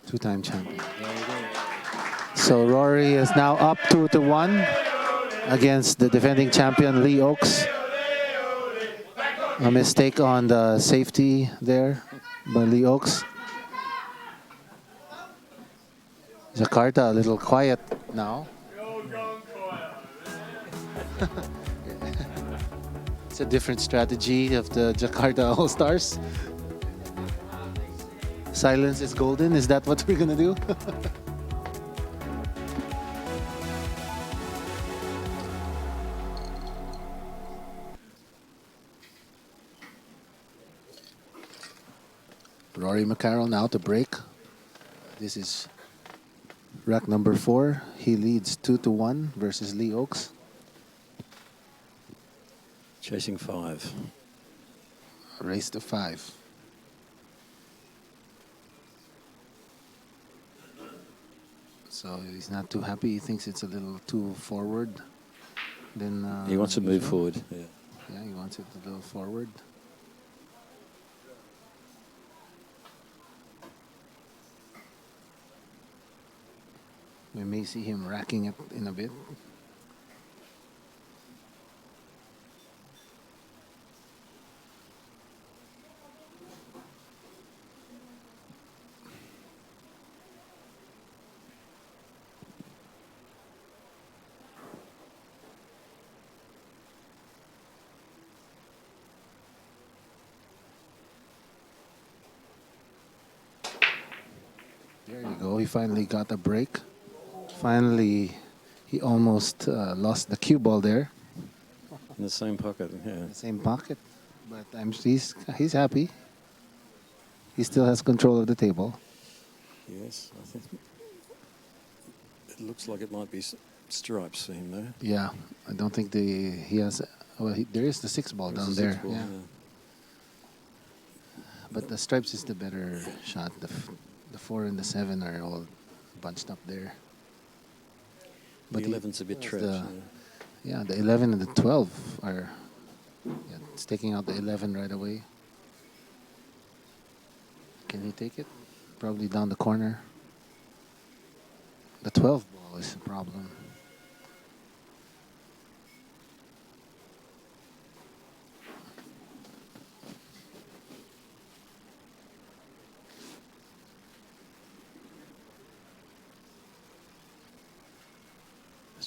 Two-time champion. There you go. So Rory is now up 2-1 against the defending champion Lee Oaks. A mistake on the safety there by Lee Oaks. Jakarta a little quiet now. It's a different strategy of the Jakarta All-Stars. Silence is golden. Is that what we're gonna do? Rory McCarroll now to break. This is rack number 4. He leads 2-1 versus Lee Oaks.
Chasing 5.
Race to 5. So he's not too happy. He thinks it's a little too forward. Then
He wants to move
usual.
forward. Yeah.
Yeah, he wants it a little forward. We may see him racking it in a bit. There you go. He finally got a break. Finally, he almost lost the cue ball there.
In the same pocket, yeah.
The same pocket. But he's happy. He still has control of the table.
Yes, I think it looks like it might be stripes for him, though.
Yeah, I don't think he has. Well, there is the 6 ball
There's
down
the
there.
6 ball,
Yeah. But the stripes is the better shot. The 4 and the 7 are all bunched up there.
The 11's a bit trapped.
Yeah, the 11 and the 12 are. Yeah, it's taking out the 11 right away. Can he take it? Probably down the corner. The 12 ball is the problem.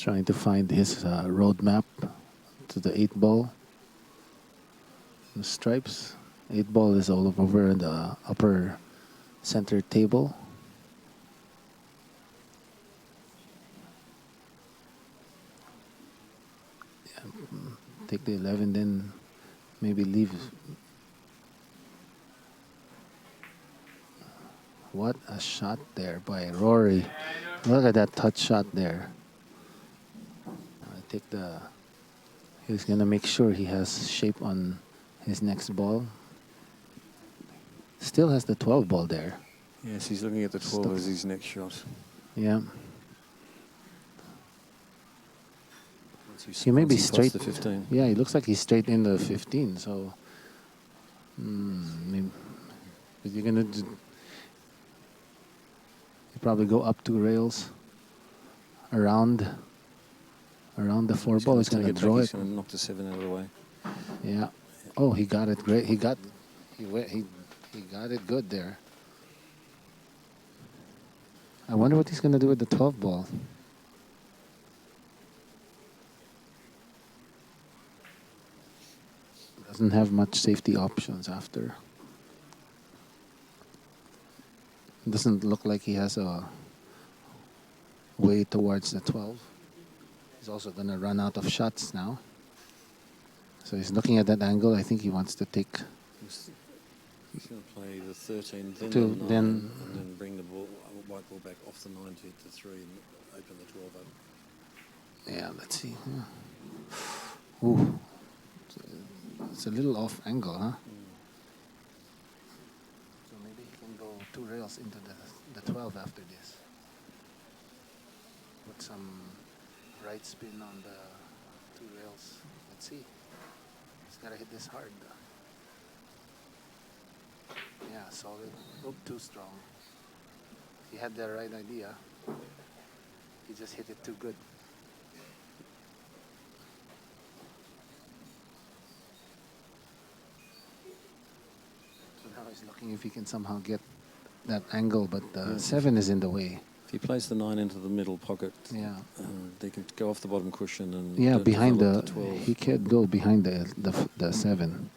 Trying to find his roadmap to the 8 ball. The stripes. 8 ball is all over in the upper center table. Yeah, take the 11, then maybe leave. What a shot there by Rory. Look at that touch shot there. Take the. He's gonna make sure he has shape on his next ball. Still has the 12 ball there.
Yes, he's looking at the 12 as his next shot.
Yeah.
Once
He may be
once
straight.
the 15.
Yeah, he looks like he's straight in the 15. So, maybe, but you're gonna. You probably go up 2 rails. Around the 4 ball. He's gonna draw
He's
it.
going to knock the 7 out of the way.
Yeah. Oh, he got it great. He got it good there. I wonder what he's gonna do with the 12 ball. Doesn't have much safety options after. Doesn't look like he has a way towards the 12. He's also gonna run out of shots now. So he's looking at that angle. I think he wants to take.
He's going to play the 13, then
To-
the 9,
then-
and then bring the ball, white ball back off the 9 to hit the 3 and open the 12 up.
Yeah, let's see. Ooh, it's a little off angle, huh? So maybe he can go 2 rails into the 12 after this. Put some right spin on the 2 rails. Let's see. He's gotta hit this hard. Yeah, solid. Oh, too strong. He had the right idea. He just hit it too good. So now he's looking if he can somehow get that angle, but the 7 is in the way.
If he plays the 9 into the middle pocket,
Yeah.
they can go off the bottom cushion and
Yeah, behind the,
develop 12.
he can't go behind the 7.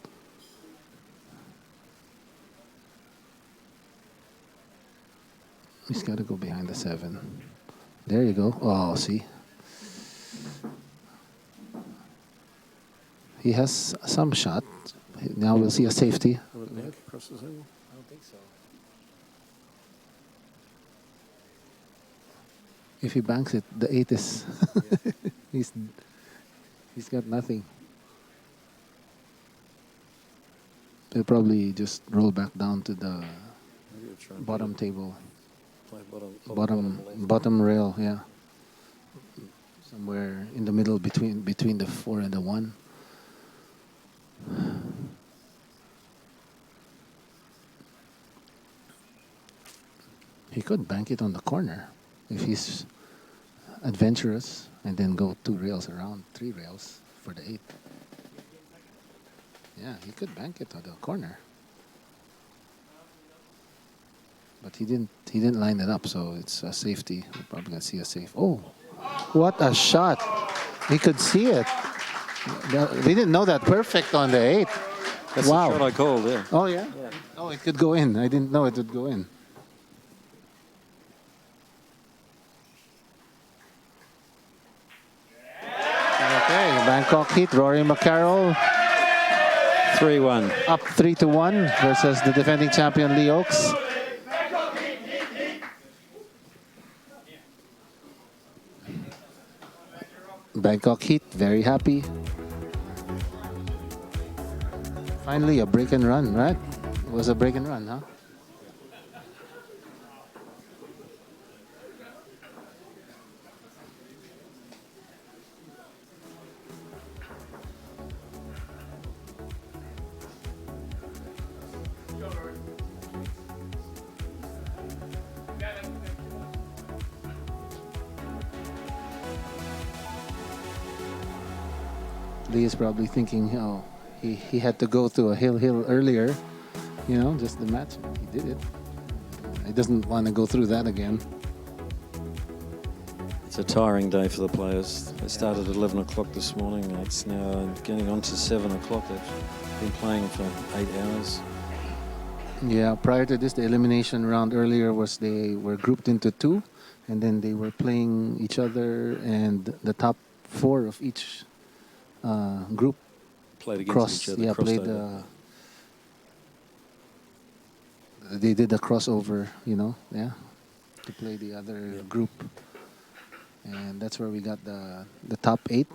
He's got to go behind the 7. There you go. Oh, see. He has some shot. Now we'll see a safety.
Will it nick across the 7?
I don't think so. If he banks it, the 8 is he's got nothing. He'll probably just roll back down to the
Maybe we'll try and
bottom table,
play
bottom
left.
rail, yeah. Somewhere in the middle between the 4 and the 1. He could bank it on the corner if he's adventurous and then go 2 rails around, 3 rails for the 8. Yeah, he could bank it on the corner. But he didn't line it up, so it's a safety. We're probably gonna see a safe. Oh, what a shot. He could see it. We didn't know that perfect on the 8.
That's
Wow.
the shot I called, yeah.
Oh, yeah? Oh, it could go in. I didn't know it would go in. Okay, Bangkok Heat, Rory McCarroll
3-1.
up 3-1 versus the defending champion Lee Oaks. Bangkok Heat, very happy. Finally, a break and run, right? It was a break and run, huh? Lee is probably thinking, oh, he had to go to a hill earlier, you know, just the match. He did it. He doesn't want to go through that again.
It's It's a tiring day for the players. They started at 11 o'clock this morning. It's now getting on to 7 o'clock. They've been playing for 8 hours.
Yeah, prior to this, the elimination round earlier was they were grouped into two, and then they were playing each other, and the top four of each group
Played against each other.
Yeah,
crossed
played.
over.
They did a crossover, to play the other group, and that's where we got the top 8.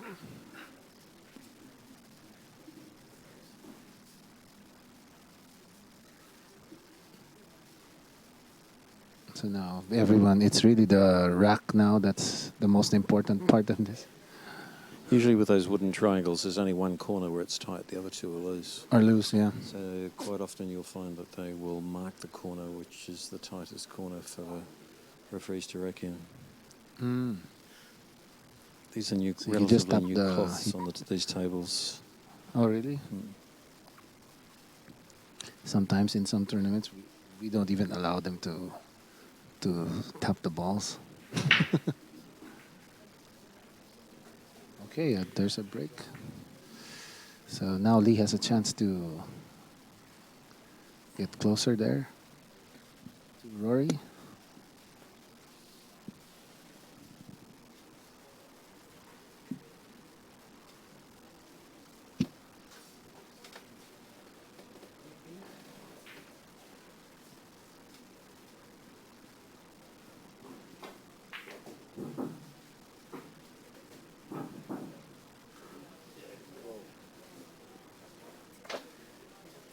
So now everyone, it's really the rack now that's the most important part of this.
Usually with those wooden triangles, there's only one corner where it's tight. The other two are loose.
Or loose, yeah.
So quite often you'll find that they will mark the corner, which is the tightest corner for the referees to rack in. These are new,
So you just
relatively
tap
new cloths on these tables.
Oh, really? Sometimes in some tournaments, we don't even allow them to tap the balls. Okay, there's a break. So now Lee has a chance to get closer there to Rory.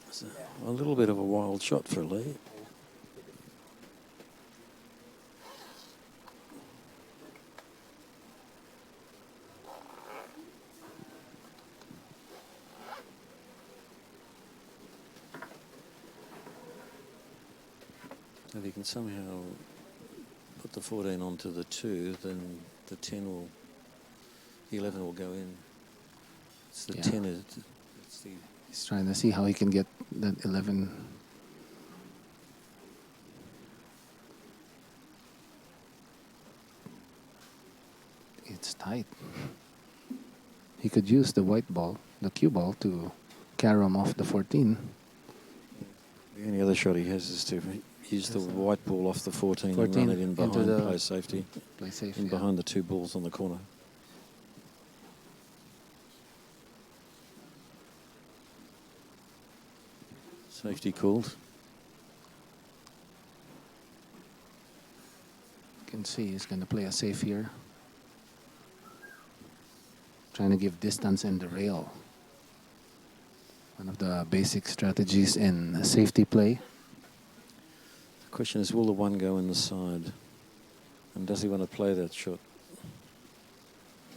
It's a little bit of a wild shot for Lee. If you can somehow put the 14 onto the 2, then the 11 will go in. It's the 10. It's the
He's trying to see how he can get that 11. It's tight. He could use the white ball, the cue ball, to carry him off the 14.
The only other shot he has is to use the white ball off the 14 and
14
run it in behind,
into the
play safety.
Play safe,
In
yeah.
behind the 2 balls on the corner. Safety called.
You can see he's going to play a safe here. Trying to give distance in the rail. One of the basic strategies in safety play.
The question is, will the 1 go in the side? And does he want to play that shot?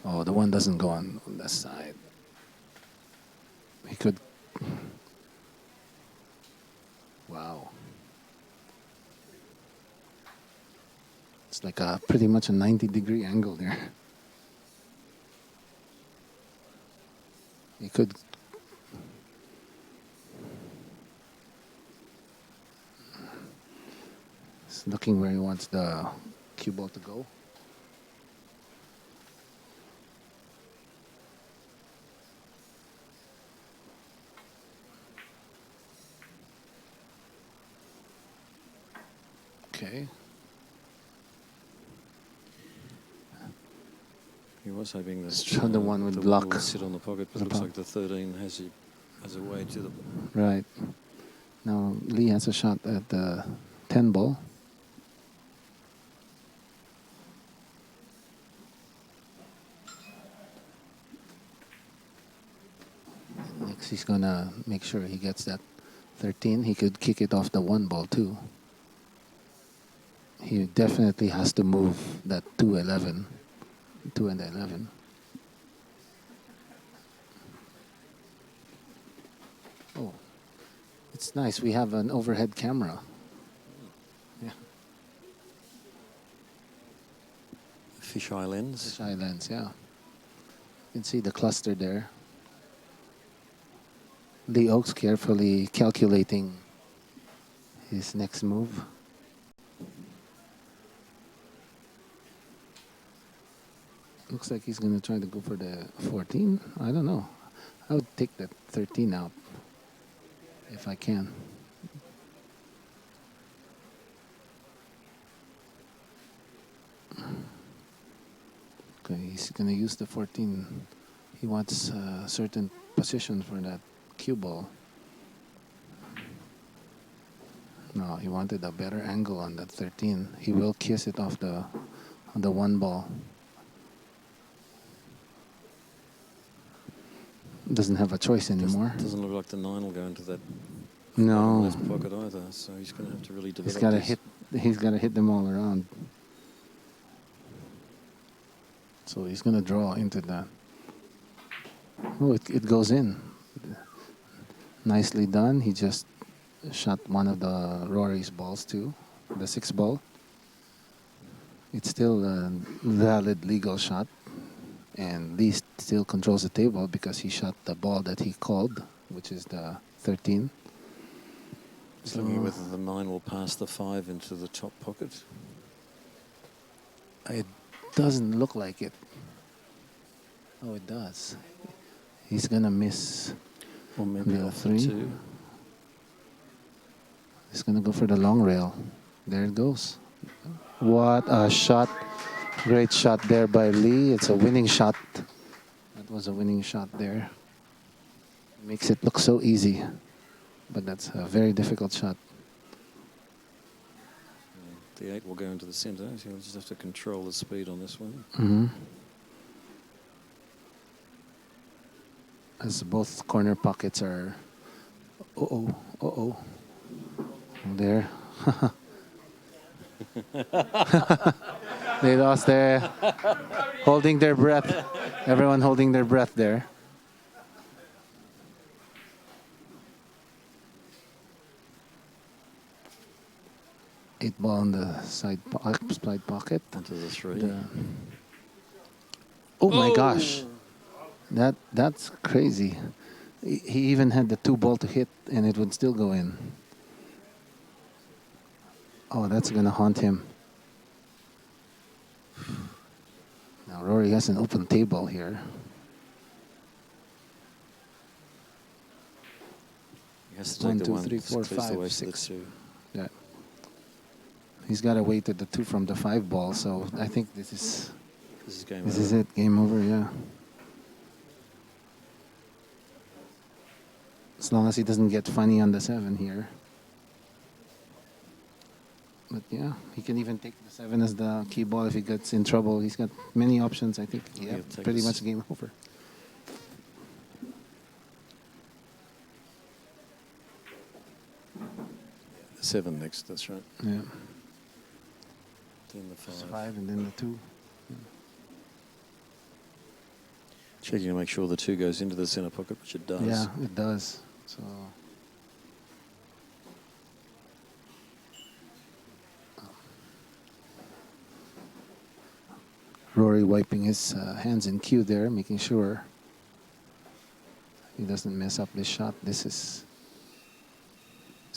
Oh, the 1 doesn't go on the side. He could... Wow. It's like pretty much a 90-degree angle there. He could... He's looking where he wants the cue ball to go. Okay.
He was hoping that
The 1 would
the
block.
will sit on the pocket, but it looks like the 13 has a way to the...
Right. Now Lee has a shot at the 10 ball. Next he's gonna make sure he gets that 13. He could kick it off the 1 ball too. He definitely has to move that 2-11. 2 and 11. Oh, it's nice. We have an overhead camera. Yeah.
Fisheye lens.
Fisheye lens, yeah. You can see the cluster there. Lee Oaks carefully calculating his next move. Looks like he's going to try to go for the 14. I don't know. I would take that 13 out if I can. Okay, he's going to use the 14. He wants a certain position for that cue ball. No, he wanted a better angle on that 13. He will kiss it off the one ball. Doesn't have a choice anymore.
Doesn't look like the 9 will go into that
No.
left pocket either, so he's going to have to really develop
He's got to hit them all around. So he's going to draw into that. Oh, it goes in. Nicely done. He just shot one of the Rory's balls too, the 6 ball. It's still a valid legal shot, and Lee still controls the table because he shot the ball that he called, which is the 13.
Just looking whether the 9 will pass the 5 into the top pocket.
It doesn't look like it. Oh, it does. He's gonna miss.
Or maybe
the
off
3.
the 2.
He's gonna go for the long rail. There it goes. What a shot. Great shot there by Lee. It's a winning shot. That was a winning shot there. Makes it look so easy. But that's a very difficult shot.
The 8 will go into the centre, so he'll just have to control the speed on this one.
Mm-hmm. As both corner pockets are... Uh-oh, uh-oh. There. They lost their... holding their breath. Everyone holding their breath there. Eight ball on the side pocket.
Into the 3.
Oh my gosh. That's crazy. He even had the 2 ball to hit and it would still go in. Oh, that's going to haunt him. Now Rory has an open table here.
He has to
1,
take
2,
the 1
3, 4,
close the way
5,
to
6.
the 2.
Yeah. He's got to wait at the 2 from the 5 ball, so I think this is
game
this
over.
is it. Game over, yeah. As long as he doesn't get funny on the 7 here. But yeah, he can even take the 7 as the key ball if he gets in trouble. He's got many options, I think. Yeah,
He'll take
pretty
this.
much game over.
The 7 next, that's right.
Yeah.
Then the 5.
5 and then the 2.
Checking to make sure the 2 goes into the centre pocket, which it does.
Yeah, it does. So Rory wiping his hands in cue there, making sure he doesn't mess up this shot. It's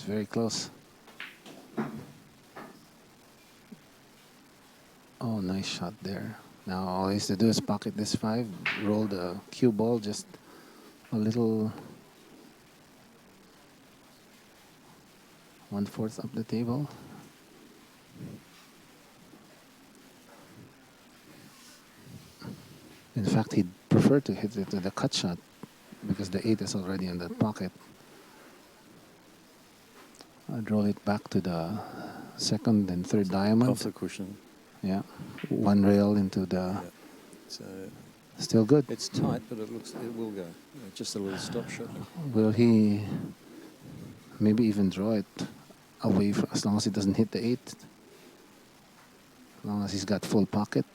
very close. Oh, nice shot there. Now all he has to do is pocket this 5, roll the cue ball just a little 1/4 up the table. In fact, he'd prefer to hit it with a cut shot because the 8 is already in that pocket. I'd roll it back to the 2nd and 3rd diamond.
Off the cushion.
Yeah, 1 rail into the...
Yeah. So
Still good.
it's tight, but it will go. Just a little stop shot.
Will he maybe even draw it away from, as long as he doesn't hit the 8? As long as he's got full pocket.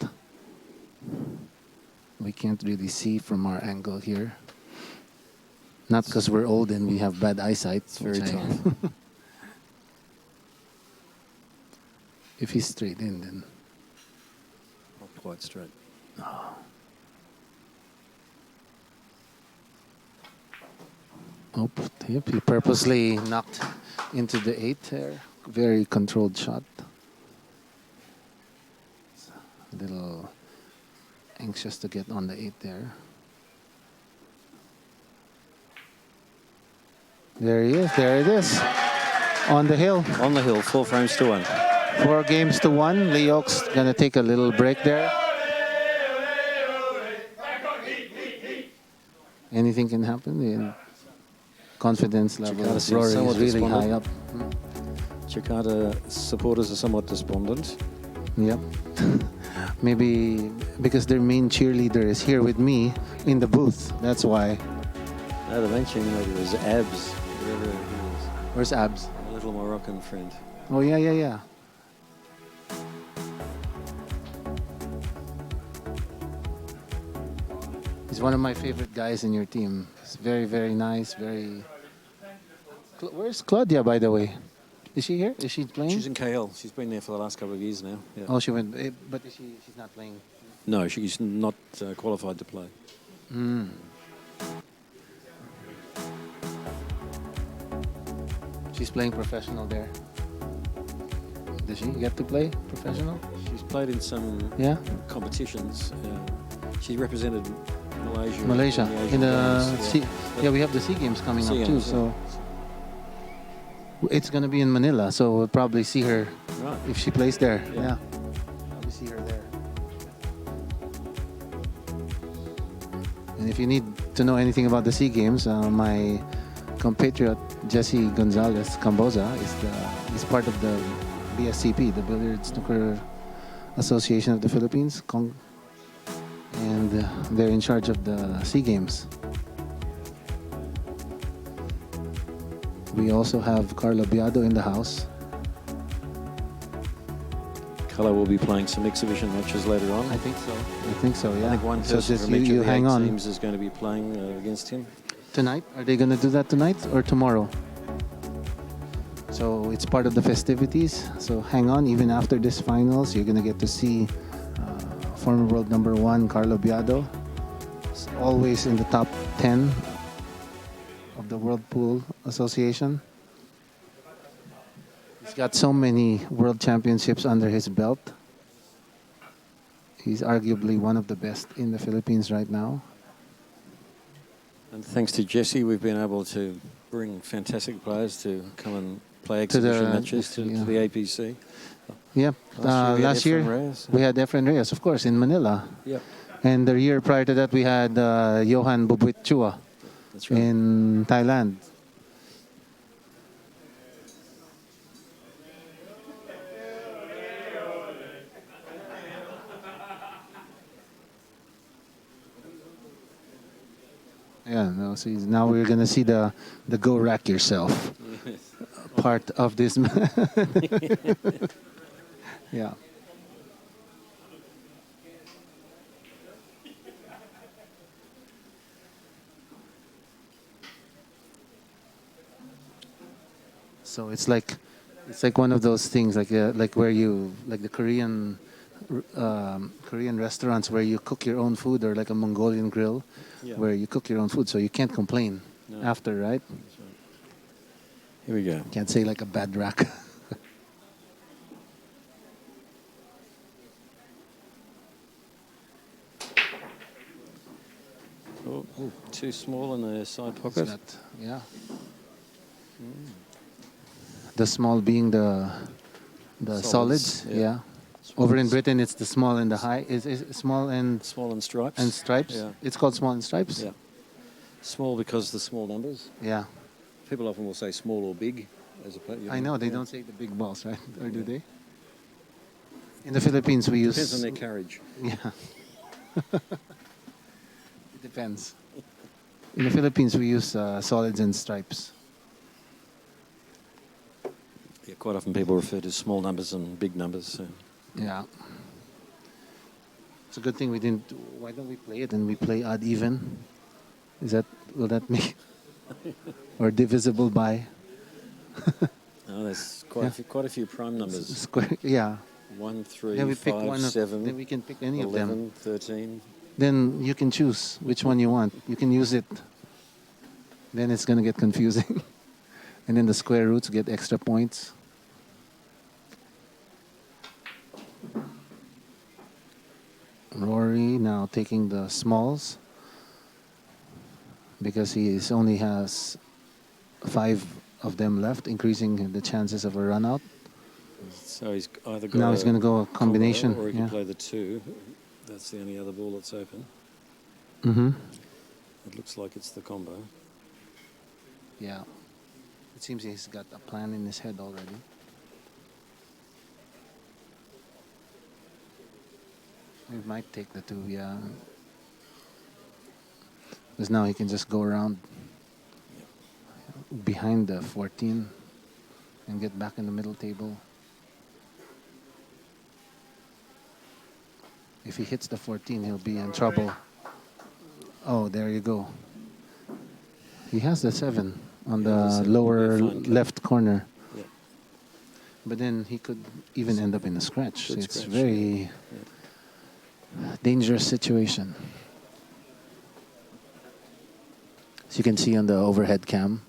We can't really see from our angle here. Not because we're old and we have bad eyesight.
It's very
which I-
tight.
If he's straight in, then...
Not quite straight.
Oh, yep, he purposely knocked into the 8 there. Very controlled shot. A little anxious. anxious to get on the 8 there. There he is. There it is. On the hill.
On the hill, 4 frames to 1.
4 games to 1. Lee Oaks gonna take a little break there. Anything can happen. The confidence level
Jakarta
of
seems
Rory is
somewhat
really
despondent.
high up.
Jakarta supporters are somewhat despondent.
Yep. Maybe because their main cheerleader is here with me in the booth. That's why.
No, the main cheerleader is Abs, wherever he is.
Where's Abs?
A little Moroccan friend.
Oh, yeah, yeah, yeah. He's one of my favorite guys in your team. He's very, very nice, very... Where's Claudia, by the way? Is she here? Is she playing?
She's in KL. She's been there for the last couple of years now. Yeah.
Oh, she went... But she's not playing?
No, she's not qualified to play.
Mm. She's playing professional there. Does she get to play professional?
She's played in some
Yeah?
competitions. She represented Malaysia.
Malaysia. In the
Games,
yeah, we have the SEA Games coming
SEA
up too,
Games,
so it's gonna be in Manila. So we'll probably see her
Right.
if she plays there.
Yeah.
Yeah, probably see her there. And if you need to know anything about the SEA Games, my compatriot Jesse Gonzalez Camboza is part of the BSCP, the Billiard Snooker Association of the Philippines, and they're in charge of the SEA Games. We also have Carlo Biado in the house.
Carlo will be playing some exhibition matches later on.
I think so. I think so. Yeah.
I think one
So
person
just
from each
you
of the
hang
8
on.
teams is going to be playing against him.
Tonight? Are they going to do that tonight or tomorrow? So it's part of the festivities. So hang on, even after this finals, you're going to get to see former world number 1 Carlo Biado. He's always in the top 10 of the World Pool Association. He's got so many world championships under his belt. He's arguably one of the best in the Philippines right now.
And thanks to Jesse, we've been able to bring fantastic players to come and play
To the-
exhibition matches to
yeah.
the APC.
Yep. Last year, we had Efren Reyes, of course, in Manila.
Yep,
And the year prior to that, we had Johan Bubuit Chua
that's right.
in Thailand. Yeah, no, see, now we're going to see the go rack yourself part of this. Yeah. So it's like one of those things like where you like the Korean restaurants where you cook your own food, or like a Mongolian grill
Yeah.
where you cook your own food, so you can't complain
No.
after, right?
That's right. Here we go.
Can't say like a bad rack.
Oh, too small in the side
It's
pocket.
not- yeah. The small being the solids.
Solids,
Yeah.
yeah.
Over in Britain, it's the small and the high. Is small and
Small and stripes.
stripes?
Yeah.
It's called small and stripes.
Yeah. Small because the small numbers.
Yeah.
People often will say small or big as opposed.
I know they
yeah.
don't say the big balls, right? Or do they? In the Philippines, we use.
Depends on their carriage.
Yeah. It depends. In the Philippines, we use solids and stripes.
Yeah, quite often people refer to small numbers and big numbers. So.
Yeah. It's a good thing we didn't. Why don't we play it and we play odd even? Will that make or divisible by?
Oh, there's
Yeah.
quite a few prime numbers.
Square. Yeah.
1, 3,
Yeah, we pick
5,
one.
7,
Then we can pick any of them.
11, 13.
Then you can choose which one you want. You can use it. Then it's gonna get confusing, and then the square roots get extra points. Rory now taking the smalls because only has 5 of them left, increasing the chances of a run out.
So he's either got
Now he's going to go a combination.
combo, or he
yeah.
can play the 2. That's the only other ball that's open.
Mm-hmm.
It looks like it's the combo.
Yeah. It seems he's got a plan in his head already. He might take the 2, yeah. Because now he can just go around behind the 14 and get back in the middle table. If he hits the 14, he'll be in trouble. Oh, there you go. He has the 7 on the lower left corner.
Yeah.
But then he could even end up in a scratch.
Good
It's
scratch,
very dangerous situation. As you can see on the overhead cam.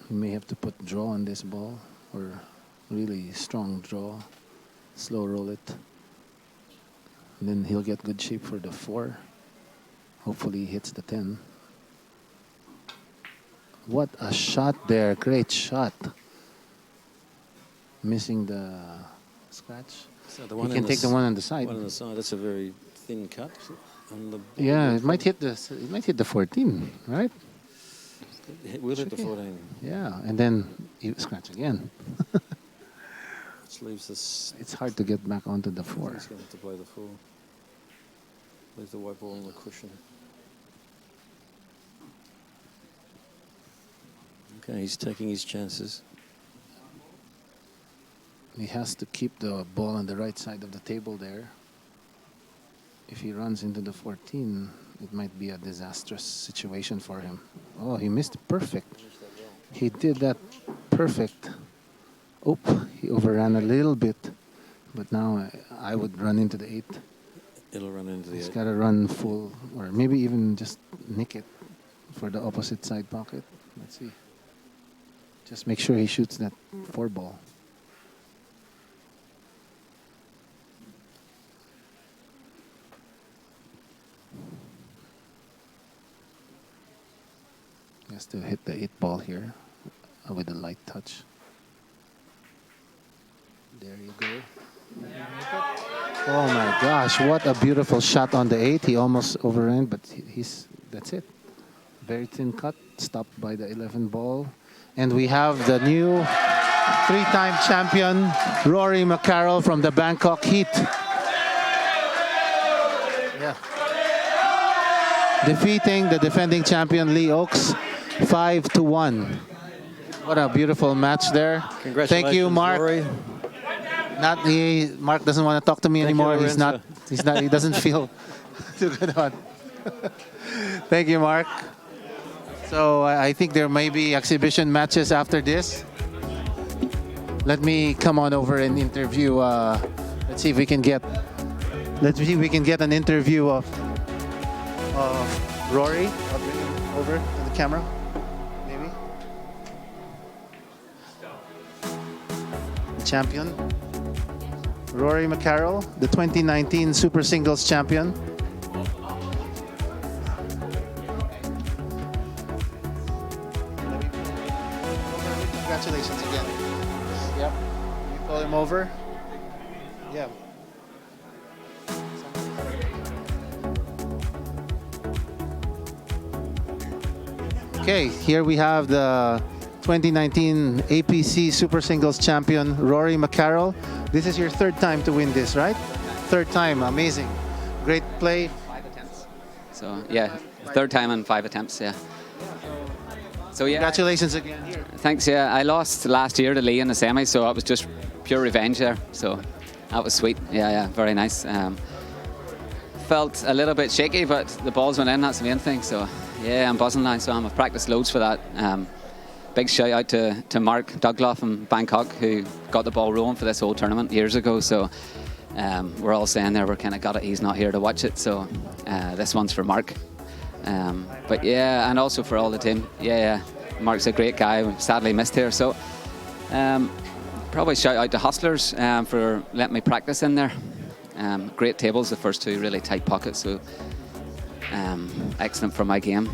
You may have to put draw on this ball, or really strong draw. Slow roll it. And then he'll get good shape for the 4. Hopefully he hits the 10. What a shot there. Great shot. Missing the scratch.
So the
He
one
can take the one on the side.
One on the side. That's a very thin cut. And the
Yeah, it might hit the 14, right?
It will hit the 14.
Yeah, and then you scratch again.
Which leaves this.
It's hard to get back onto the 4.
He's going to have to play the 4. Leave the white ball on the cushion. Okay, he's taking his chances.
He has to keep the ball on the right side of the table there. If he runs into the 14, it might be a disastrous situation for him. Oh, he missed perfect. He did that perfect. Oh, he overran a little bit. But now I would run into the 8.
It'll run into the 8.
He's got to run full, or maybe even just nick it for the opposite side pocket. Let's see. Just make sure he shoots that 4 ball. He has to hit the 8 ball here with a light touch. There you go. Oh my gosh, what a beautiful shot on the 8. He almost overran, but that's it. Very thin cut, stopped by the 11 ball. And we have the new 3-time champion, Rory McCarroll from the Bangkok Heat. Yeah. Defeating the defending champion, Lee Oaks, 5-1. What a beautiful match there.
Congratulations,
Thank you, Mark.
Rory.
Mark doesn't want to talk to me anymore.
you,
He doesn't feel too good on. Thank you, Mark. So I think there may be exhibition matches after this. Let me come on over and interview. Let's see if we can get an interview of Rory. I'll bring him over to the camera, maybe. The champion, Rory McCarroll, the 2019 Super Singles champion. Congratulations again. Yep. You pull him over. Yeah. Okay, here we have the 2019 APC Super Singles champion, Rory McCarroll. This is your 3rd time to win this, right? 3rd time, amazing. Great play.
5 attempts. So, yeah, 3rd time and 5 attempts, yeah. So, yeah.
Congratulations again. Here.
Thanks, yeah. I lost last year to Lee in the semi, so it was just pure revenge there. So, that was sweet. Yeah, very nice. Felt a little bit shaky, but the balls went in, that's the main thing. So, yeah, I'm buzzing now, so I've practiced loads for that. Big shout out to Mark Douglas from Bangkok, who got the ball rolling for this whole tournament years ago. So we're all saying there we're kind of got it. He's not here to watch it, so this one's for Mark. But yeah, and also for all the team. Yeah. Mark's a great guy, sadly missed here. So probably shout out to Hustlers for letting me practice in there. Great tables, the first two, really tight pockets, so excellent for my game.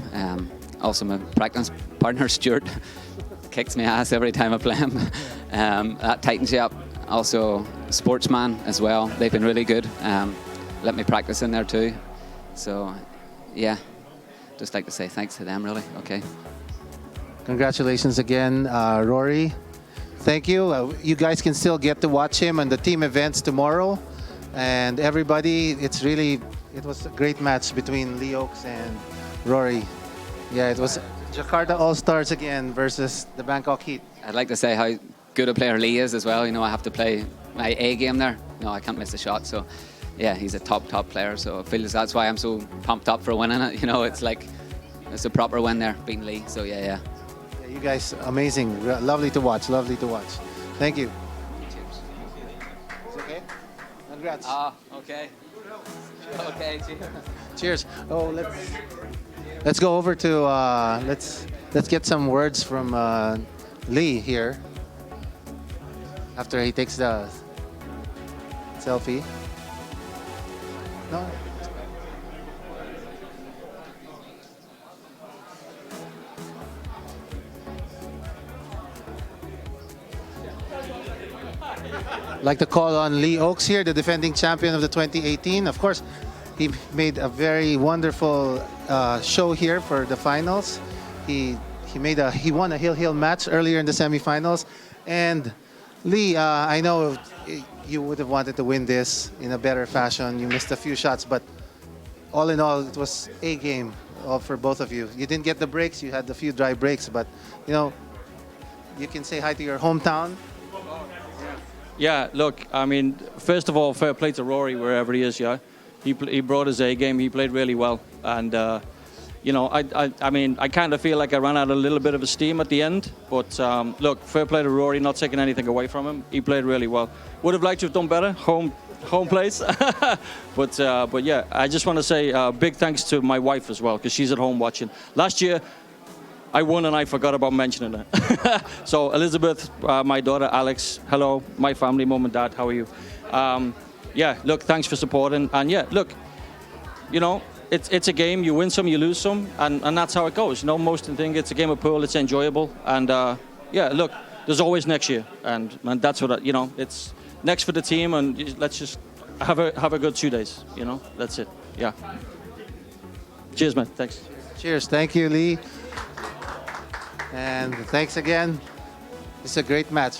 Also my practice partner Stuart kicks me ass every time I play him. That tightens you up. Also Sportsman as well, they've been really good. Let me practice in there too. So yeah, just like to say thanks to them really. Okay.
Congratulations again, Rory. Thank you. You guys can still get to watch him on the team events tomorrow. And everybody, it was a great match between Lee Oaks and Rory. Yeah, it was Jakarta All-Stars again versus the Bangkok Heat.
I'd like to say how good a player Lee is as well. You know, I have to play my A game there. No, I can't miss a shot. So yeah, he's a top player. So I feel that's why I'm so pumped up for winning it. You know, it's like, it's a proper win there, beating Lee. So yeah.
You guys, amazing. Lovely to watch. Thank you.
Cheers.
It's okay? Congrats.
Okay. Okay,
Cheers. Oh, let's go over to let's get some words from Lee here after he takes the selfie. No. I'd like to call on Lee Oaks here, the defending champion of the 2018. Of course, he made a very wonderful show here for the finals. He won a heel match earlier in the semifinals. And Lee, I know you would have wanted to win this in a better fashion. You missed a few shots, but all in all, it was a game for both of you. You didn't get the breaks. You had a few dry breaks, but you know, you can say hi to your hometown.
Yeah, look, I mean, first of all, fair play to Rory wherever he is. Yeah, he brought his A game. He played really well, and you know, I mean, I kind of feel like I ran out a little bit of steam at the end. But look, fair play to Rory, not taking anything away from him. He played really well. Would have liked to have done better, home place. but yeah, I just want to say big thanks to my wife as well, because she's at home watching. Last year, I won and I forgot about mentioning it. So Elizabeth, my daughter Alex, hello, my family, mom and dad, how are you? Yeah, look, thanks for supporting. And yeah, look, you know, it's a game. You win some, you lose some, and that's how it goes. You know, most of the thing, it's a game of pool. It's enjoyable, and yeah, look, there's always next year, and that's what you know. It's next for the team, and let's just have a good 2 days. You know, that's it. Yeah. Cheers, man. Thanks.
Cheers. Thank you, Lee. And thanks again. It's a great match.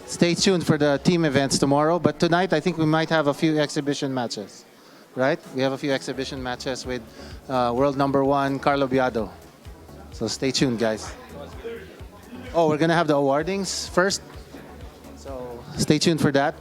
Stay tuned for the team events tomorrow. But tonight, I think we might have a few exhibition matches, right? We have a few exhibition matches with world number 1, Carlo Biado. So stay tuned, guys. Oh, we're going to have the awardings first. So stay tuned for that.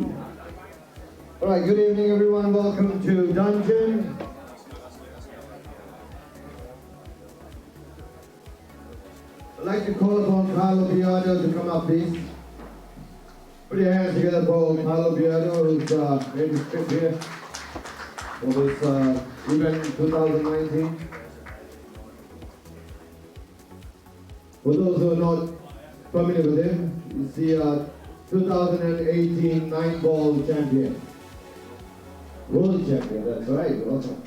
All right, good evening, everyone. Welcome to Dungeon. I'd like to call upon Carlo Biardo to come up, please. Put your hands together for Carlo Biardo, who's made his trip here for this event in 2019. For those who are not familiar with him, he's the 2018 9-ball champion. World champion, that's right, awesome.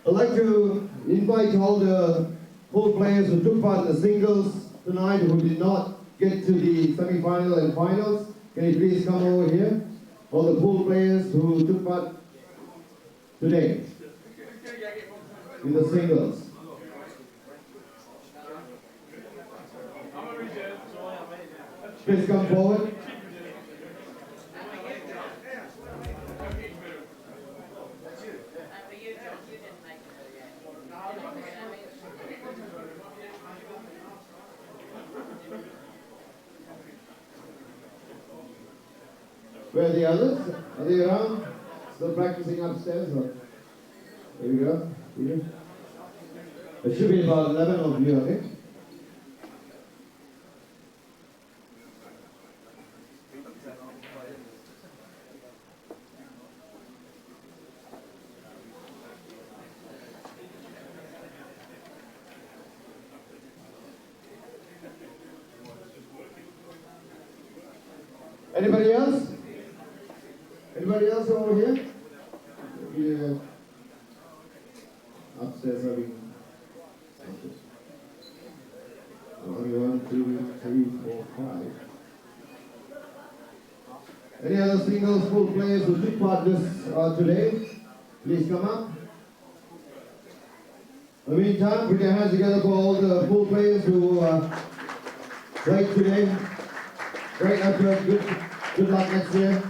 I'd like to invite all the full players who took part in the singles tonight who did not get to the semi-final and finals. Can you please come over here? All the full players who took part today in the singles. Please come forward. Where are the others? Are they around? Still practicing upstairs? Or? There we go. Here. There should be about 11 of you, I think. Anybody else? Anybody else over here? Yeah. Upstairs having. Only 1, 2, 3, 4, 5. Any other singles full players who took part this today? Please come up. In the meantime, put your hands together for all the full players who played today. Great effort, good luck next year.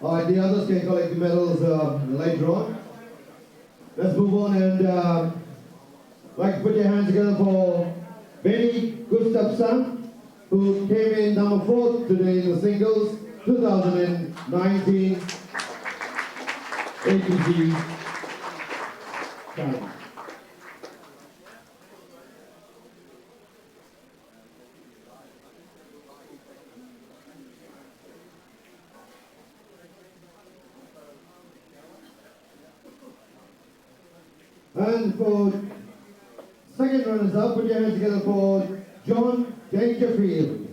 All right, the others can collect the medals later on. Let's move on and I'd like to put your hands together for Benny Gustafsson, who came in number 4 today in the singles 2019 APC challenge. And for second runners up, put your hands together for John Dangerfield.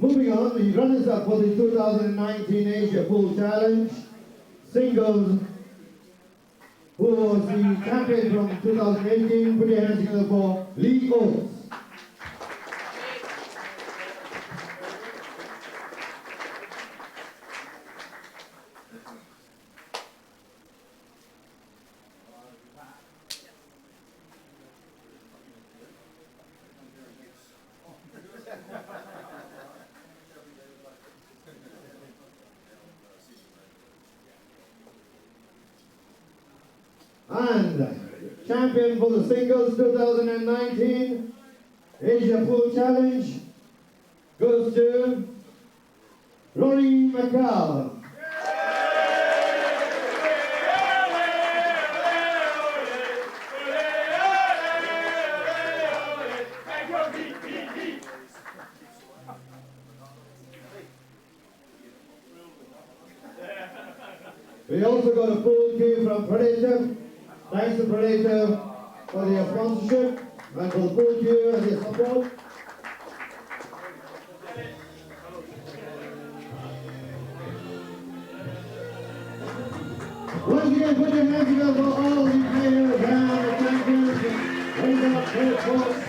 Moving on, the runners-up for the 2019 Asia Pool Challenge singles, who was the champion from 2018. Put your hands together for Lee Oates. And champion for the singles 2019 Asia Pool Challenge goes to Rory McCall. Predator. Thanks to Predator for their sponsorship and for the full gear and their support. Once again, put your hands together for all the players and the champions. Raise up, great force.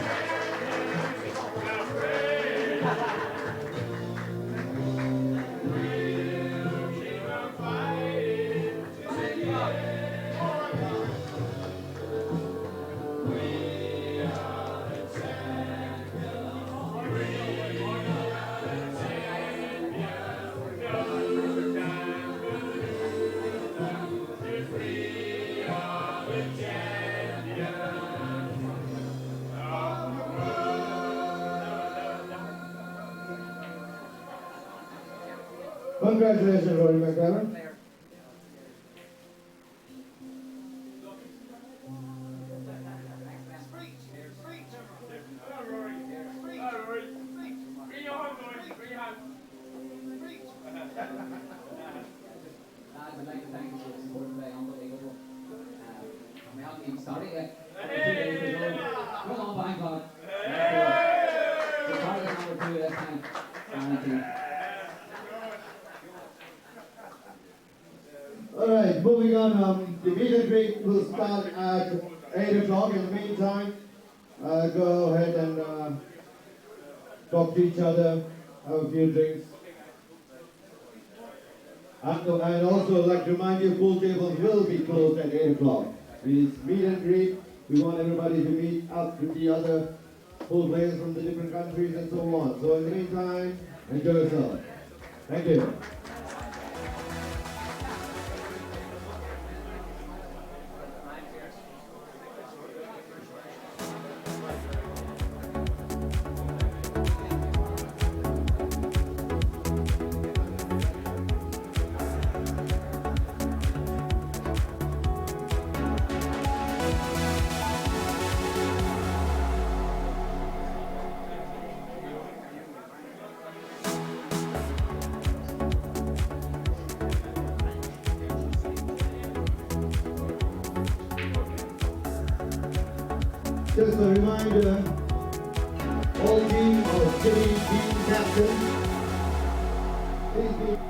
Congratulations, Rory McLaren.
I'd like to thank you for the support today, unbelievable. We haven't even started yet. 2 days to go. Come on, Bangkok. We're target number 2 this time. Guaranteed.
Alright, moving on, the meet and greet will start at 8 o'clock. In the meantime, go ahead and talk to each other, have a few drinks. And also, I'd like to remind you, pool tables will be closed at 8 o'clock. It's meet and greet. We want everybody to meet up with the other pool players from the different countries and so on. So in the meantime, enjoy yourself. Thank you. Just a reminder, all team or city team captains, please be